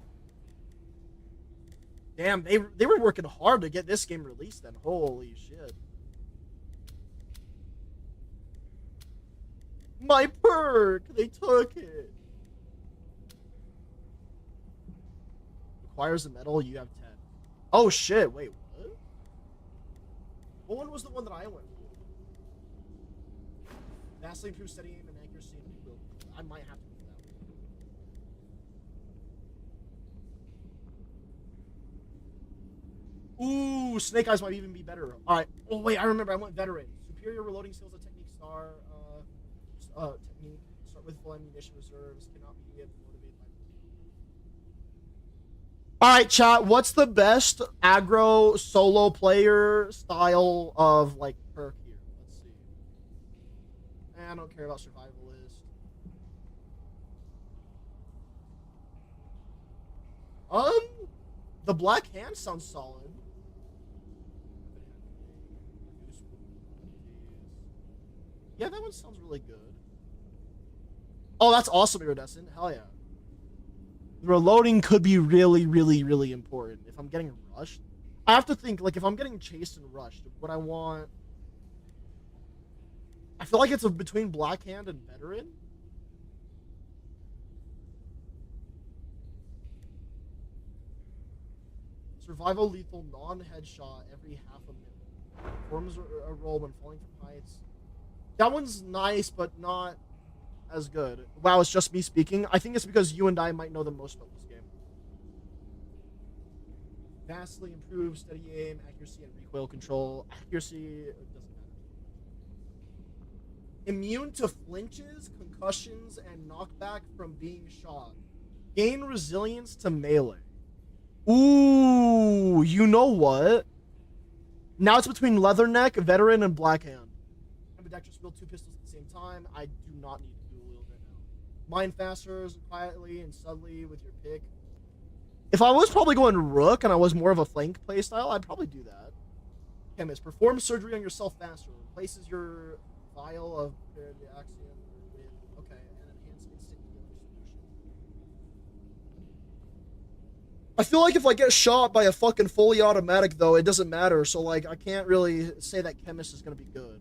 Damn, they were working hard to get this game released then. Holy shit. My perk! They took it. Requires a medal, you have 10. Oh shit, wait, what? What one was the one that I went for? Vastly improved steady aim and accuracy and reload. I might have to do that one. Ooh, Snake Eyes might even be better. Alright. Oh wait, I remember I went veteran. Superior reloading skills of technique star. Technique. Start with full ammunition reserves. Cannot be motivated by. Alright, chat. What's the best aggro solo player style of like perk here? Let's see. I don't care about survivalist. The Black Hand sounds solid. Yeah, that one sounds really good. Oh, that's awesome, Iridescent. Hell yeah. The reloading could be really, really, really important. If I'm getting rushed, I have to think, like, if I'm getting chased and rushed, what I want... I feel like it's between Black Hand and Veteran. Survival lethal non-headshot every half a minute. Performs a roll when falling from heights. That one's nice, but not as good. Wow, it's just me speaking. I think it's because you and I might know the most about this game. Vastly improved steady aim, accuracy, and recoil control. Accuracy doesn't matter. Immune to flinches, concussions, and knockback from being shot. Gain resilience to melee. Ooh, you know what? Now it's between Leatherneck, Veteran, and Black Hand. Ambidextrous wield 2 pistols at the same time. I do not need to dual wield right now. Mine faster, quietly and subtly with your pick. If I was probably going Rook and I was more of a flank playstyle, I'd probably do that. Chemist, perform surgery on yourself faster. Replaces your vial of Axiom with, okay, and enhance instant healing solution. I feel like if I get shot by a fucking fully automatic, though, it doesn't matter. So, like, I can't really say that Chemist is going to be good.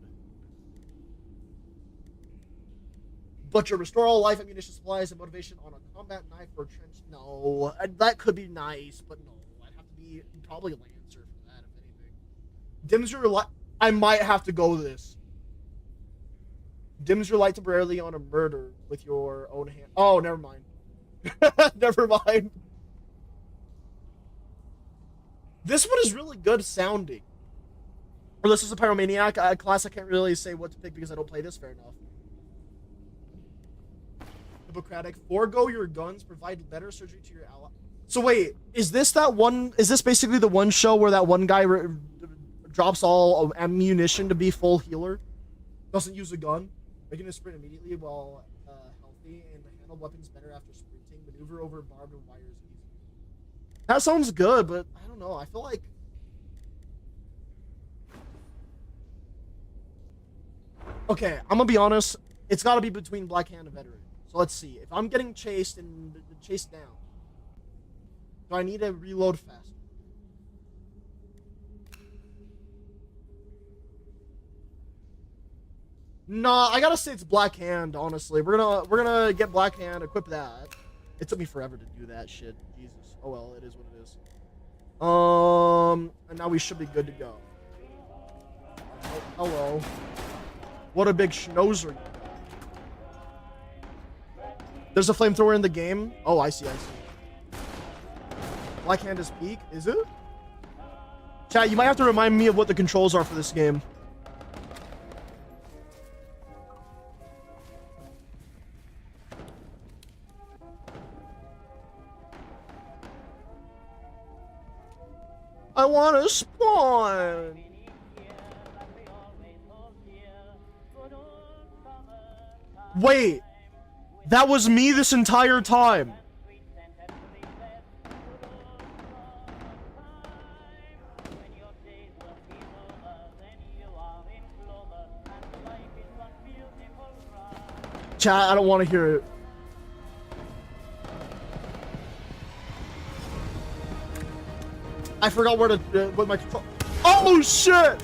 Butcher, restore all life, ammunition, supplies, and motivation on a combat knife or trench. No, that could be nice, but no. I'd have to be probably Lancer for that, if anything. Dims your light. I might have to go this. Dims your light temporarily on a murder with your own hand. Oh, never mind. Never mind. This one is really good sounding. Or this is a Pyromaniac. A class I can't really say what to pick because I don't play this fair enough. Hippocratic. Forego your guns. Provide better surgery to your ally. So wait, is this that one? Is this basically the one show where that one guy drops all ammunition to be full healer? Doesn't use a gun. Making a sprint immediately while healthy and to handle weapons better after sprinting. Maneuver over barbed wires easy. That sounds good, but I don't know. I feel like okay, I'm gonna be honest. It's got to be between Black Hand and Veteran. So let's see. If I'm getting chased and chased down, do I need to reload faster? Nah, I gotta say it's Black Hand. Honestly, we're gonna get Black Hand, equip that. It took me forever to do that shit. Jesus. Oh well, it is what it is. And now we should be good to go. Oh, hello. What a big schnozer. There's a flamethrower in the game. Oh, I see. Why can't this peak? Is it? Chat, you might have to remind me of what the controls are for this game. I want to spawn. Wait, that was me this entire time. Chat, I don't want to hear it. I forgot where to what my control. Oh shit!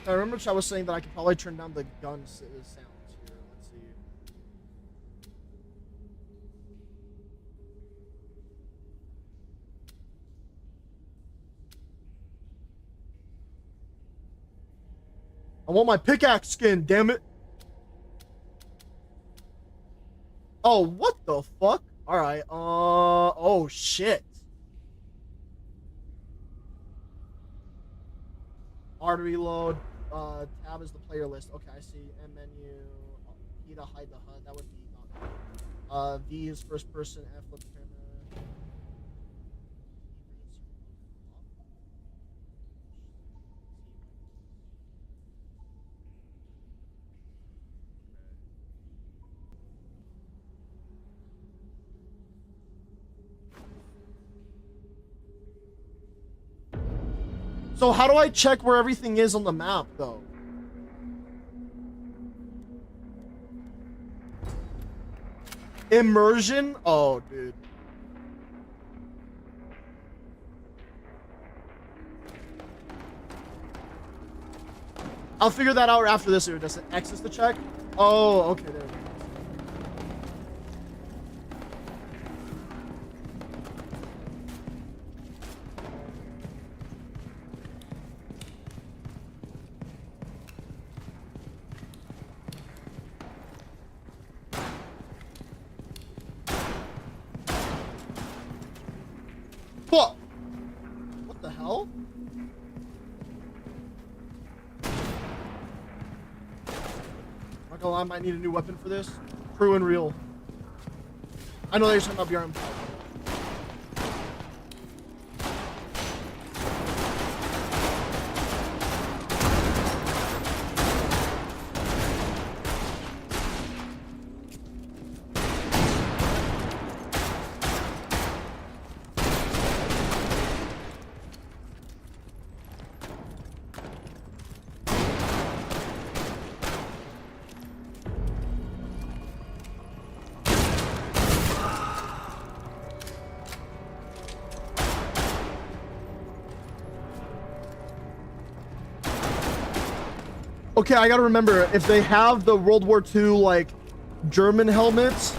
I remember I was saying that I could probably turn down the gun sounds here. Let's see. I want my pickaxe skin, damn it. Oh, what the fuck? Alright, oh shit. R to reload. Tab is the player list. Okay, I see. And menu. E to hide the HUD. That would be not. V is first person. F flip the camera. So how do I check where everything is on the map, though? Immersion? Oh, dude. I'll figure that out after this. Does it X is the check? Oh, okay, there we go. What the hell? Not gonna lie, I might need a new weapon for this. True and real. I know they're talking about BRM. Okay, I gotta remember, if they have the World War II, like, German helmets,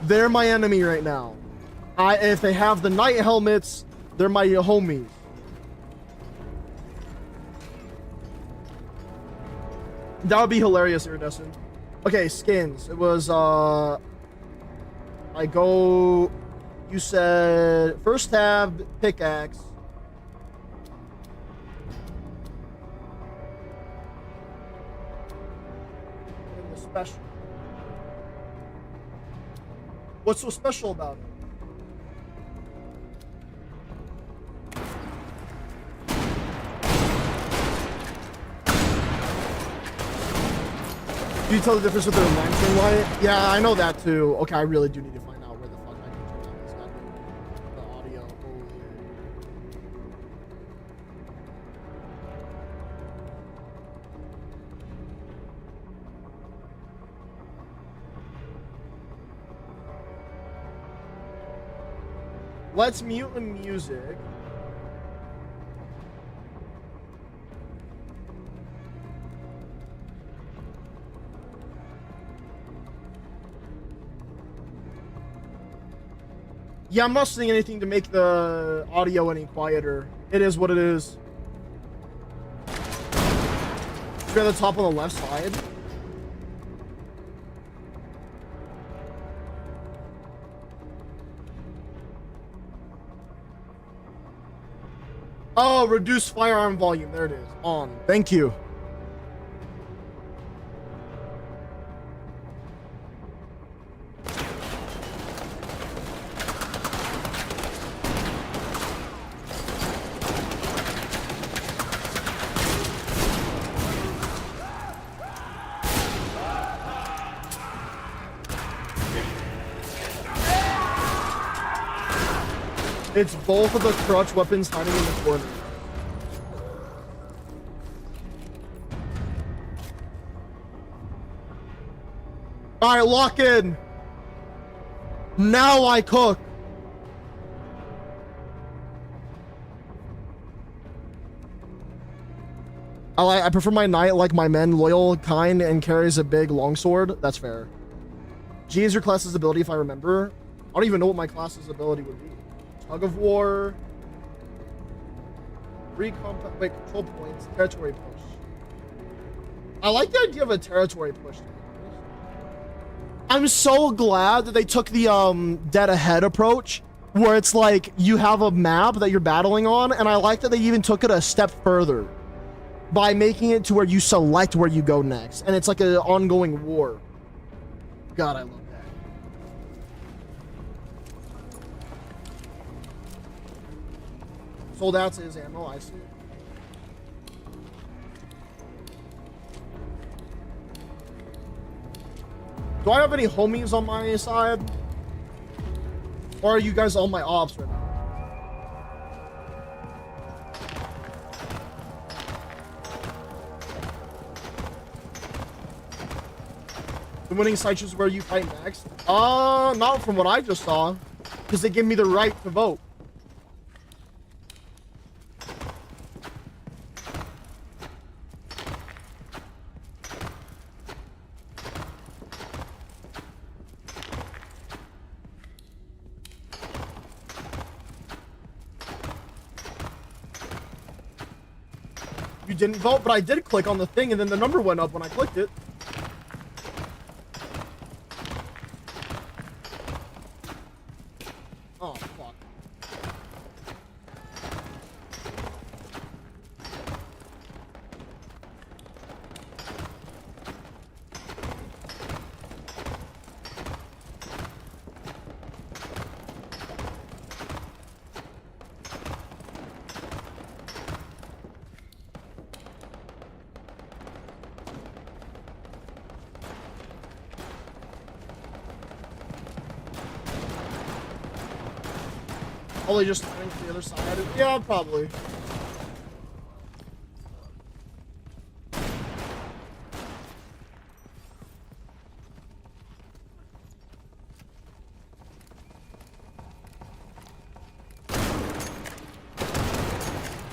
they're my enemy right now. If they have the night helmets, they're my homies. That would be hilarious, Iridescent. Okay, skins. It was, you said, first tab, pickaxe. Special. What's so special about it? Do you tell the difference with the lantern light? Yeah, I know that too. Okay, I really do need to find out where the fuck I can turn down this goddamn the audio. Holy. Let's mute the music. Yeah, I'm not saying anything to make the audio any quieter. It is what it is. be at the top on the left side. Oh, reduce firearm volume. There it is. On. Thank you. It's both of the crutch weapons hiding in the corner. All right, lock in. Now I cook. I prefer my knight like my men, loyal, kind, and carries a big longsword. That's fair. G is your class's ability, if I remember. I don't even know what my class's ability would be. Tug of war. Wait, control points. Territory push. I like the idea of a territory push. I'm so glad that they took the dead ahead approach, where it's like you have a map that you're battling on, and I like that they even took it a step further by making it to where you select where you go next, and it's like an ongoing war. God, I love that. Sold out to his ammo, I see. Do I have any homies on my side? Or are you guys all my ops right now? The winning site is where you fight next? Not from what I just saw. Because they give me the right to vote. You didn't vote, but I did click on the thing and then the number went up when I clicked it. Oh, fuck. Oh, they just went to the other side? Yeah, probably.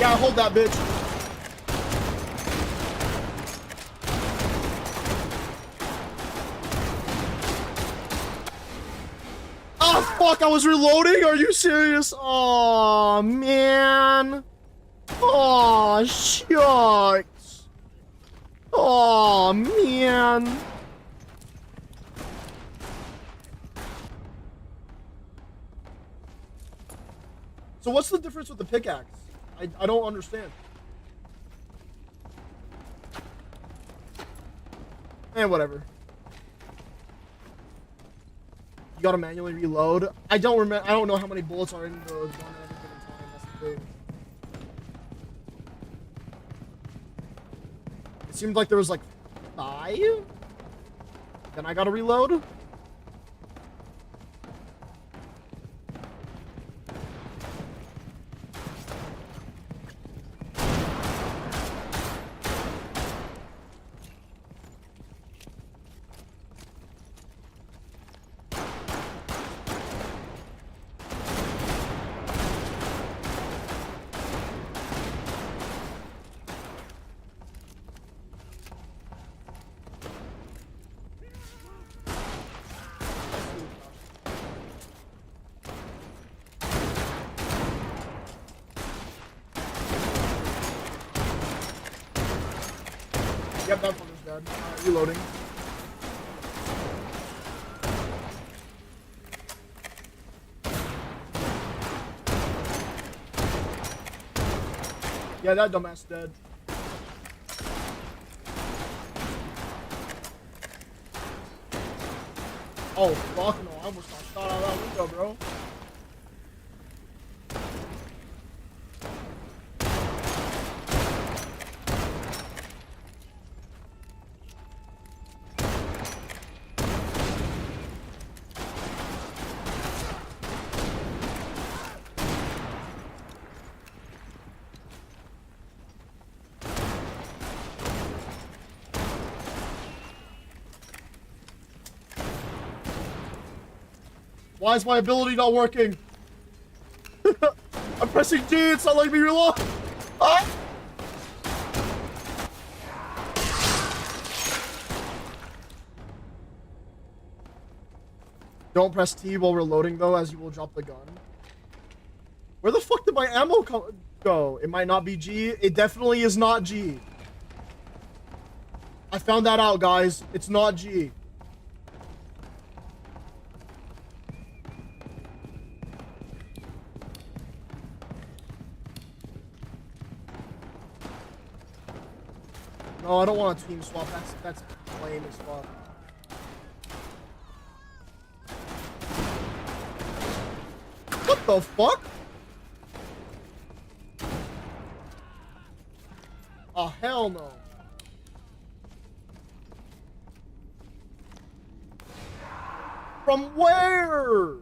Yeah, hold that, bitch. Oh, fuck, I was reloading? Are you serious? Oh, man. Oh, shucks. Oh, man. So what's the difference with the pickaxe? I don't understand. Whatever. You gotta manually reload. I don't remember. I don't know how many bullets are in the gun at any given time. That's the thing. It seemed like there was like 5. Then I gotta reload. Yep, that fucker's dead. Alright, reloading. Yeah, that dumbass dead. Oh, fuck no. I almost got shot out of that window, bro. Why is my ability not working? I'm pressing G, it's not letting me reload. Ah! Don't press T while reloading though, as you will drop the gun. Where the fuck did my ammo go? It might not be G. It definitely is not G. I found that out, guys. It's not G. No, I don't want a team swap. That's lame as fuck. What the fuck? Oh, hell no. From where?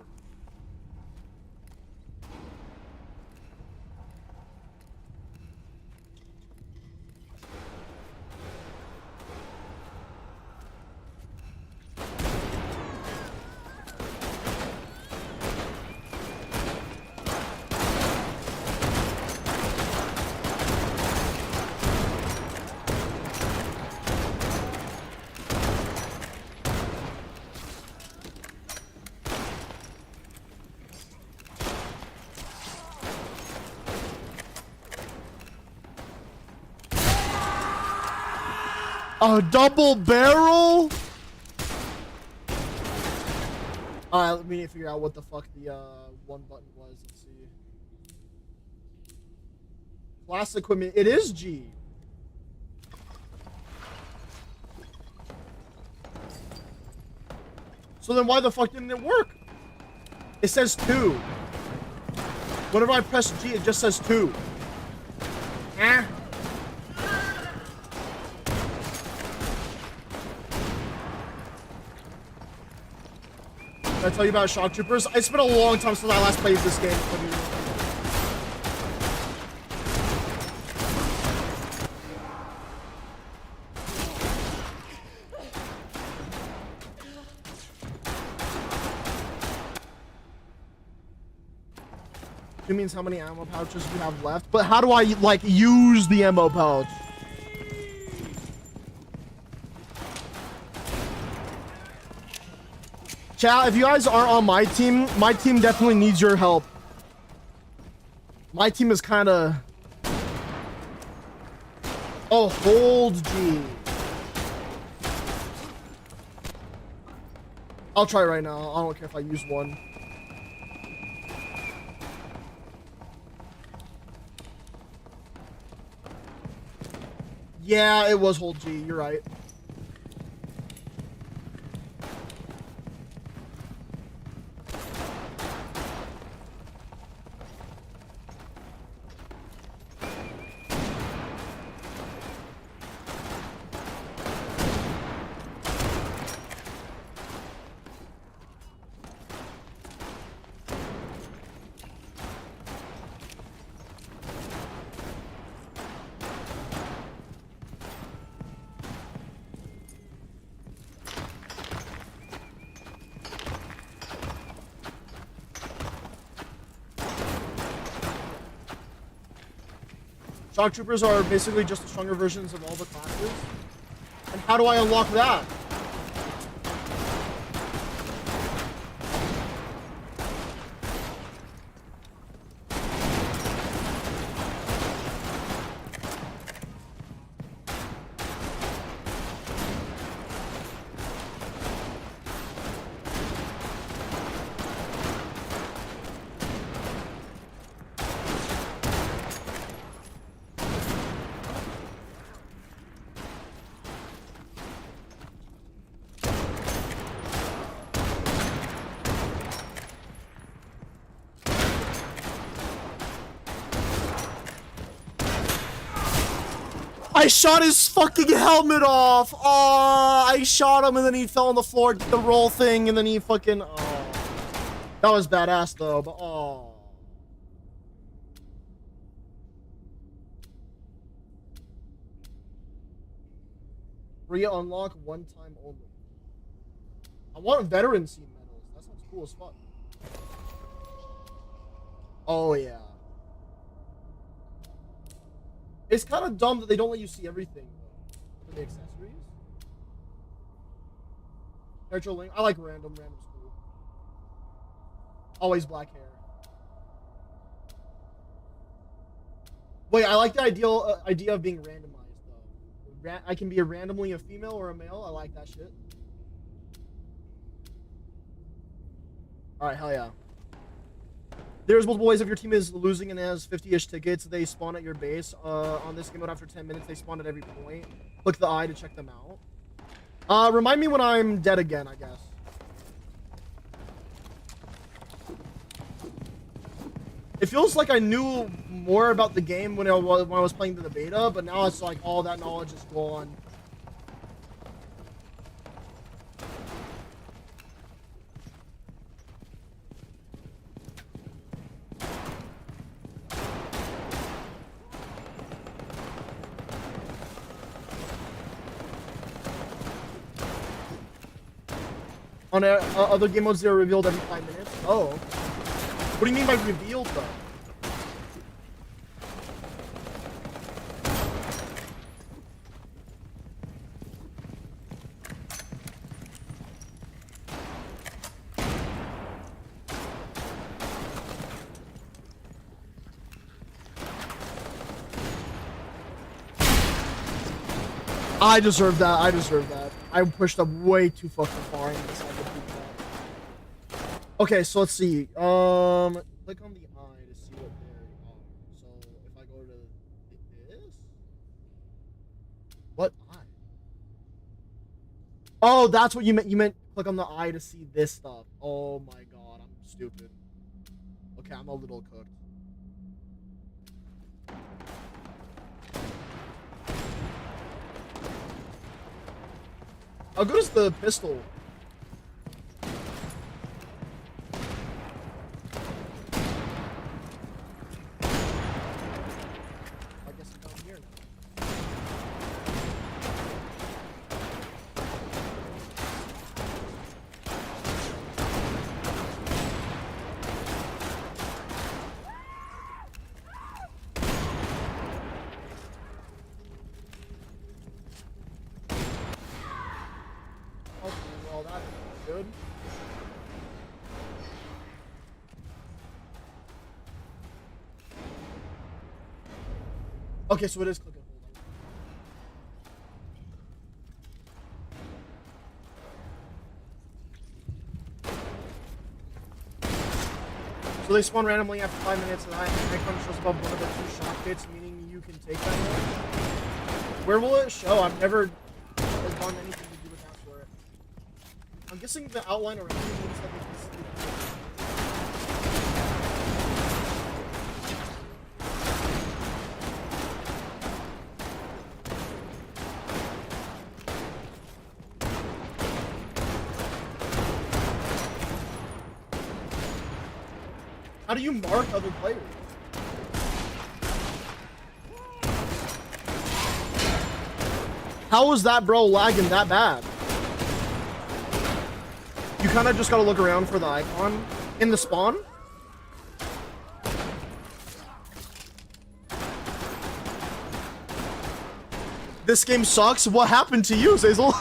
A double barrel? Alright, let me figure out what the fuck the one button was. Let's see. Class equipment. It is G. So then why the fuck didn't it work? It says 2. Whenever I press G, it just says 2. Eh? Did I tell you about shock troopers? It's been a long time since I last played this game. It means how many ammo pouches we have left. But how do I, like, use the ammo pouch? Chat, if you guys are on my team definitely needs your help. My team is kind of... Oh, hold G. I'll try right now. I don't care if I use one. Yeah, it was hold G. You're right. Shock troopers are basically just the stronger versions of all the classes. And how do I unlock that? I shot his fucking helmet off. Oh, I shot him and then he fell on the floor, did the roll thing, and then he fucking. Oh, that was badass though. But oh. Free unlock one time only. I want veteran scene medals. That sounds cool as fuck. Oh yeah. It's kind of dumb that they don't let you see everything though, for the accessories. Hair link. I like random. Random's cool. Always black hair. Wait, I like the idea of being randomized though. I can be randomly a female or a male. I like that shit. All right, hell yeah. There's multiple ways if your team is losing and has 50-ish tickets. They spawn at your base. On this game mode after 10 minutes, they spawn at every point. Click the eye to check them out. Remind me when I'm dead again, I guess. It feels like I knew more about the game when I was playing the beta, but now it's like all that knowledge is gone. On other game modes, they're revealed every 5 minutes. Oh. What do you mean by revealed, though? I deserve that. I deserve that. I pushed up way too fucking far in this. Okay, so let's see. Click on the eye to see what they are. So if I go to this, what eye? Oh, that's what you meant. You meant click on the eye to see this stuff. Oh my god, I'm stupid. Okay, I'm a little cooked. How good is the pistol? Okay, so it is click and hold. So they spawn randomly after 5 minutes, and icon shows above one of the 2 shock hits, meaning you can take that one. Where will it show? I've never done anything to do with that for it. I'm guessing the outline around it means that they can see it. How do you mark other players? How was that bro lagging that bad? You kind of just gotta look around for the icon in the spawn. This game sucks. What happened to you, Zazel?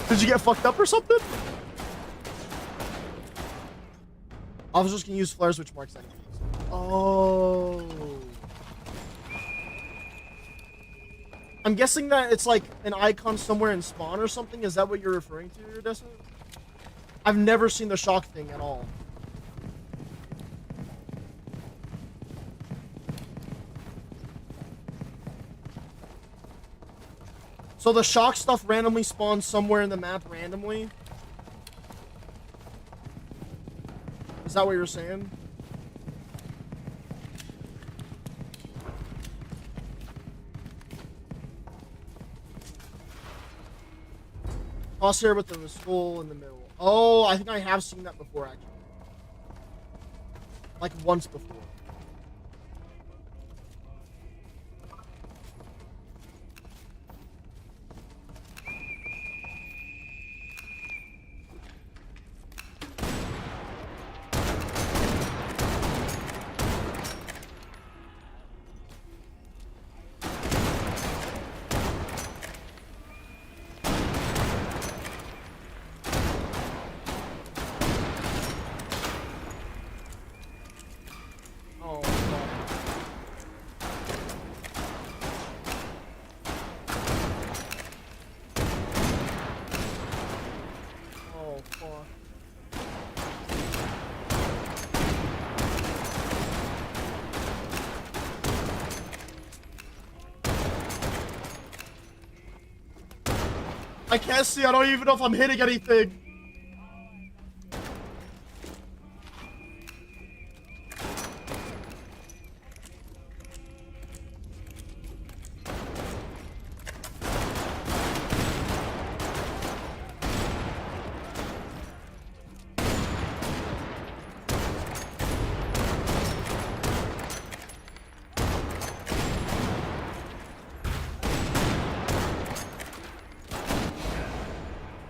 did you get fucked up or something? Officers can use flares which marks enemies. Oh. I'm guessing that it's like an icon somewhere in spawn or something. Is that what you're referring to, Odessa? I've never seen the shock thing at all. So the shock stuff randomly spawns somewhere in the map randomly? Is that what you're saying? Crosshair with the skull in the middle. Oh, I think I have seen that before, actually. Like, once before. Oh, fuck. Oh, fuck. I can't see. I don't even know if I'm hitting anything.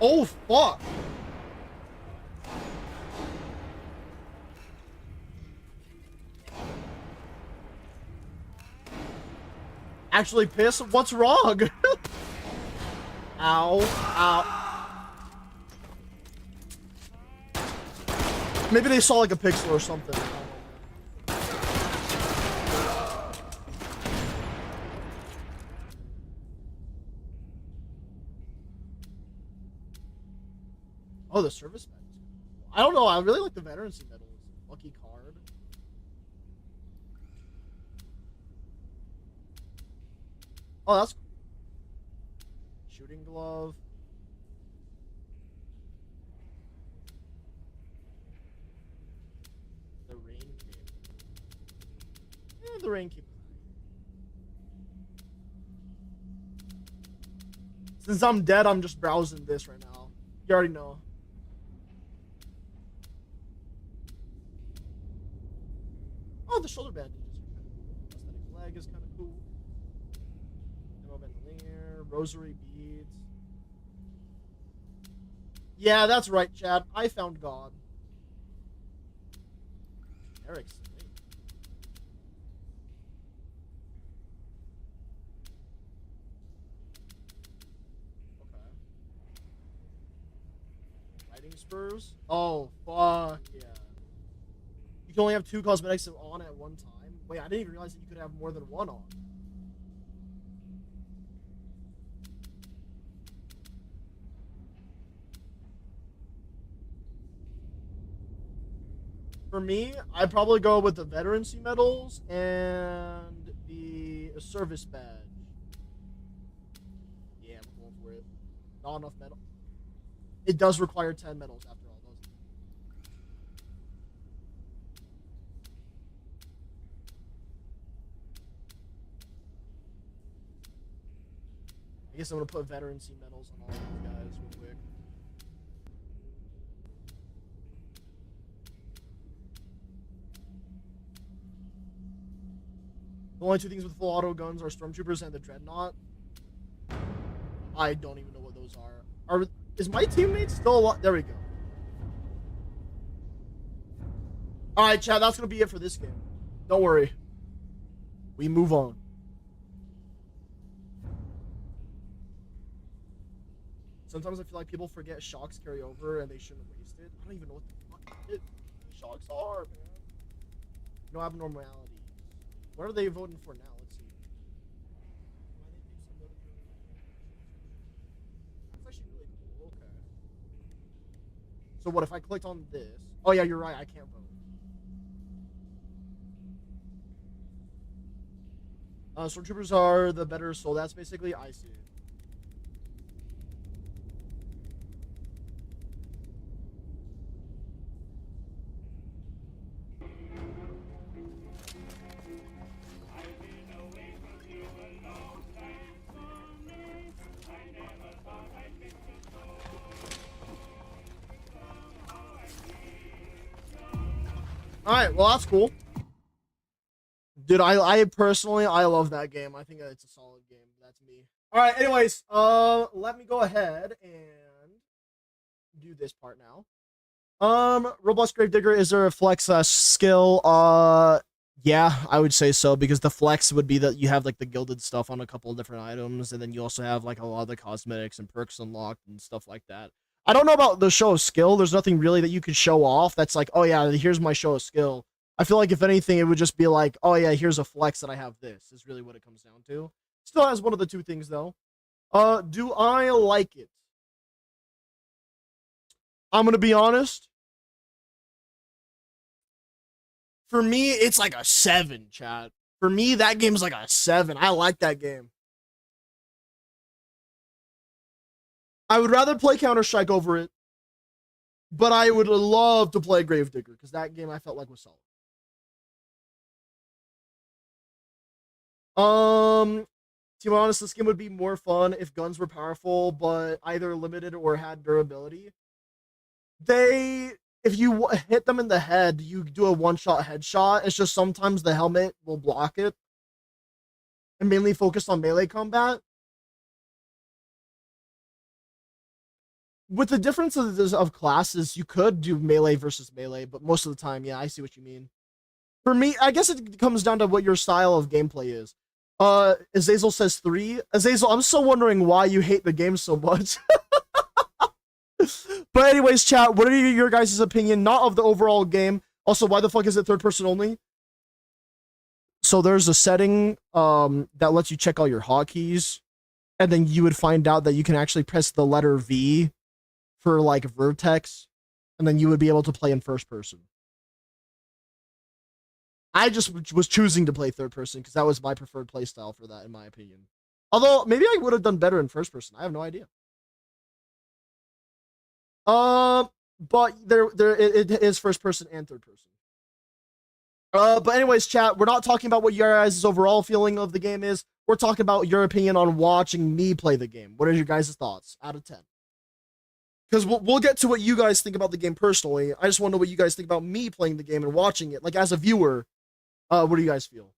Oh, fuck. Actually, piss. What's wrong? Ow. Ow. Maybe they saw like a pixel or something. Oh, the service badge. I don't know. I really like the veterancy medals. Lucky card. Oh, that's cool. Shooting glove. The rain cape. Yeah, the rain cape. Since I'm dead, I'm just browsing this right now. You already know. Oh, the shoulder bandages are kind of cool. Prosthetic leg is kind of cool. Ammo bandolier, rosary beads. Yeah, that's right, Chad. I found God. Generic slate. Okay. Riding spurs? Oh, fuck yeah. You can only have 2 cosmetics on at one time. Wait, I didn't even realize that you could have more than 1 on. For me, I'd probably go with the veterancy medals and the service badge. Yeah, I'm going for it. Not enough medal. It does require 10 medals after all, doesn't it? I guess I'm gonna put veterancy medals on all of these guys real quick. The only 2 things with full auto guns are stormtroopers and the dreadnought. I don't even know what those are. Is my teammate still alive? There we go. All right, chat. That's gonna be it for this game. Don't worry. We move on. Sometimes I feel like people forget shocks carry over and they shouldn't waste it. I don't even know what the fuck shocks are, man. No abnormalities. What are they voting for now? Let's see. That's actually really cool. Okay. So what if I clicked on this? Oh yeah, you're right. I can't vote. Stormtroopers are the better soul. That's basically I see it. All right, well that's cool, dude. I personally I love that game. I think it's a solid game. That's me. All right. Anyways, let me go ahead and do this part now. Robust Gravedigger, is there a flex skill? Yeah, I would say so, because the flex would be that you have like the gilded stuff on a couple of different items, and then you also have like a lot of the cosmetics and perks unlocked and stuff like that. I don't know about the show of skill. There's nothing really that you could show off that's like, oh yeah, here's my show of skill. I feel like if anything, it would just be like, oh yeah, here's a flex that I have. This is really what it comes down to. Still has one of the two things though. Do I like it? I'm gonna be honest. For me, it's like a 7, chat. For me, that game's like a 7. I like that game. I would rather play Counter-Strike over it, but I would love to play Gravedigger, because that game I felt like was solid. To be honest, this game would be more fun if guns were powerful, but either limited or had durability. If you hit them in the head, you do a one-shot headshot. It's just sometimes the helmet will block it, and mainly focused on melee combat. With the differences of classes, you could do melee versus melee, but most of the time, yeah, I see what you mean. For me, I guess it comes down to what your style of gameplay is. Azazel says 3. Azazel, I'm still wondering why you hate the game so much. But anyways, chat, what are your guys' opinion? Not of the overall game. Also, why the fuck is it third person only? So there's a setting that lets you check all your hotkeys, and then you would find out that you can actually press the letter V for like vertex, and then you would be able to play in first person. I just was choosing to play third person because that was my preferred play style for that, in my opinion. Although maybe I would have done better in first person. I have no idea. But it is first person and third person. But anyways, chat, we're not talking about what your guys' overall feeling of the game is. We're talking about your opinion on watching me play the game. What are your guys' thoughts out of 10? Because we'll get to what you guys think about the game personally. I just want to know what you guys think about me playing the game and watching it. Like, as a viewer, what do you guys feel?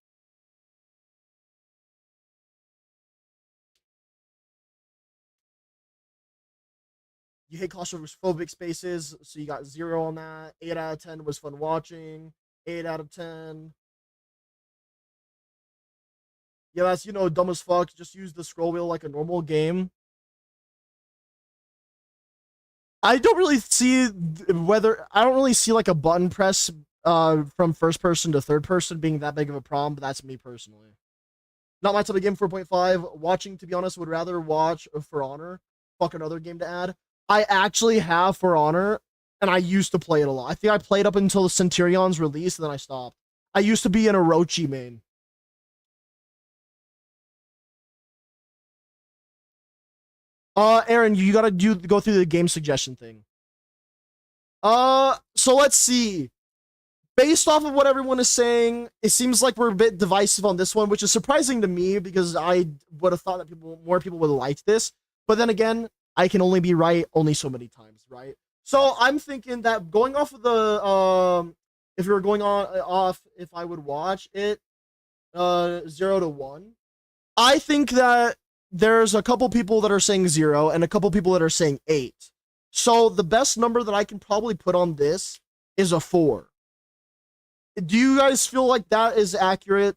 You hate claustrophobic spaces, so you got 0 on that. 8 out of 10 was fun watching. 8 out of 10. Yeah, that's, dumb as fuck. Just use the scroll wheel like a normal game. I don't really see like a button press from first person to third person being that big of a problem, but that's me personally. Not my type of game. 4.5. Watching, to be honest, would rather watch For Honor. Fuck, another game to add. I actually have For Honor, and I used to play it a lot. I think I played up until the Centurion's release, and then I stopped. I used to be an Orochi main. Aaron, you gotta go through the game suggestion thing. So let's see. Based off of what everyone is saying, it seems like we're a bit divisive on this one, which is surprising to me because I would have thought that more people would have liked this. But then again, I can only be right only so many times, right? So I'm thinking that going off of the if you were going off if I would watch it 0 to 1, I think that there's a couple people that are saying 0 and a couple people that are saying 8. So the best number that I can probably put on this is a 4. Do you guys feel like that is accurate?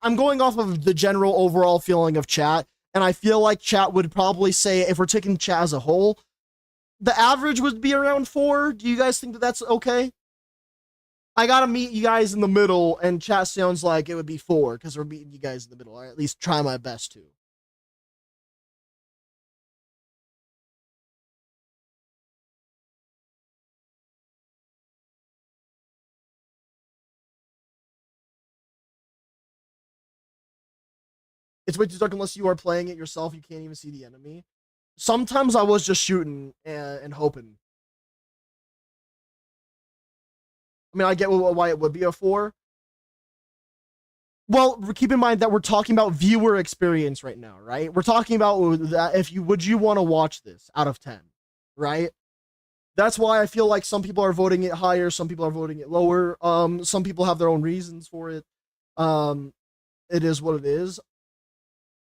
I'm going off of the general overall feeling of chat, and I feel like chat would probably say, if we're taking chat as a whole, the average would be around 4. Do you guys think that that's okay? I gotta meet you guys in the middle, and chat sounds like it would be 4 because we're meeting you guys in the middle. I at least try my best to. It's way too dark unless you are playing it yourself. You can't even see the enemy. Sometimes I was just shooting and hoping. I mean, I get why it would be a 4. Well, keep in mind that we're talking about viewer experience right now, right? We're talking about that if you would you want to watch this out of 10, right? That's why I feel like some people are voting it higher, some people are voting it lower. Some people have their own reasons for it. Um, it is what it is.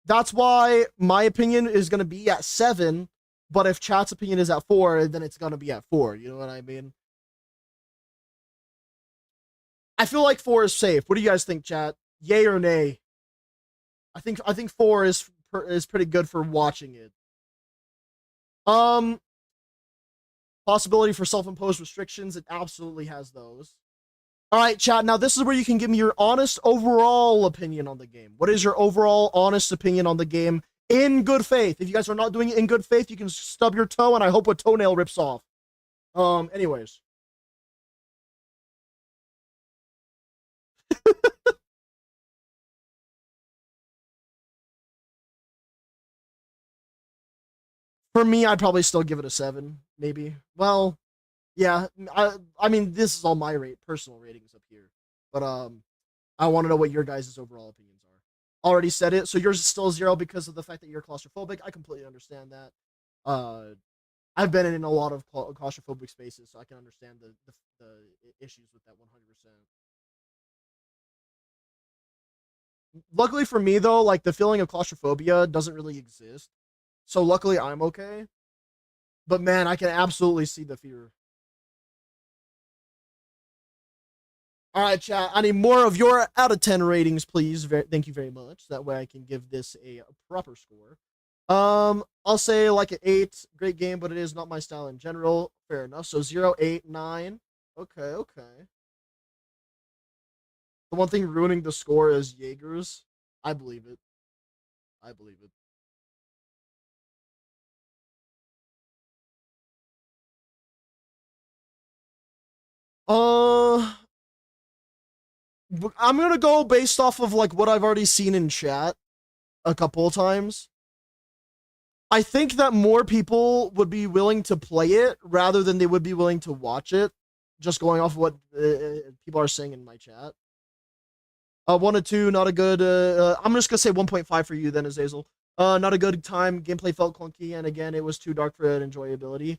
That's why my opinion is going to be at 7, but if chat's opinion is at 4, then it's going to be at 4. You know what I mean? I feel like 4 is safe. What do you guys think, chat? Yay or nay? I think 4 is pretty good for watching it. Possibility for self-imposed restrictions, it absolutely has those. All right, chat. Now this is where you can give me your honest overall opinion on the game. What is your overall honest opinion on the game in good faith? If you guys are not doing it in good faith, you can stub your toe, and I hope a toenail rips off. Anyways. For me, I'd probably still give it a 7, maybe. Well, yeah. I mean, this is all my personal ratings up here, but I want to know what your guys' overall opinions are. Already said it, so yours is still 0 because of the fact that you're claustrophobic. I completely understand that. I've been in a lot of claustrophobic spaces, so I can understand the issues with that 100%. Luckily for me, though, like the feeling of claustrophobia doesn't really exist. So luckily I'm okay. But man, I can absolutely see the fear. All right, chat. I need more of your out of 10 ratings, please. Thank you very much. That way I can give this a proper score. I'll say like an 8. Great game, but it is not my style in general. Fair enough. So 0, 8, 9. Okay, okay. The one thing ruining the score is Jaegers. I believe it. I believe it. Uh, I'm gonna go based off of like what I've already seen in chat a couple of times. I think that more people would be willing to play it rather than they would be willing to watch it. Just going off of what people are saying in my chat. 1 to 2, not a good. I'm just gonna say 1.5 for you then, Azazel. Not a good time. Gameplay felt clunky, and again, it was too dark for enjoyability.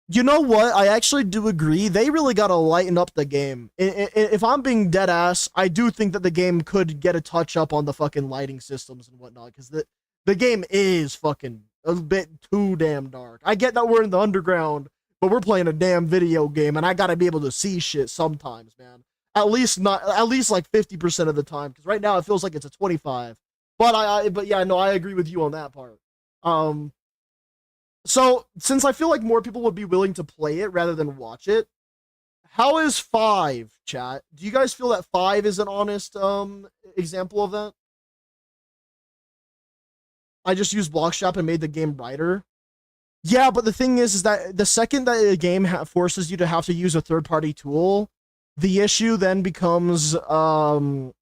You know what? I actually do agree. They really got to lighten up the game. If I'm being dead ass, I do think that the game could get a touch up on the fucking lighting systems and whatnot, because the game is fucking a bit too damn dark. I get that we're in the underground, but we're playing a damn video game, and I gotta be able to see shit sometimes, man. At least like 50% of the time, because right now it feels like it's a 25. But yeah, no, I agree with you on that part. So, since I feel like more people would be willing to play it rather than watch it, how is 5, chat? Do you guys feel that 5 is an honest example of that? I just used Blockshop and made the game brighter. Yeah, but the thing is that the second that a game forces you to have to use a third-party tool, the issue then becomes not.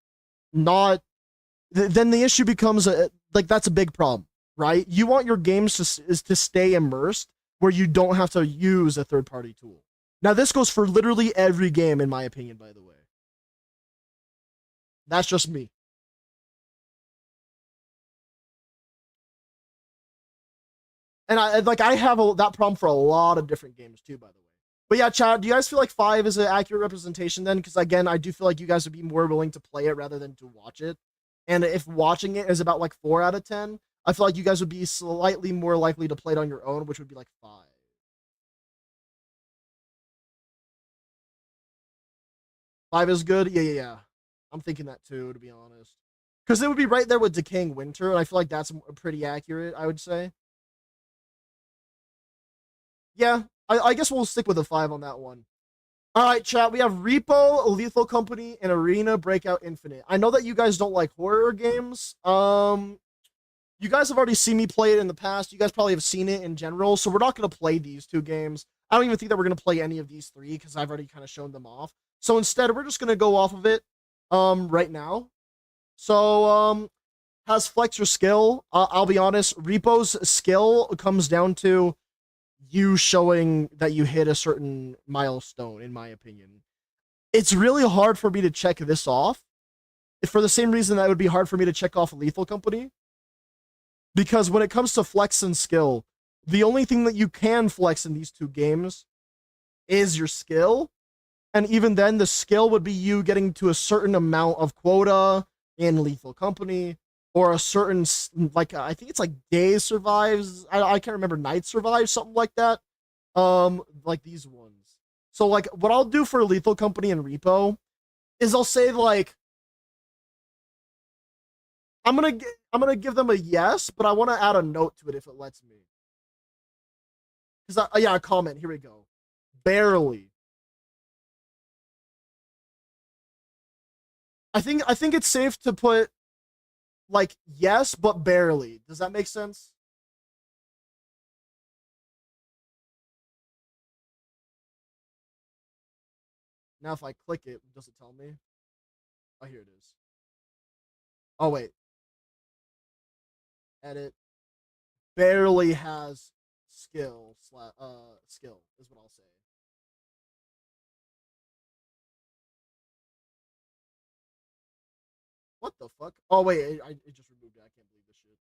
Then the issue becomes like that's a big problem, right? You want your games to stay immersed where you don't have to use a third-party tool. Now, this goes for literally every game, in my opinion, by the way. That's just me. And I have that problem for a lot of different games too, by the way. But yeah, Chad, do you guys feel like 5 is an accurate representation then? Because again, I do feel like you guys would be more willing to play it rather than to watch it. And if watching it is about like 4 out of 10, I feel like you guys would be slightly more likely to play it on your own, which would be like 5. 5 is good? Yeah. I'm thinking that too, to be honest. Because it would be right there with Decaying Winter, and I feel like that's pretty accurate, I would say. Yeah, I guess we'll stick with a 5 on that one. All right, chat. We have Repo, Lethal Company, and Arena Breakout Infinite. I know that you guys don't like horror games. You guys have already seen me play it in the past. You guys probably have seen it in general, so we're not going to play these 2 games. I don't even think that we're going to play any of these 3 because I've already kind of shown them off. So instead, we're just going to go off of it right now. So has flex or skill. I'll be honest. Repo's skill comes down to you showing that you hit a certain milestone, in my opinion. It's really hard for me to check this off for the same reason that it would be hard for me to check off Lethal Company. Because when it comes to flex and skill, the only thing that you can flex in these 2 games is your skill. And even then, the skill would be you getting to a certain amount of quota in Lethal Company, or a certain, like, I think it's like days survives. I can't remember, night survives, something like that. Like these ones. So like, what I'll do for Lethal Company and Repo is I'll say like, I'm gonna give them a yes, but I want to add a note to it if it lets me. Because yeah, a comment. Here we go. Barely. I think it's safe to put like yes, but barely. Does that make sense? Now if I click it, does it tell me? Oh, here it is. Oh wait, edit. Barely has skill is what I'll say. What the fuck? Oh wait, it just removed it. I can't believe this shit.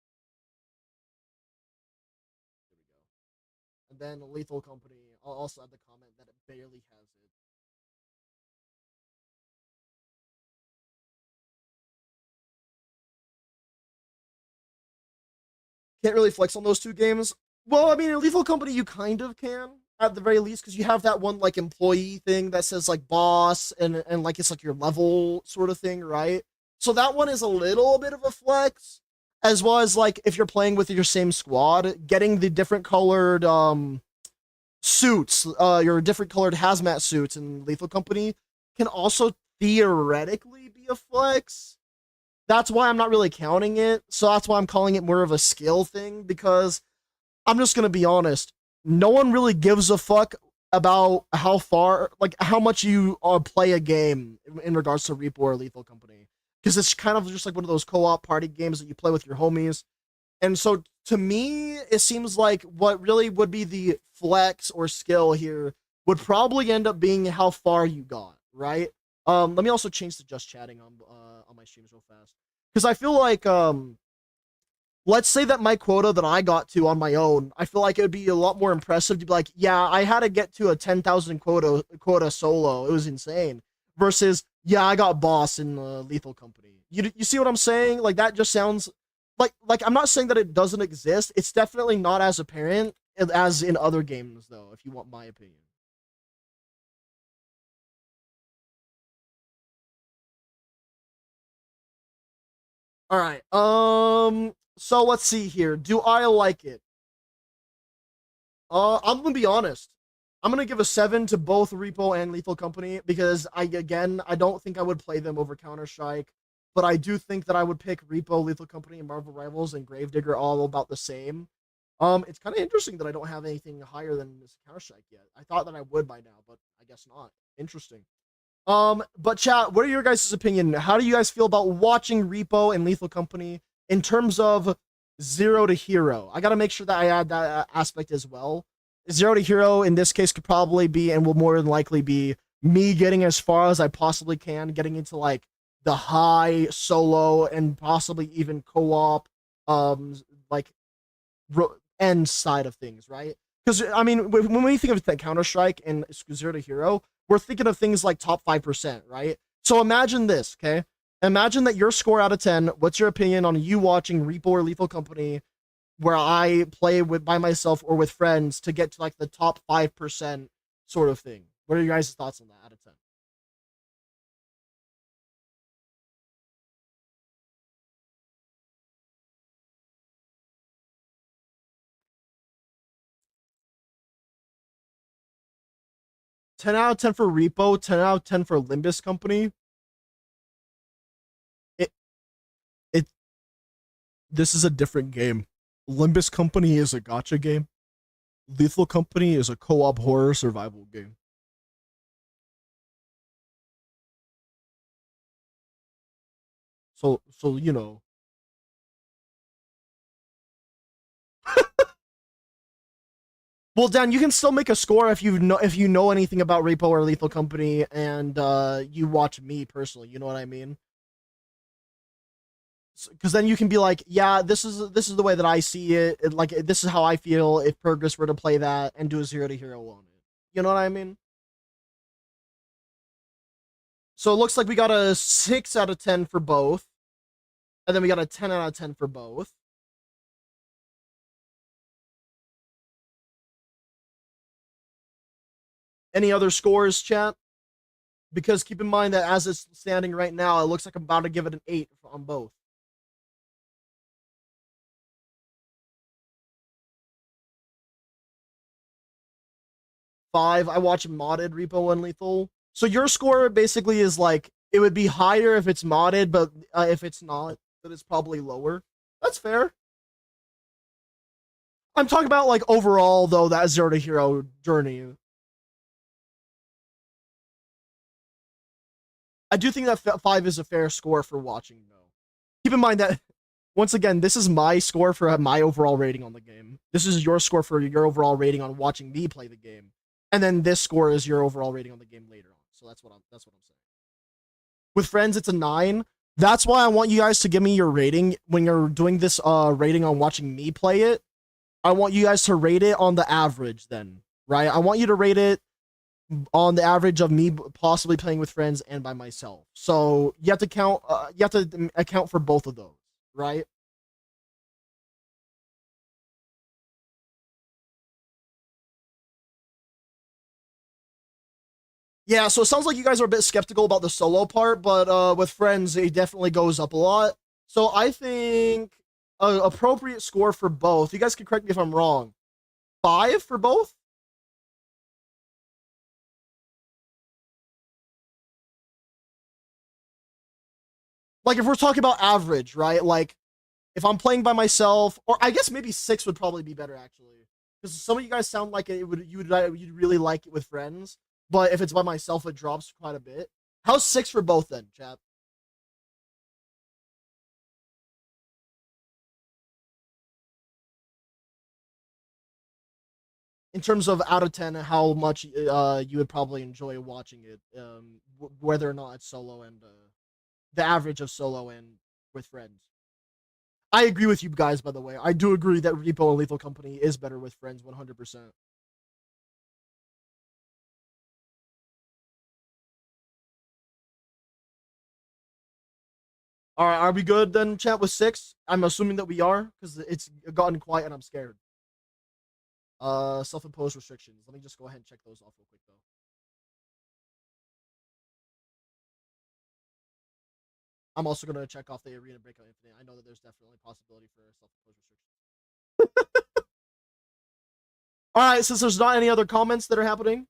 There we go. And then Lethal Company. I'll also add the comment that it barely has it. Can't really flex on those two games. Well, I mean, in Lethal Company, you kind of can at the very least, because you have that one like employee thing that says like boss, and like it's like your level sort of thing, right? So that one is a little bit of a flex, as well as like if you're playing with your same squad, getting the different colored suits, your different colored hazmat suits in Lethal Company can also theoretically be a flex. That's why I'm not really counting it. So that's why I'm calling it more of a skill thing, because I'm just gonna be honest. No one really gives a fuck about how far, like how much you play a game in regards to Repo or Lethal Company, because it's kind of just like one of those co-op party games that you play with your homies. And so to me, it seems like what really would be the flex or skill here would probably end up being how far you got, right? Let me also change to just chatting on my streams real fast, because I feel like let's say that my quota that I got to on my own, I feel like it would be a lot more impressive to be like, yeah, I had to get to a 10,000 quota solo. It was insane. Versus, yeah, I got boss in Lethal Company. You see what I'm saying? Like that just sounds like I'm not saying that it doesn't exist. It's definitely not as apparent as in other games though, if you want my opinion. All right. So let's see here. Do I like it? I'm gonna be honest. I'm gonna give a 7 to both Repo and Lethal Company, because I don't think I would play them over Counter Strike, but I do think that I would pick Repo, Lethal Company, and Marvel Rivals and Gravedigger all about the same. It's kind of interesting that I don't have anything higher than this Counter Strike yet. I thought that I would by now, but I guess not. Interesting. But chat, what are your guys' opinion? How do you guys feel about watching Repo and Lethal Company in terms of zero to hero? I gotta make sure that I add that aspect as well. Zero to hero in this case could probably be, and will more than likely be, me getting as far as I possibly can, getting into like the high solo and possibly even co-op, like end side of things, right? Because I mean, when we think of Counter Strike and Zero to Hero, we're thinking of things like top 5%, right? So imagine this, okay? Imagine that your score out of 10. What's your opinion on you watching Repo or Lethal Company, where I play with by myself or with friends to get to like the top 5% sort of thing? What are your guys' thoughts on that out of 10? 10 out of 10 for Repo, 10 out of 10 for Limbus Company. It it This is a different game. Limbus Company is a gotcha game. Lethal Company is a co-op horror survival game. So you know. Well, Dan, you can still make a score if you know anything about Repo or Lethal Company, and you watch me personally. You know what I mean? Because then you can be like, yeah, this is the way that I see it. Like this is how I feel if Progress were to play that and do a zero to hero on it. You know what I mean? So it looks like we got a 6 out of 10 for both. And then we got a 10 out of 10 for both. Any other scores, chat? Because keep in mind that as it's standing right now, it looks like I'm about to give it an 8 on both. 5, I watch modded Repo and Lethal. So your score basically is like, it would be higher if it's modded, but if it's not, then it's probably lower. That's fair. I'm talking about like overall though, that Zero to Hero journey. I do think that 5 is a fair score for watching though. Keep in mind that once again, this is my score for my overall rating on the game. This is your score for your overall rating on watching me play the game, and then this score is your overall rating on the game later on. So that's what I'm saying. With friends, it's a 9. That's why I want you guys to give me your rating when you're doing this rating on watching me play it. I want you guys to rate it on the average then, right? I want you to rate it on the average of me possibly playing with friends and by myself. So you have to count. You have to account for both of those, right? Yeah. So it sounds like you guys are a bit skeptical about the solo part, but with friends, it definitely goes up a lot. So I think an appropriate score for both. You guys can correct me if I'm wrong. 5 for both. Like if we're talking about average, right? Like if I'm playing by myself, or I guess maybe 6 would probably be better actually, because some of you guys sound like you'd really like it with friends, but if it's by myself, it drops quite a bit. How's 6 for both then, chap? In terms of out of 10, how much you would probably enjoy watching it, whether or not it's solo and the average of solo and with friends. I agree with you guys, by the way. I do agree that Repo and Lethal Company is better with friends 100%. All right, are we good then, chat, with 6? I'm assuming that we are because it's gotten quiet and I'm scared. Self-imposed restrictions. Let me just go ahead and check those off real quick though. I'm also gonna check off the arena breakout infinite. I know that there's definitely a possibility for self-imposed restrictions. All right, since there's not any other comments that are happening,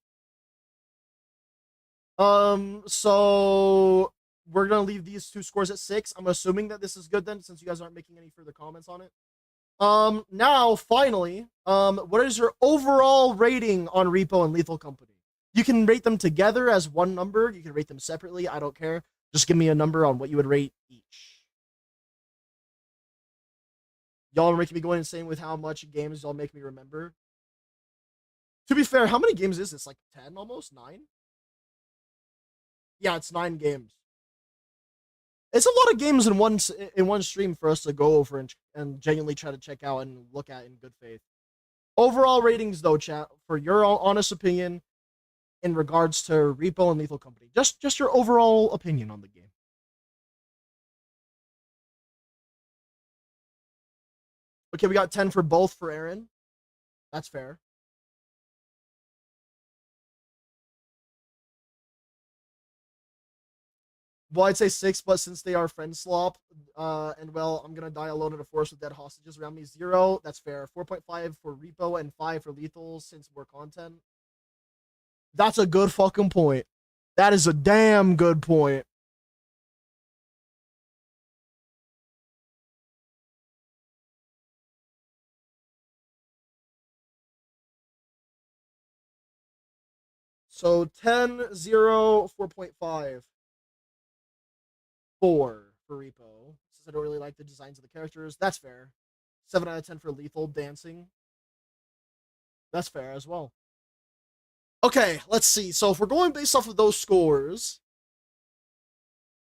so we're gonna leave these two scores at 6. I'm assuming that this is good then, since you guys aren't making any further comments on it. Now finally, what is your overall rating on Repo and Lethal Company? You can rate them together as one number. You can rate them separately. I don't care. Just give me a number on what you would rate each. Y'all are making me go insane with how much games y'all make me remember. To be fair, how many games is this? Like 10 almost? 9? Yeah, it's 9 games. It's a lot of games in one stream for us to go over and genuinely try to check out and look at in good faith. Overall ratings though, chat, for your honest opinion in regards to Repo and Lethal Company. Just your overall opinion on the game. Okay, we got 10 for both for Aaron. That's fair. Well, I'd say 6, but since they are friend slop, and well, I'm gonna die alone in a forest with dead hostages around me. 0, that's fair. 4.5 for Repo and 5 for Lethal since more content. That's a good fucking point. That is a damn good point. So 10, 0, 4.5. 4 for Repo. Since I don't really like the designs of the characters, that's fair. 7 out of 10 for Lethal Dancing. That's fair as well. Okay, let's see. So if we're going based off of those scores,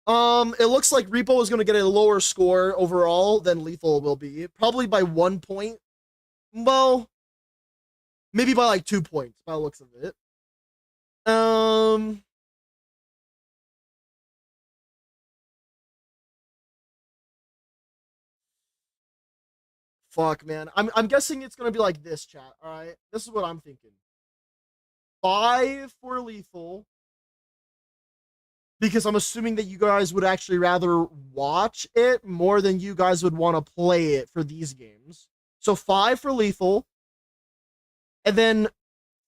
it looks like Repo is going to get a lower score overall than Lethal will be, probably by 1 point. Well, maybe by like 2 points by the looks of it. Um, Fuck, man. I'm guessing it's gonna be like this, chat. All right, this is what I'm thinking. 5 for lethal, because I'm assuming that you guys would actually rather watch it more than you guys would want to play it for these games. So 5 for lethal, and then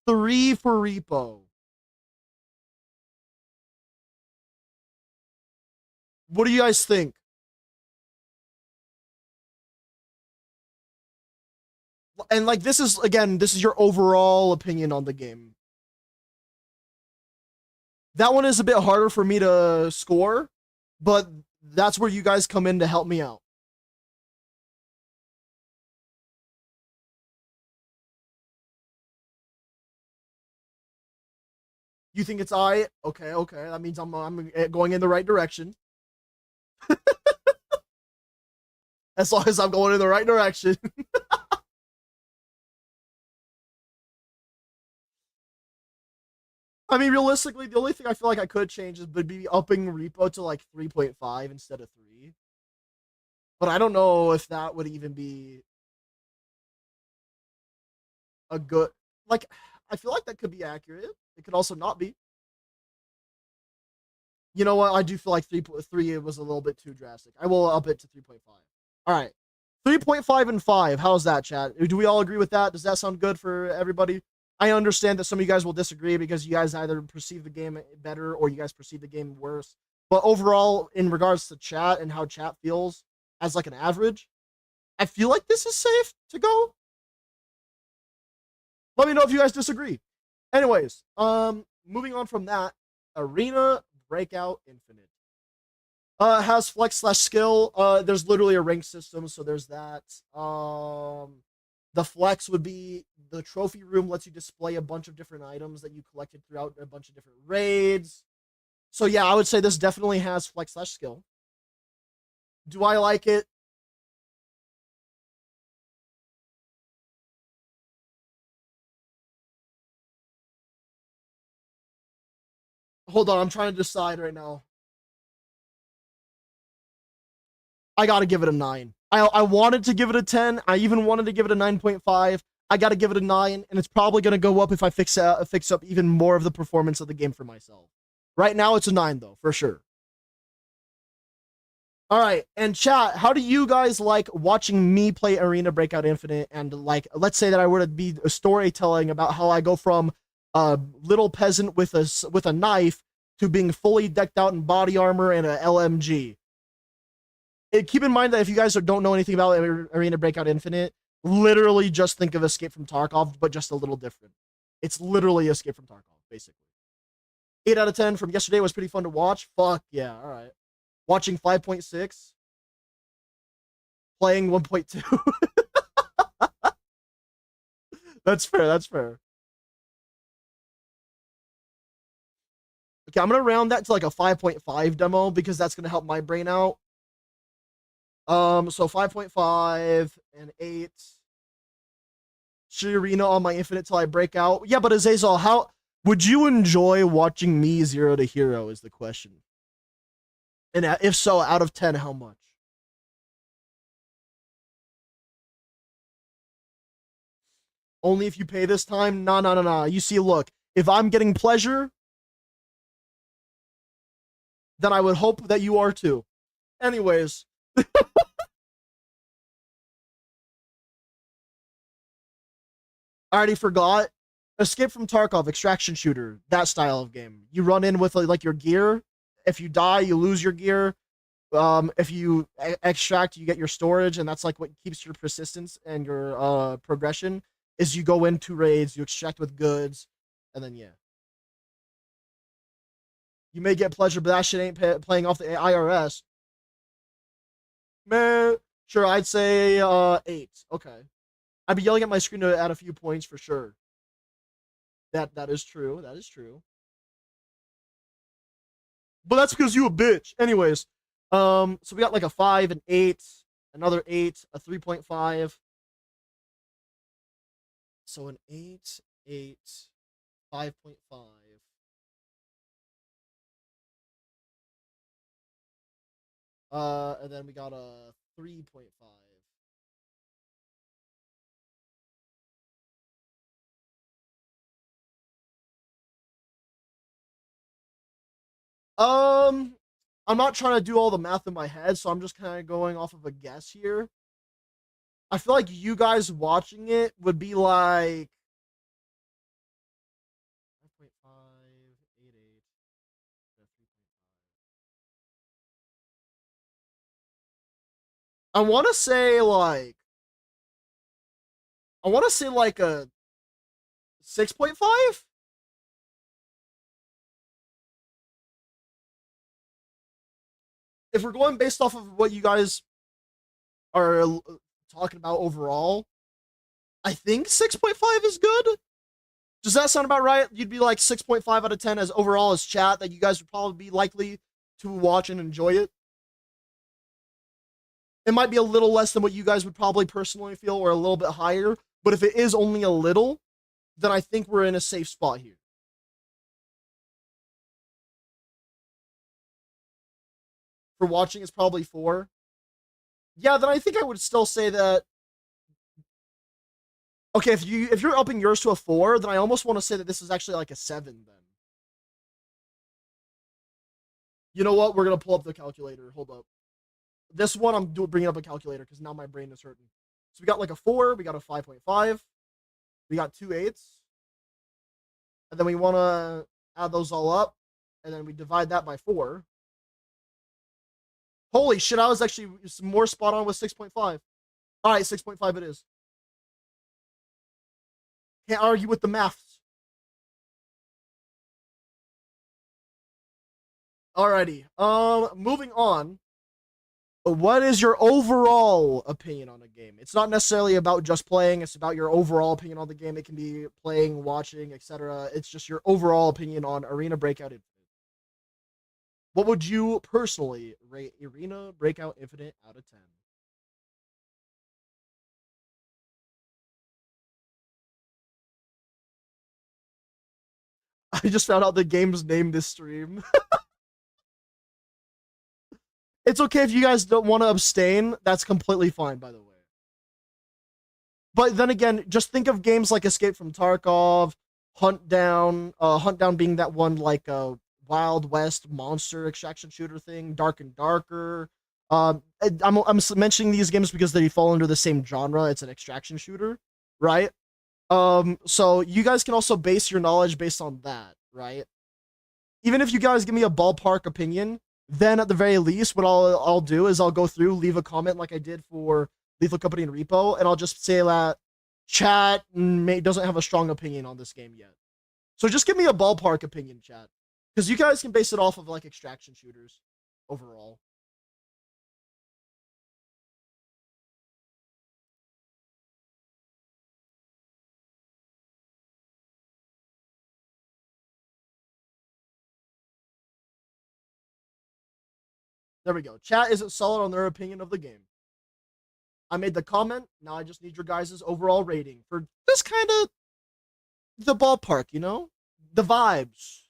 3 for repo. What do you guys think? And like, this is, again, this is your overall opinion on the game. That one is a bit harder for me to score, but that's where you guys come in to help me out. You think it's I? Okay, okay. That means I'm going in the right direction. As long as I'm going in the right direction. I mean, realistically, the only thing I feel like I could change is would be upping repo to like 3.5 instead of 3. But I don't know if that would even be a good, like, I feel like that could be accurate. It could also not be. You know what? I do feel like 3 was a little bit too drastic. I will up it to 3.5. All right. 3.5 and 5. How's that, chat? Do we all agree with that? Does that sound good for everybody? I understand that some of you guys will disagree because you guys either perceive the game better or you guys perceive the game worse. But overall, in regards to chat and how chat feels as like an average, I feel like this is safe to go. Let me know if you guys disagree. Anyways, moving on from that, Arena Breakout Infinite. Has flex slash skill. There's literally a rank system, so there's that. The flex would be the trophy room lets you display a bunch of different items that you collected throughout a bunch of different raids. So yeah, I would say this definitely has flex slash skill. Do I like it? Hold on, I'm trying to decide right now. I gotta give it a 9. I wanted to give it a 10. I even wanted to give it a 9.5. I gotta give it a 9, and it's probably gonna go up if I fix up even more of the performance of the game for myself. Right now, it's a 9 though, for sure. All right, and chat, how do you guys like watching me play Arena Breakout Infinite? And like, let's say that I were to be storytelling about how I go from a little peasant with a knife to being fully decked out in body armor and a LMG. Keep in mind that if you guys don't know anything about Arena Breakout Infinite, literally just think of Escape from Tarkov, but just a little different. It's literally Escape from Tarkov, basically. 8 out of 10 from yesterday was pretty fun to watch. Fuck yeah, all right. Watching 5.6, playing 1.2. That's fair, that's fair. Okay, I'm gonna round that to like a 5.5 demo because that's gonna help my brain out. So 5.5 and 8. Arena on my infinite till I break out. Yeah, but Azazel, how would you enjoy watching me zero to hero? Is the question. And if so, out of 10, how much? Only if you pay this time? Nah, nah, nah, nah. You see, look, if I'm getting pleasure, then I would hope that you are too. Anyways, I already forgot. Escape from Tarkov, extraction shooter, that style of game. You run in with like your gear. If you die, you lose your gear. If you extract, you get your storage, and that's like what keeps your persistence and your progression. Is you go into raids, you extract with goods, and then yeah, you may get pleasure, but that shit ain't playing off the IRS. Man, sure, I'd say 8. Okay, I'd be yelling at my screen to add a few points for sure. That is true. That is true. But that's because you a bitch. Anyways, so we got like a 5, an 8, another 8, a 3.5. So an 8, 8, 5.5. And then we got a 3.5. I'm not trying to do all the math in my head, so I'm just kind of going off of a guess here. I feel like you guys watching it would be like 5.588. I want to say like a 6.5. If we're going based off of what you guys are talking about overall, I think 6.5 is good. Does that sound about right? You'd be like 6.5 out of 10 as overall as chat, that you guys would probably be likely to watch and enjoy it. It might be a little less than what you guys would probably personally feel, or a little bit higher. But if it is only a little, then I think we're in a safe spot here. For watching, it's probably 4. Yeah, then I think I would still say that. Okay, if you're upping yours to a 4, then I almost want to say that this is actually like a 7. Then you know what? We're gonna pull up the calculator. Hold up. This one I'm bringing up a calculator because now my brain is hurting. So we got like a 4, we got a 5.5, we got 2/8, and then we want to add those all up, and then we divide that by 4. Holy shit! I was actually more spot on with 6.5. All right, 6.5 it is. Can't argue with the maths. Alrighty. Moving on. What is your overall opinion on a game? It's not necessarily about just playing, it's about your overall opinion on the game. It can be playing, watching, etc. It's just your overall opinion on Arena Breakout Infinite. What would you personally rate Arena Breakout Infinite out of 10? I just found out the game's name this stream. It's okay if you guys don't want to abstain. That's completely fine, by the way. But then again, just think of games like Escape from Tarkov, Hunt Down, Hunt Down being that one like Wild West monster extraction shooter thing, Dark and Darker. I'm mentioning these games because they fall under the same genre. It's an extraction shooter, right? So you guys can also base your knowledge based on that, right? Even if you guys give me a ballpark opinion, then at the very least, what I'll do is I'll go through, leave a comment like I did for Lethal Company and Repo, and I'll just say that chat doesn't have a strong opinion on this game yet. So just give me a ballpark opinion, chat, because you guys can base it off of like extraction shooters overall. There we go. Chat isn't solid on their opinion of the game. I made the comment. Now I just need your guys' overall rating for this kind of the ballpark, the vibes.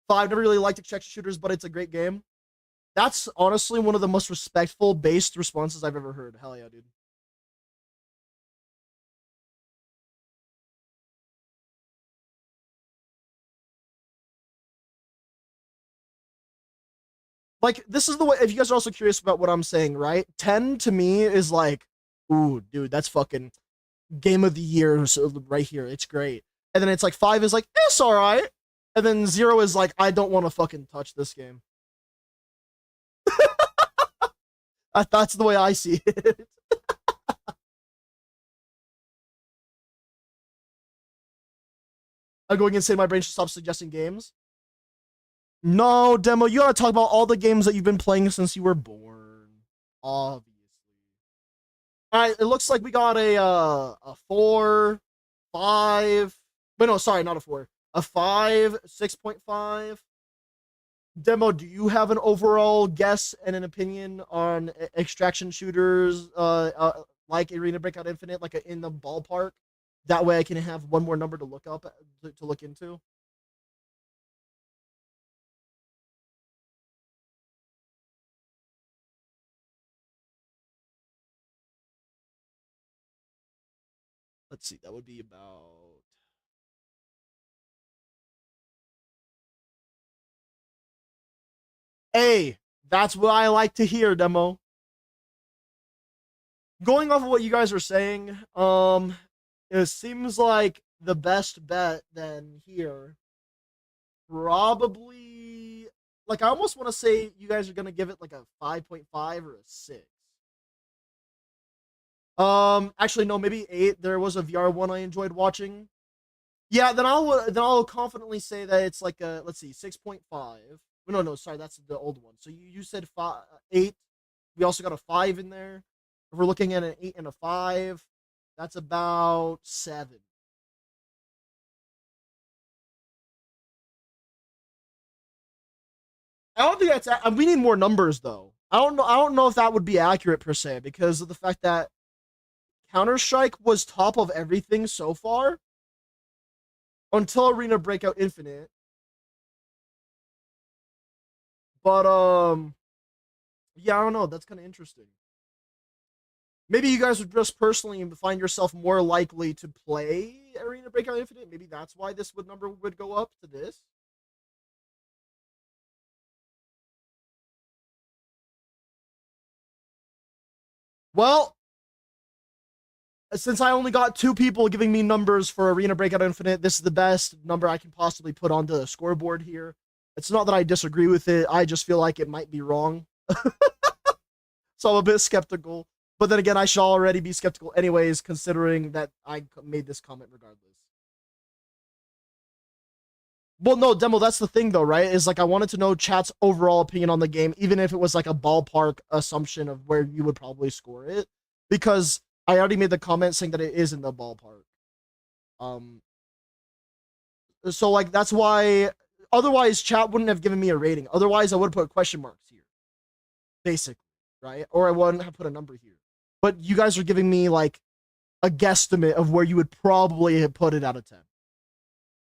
5, never really liked extraction shooters, but it's a great game. That's honestly one of the most respectful based responses I've ever heard. Hell yeah, dude. Like, this is the way, if you guys are also curious about what I'm saying, right? 10 to me is like, ooh, dude, that's fucking game of the year right here. It's great. And then it's like 5 is like, it's all right. And then 0 is like, I don't want to fucking touch this game. That's the way I see it. I'm going insane. My brain should stop suggesting games. No, Demo, you gotta talk about all the games that you've been playing since you were born. Obviously. Alright, it looks like we got a 4, 5. But no, sorry, not a 4. A 5, 6.5. Demo, do you have an overall guess and an opinion on extraction shooters like Arena Breakout Infinite, like in the ballpark? That way I can have one more number to look up, to look into. Let's see, that would be about Hey, that's what I like to hear, Demo. Going off of what you guys are saying, it seems like the best bet then here probably, like, I almost want to say you guys are gonna give it like a 5.5 or a 6. Actually no, maybe 8. There was a VR one I enjoyed watching. Yeah, then I'll confidently say that it's like a, let's see, 6.5. No, sorry, that's the old one. So you said 8. We also got a 5 in there. If we're looking at an 8 and a 5, that's about 7. I don't think that's. We need more numbers though. I don't know. I don't know if that would be accurate per se because of the fact that Counter Strike was top of everything so far until Arena Breakout Infinite. But yeah, I don't know. That's kind of interesting. Maybe you guys would just personally find yourself more likely to play Arena Breakout Infinite. Maybe that's why this number would go up to this. Well, since I only got 2 people giving me numbers for Arena Breakout Infinite, this is the best number I can possibly put onto the scoreboard here. It's not that I disagree with it. I just feel like it might be wrong. So I'm a bit skeptical. But then again, I should already be skeptical anyways, considering that I made this comment regardless. Well, no, Demo, that's the thing though, right? Is like I wanted to know chat's overall opinion on the game, even if it was like a ballpark assumption of where you would probably score it. Because I already made the comment saying that it is in the ballpark. Um so like that's why otherwise chat wouldn't have given me a rating. Otherwise I would have put question marks here. Basically, right? Or I wouldn't have put a number here. But you guys are giving me like a guesstimate of where you would probably have put it out of 10.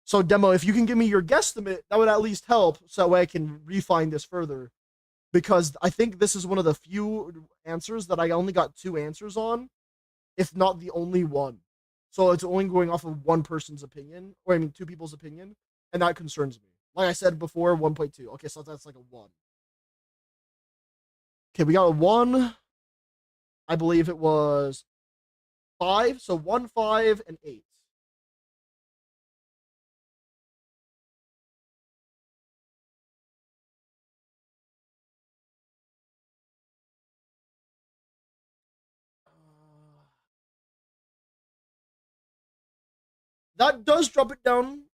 So, Demo, if you can give me your guesstimate, that would at least help so that way I can refine this further. Because I think this is one of the few answers that I only got 2 answers on, if not the only one. So it's only going off of one person's opinion, or I mean 2 people's opinion, and that concerns me. Like I said before, 1.2. Okay, so that's like a 1. Okay, we got a 1. I believe it was 5. So 1, 5, and 8. That does drop it down.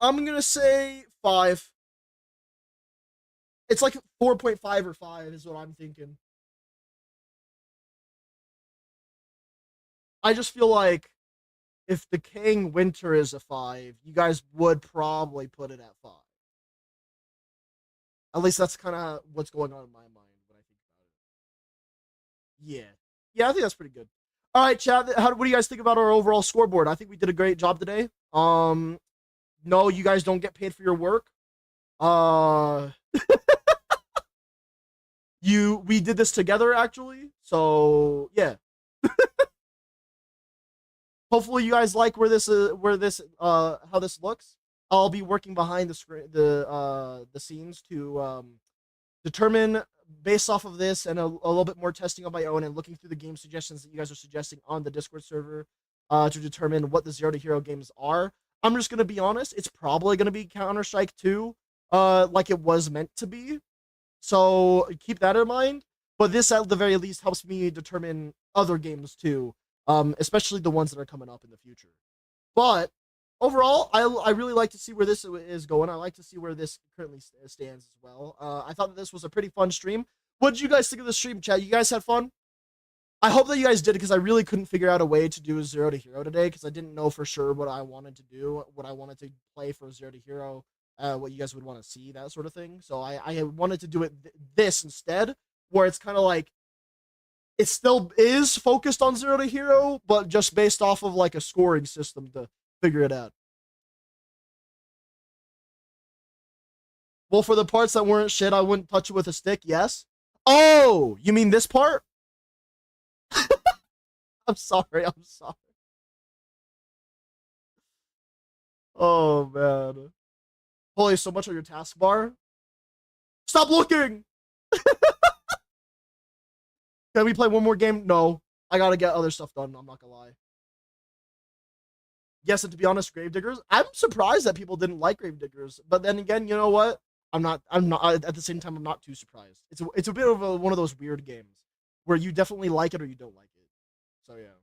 I'm gonna say 5. It's like 4.5 or 5 is what I'm thinking. I just feel like if the King Winter is a 5, you guys would probably put it at 5. At least that's kind of what's going on in my mind when I think about it. Yeah. Yeah, I think that's pretty good. All right, chat. What do you guys think about our overall scoreboard? I think we did a great job today. No, you guys don't get paid for your work. Uh, we did this together actually. So yeah, hopefully you guys like how this looks. I'll be working behind the screen, the scenes to determine based off of this and a little bit more testing on my own and looking through the game suggestions that you guys are suggesting on the Discord server to determine what the Zero to Hero games are. I'm just gonna be honest, it's probably gonna be Counter Strike 2, like it was meant to be. So keep that in mind. But this, at the very least, helps me determine other games too, especially the ones that are coming up in the future. But overall, I really like to see where this is going. I like to see where this currently stands as well. I thought that this was a pretty fun stream. What did you guys think of the stream, chat? You guys had fun? I hope that you guys did because I really couldn't figure out a way to do a Zero to Hero today because I didn't know for sure what I wanted to do, what I wanted to play for Zero to Hero, what you guys would want to see, that sort of thing. So I wanted to do it this instead, where it's kind of like it still is focused on Zero to Hero, but just based off of like a scoring system to figure it out. Well, for the parts that weren't shit, I wouldn't touch it with a stick. Yes. Oh, you mean this part? I'm sorry. I'm sorry. Oh man. Holy, so much on your taskbar. Stop looking. Can we play one more game? No. I gotta get other stuff done. I'm not gonna lie. Yes, and to be honest, Gravediggers, I'm surprised that people didn't like Gravediggers. But then again, you know what? I'm not at the same time I'm not too surprised. It's a bit of one of those weird games where you definitely like it or you don't like it. So yeah.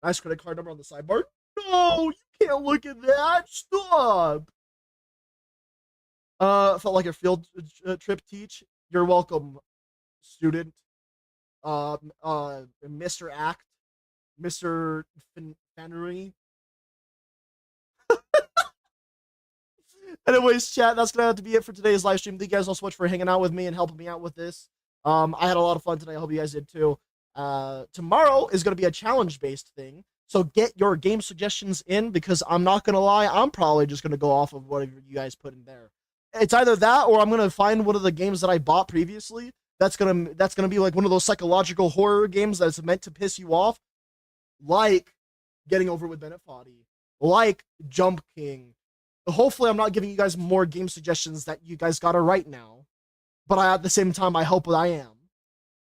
Nice credit card number on the sidebar. No, you can't look at that. Stop. Felt like a field trip teach. You're welcome, student. Mr. Act, Mr. Fannery. Anyways, chat, that's gonna have to be it for today's live stream. Thank you guys all so much for hanging out with me and helping me out with this. I had a lot of fun today. I hope you guys did too. Tomorrow is gonna be a challenge-based thing. So get your game suggestions in because I'm not gonna lie, I'm probably just gonna go off of whatever you guys put in there. It's either that or I'm gonna find one of the games that I bought previously. That's gonna be like one of those psychological horror games that's meant to piss you off, like Getting Over with Bennett Foddy, like Jump King. Hopefully, I'm not giving you guys more game suggestions that you guys gotta right now, but at the same time, I hope that I am.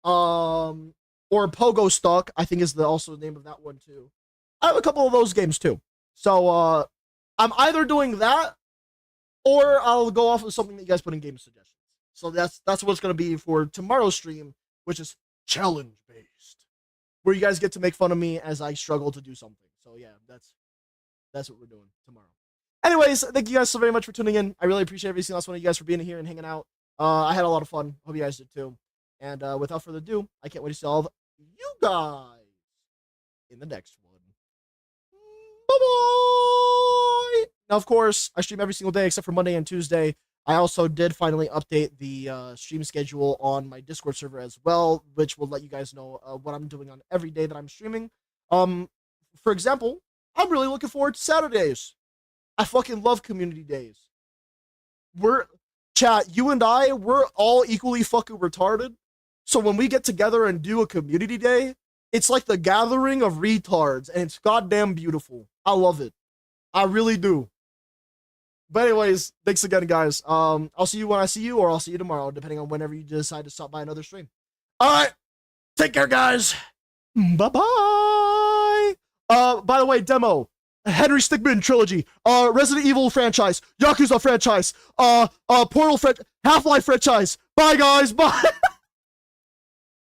Or Pogo Stuck, I think is also the name of that one too. I have a couple of those games too. So I'm either doing that or I'll go off of something that you guys put in game suggestions. So that's what it's gonna be for tomorrow's stream, which is challenge based, where you guys get to make fun of me as I struggle to do something. So yeah, that's what we're doing tomorrow. Anyways, thank you guys so very much for tuning in. I really appreciate every single last one of you guys for being here and hanging out. I had a lot of fun. Hope you guys did too. And without further ado, I can't wait to see all of you guys in the next one. Bye-bye! Now, of course, I stream every single day except for Monday and Tuesday. I also did finally update the stream schedule on my Discord server as well, which will let you guys know what I'm doing on every day that I'm streaming. For example, I'm really looking forward to Saturdays. I fucking love community days. Chat, you and I, we're all equally fucking retarded. So when we get together and do a community day, it's like the gathering of retards, and it's goddamn beautiful. I love it. I really do. But anyways, thanks again, guys. I'll see you when I see you, or I'll see you tomorrow, depending on whenever you decide to stop by another stream. All right. Take care, guys. Bye-bye. By the way, demo. Henry Stickmin trilogy, Resident Evil franchise, Yakuza franchise, Portal franchise, Half-Life franchise. Bye, guys. Bye.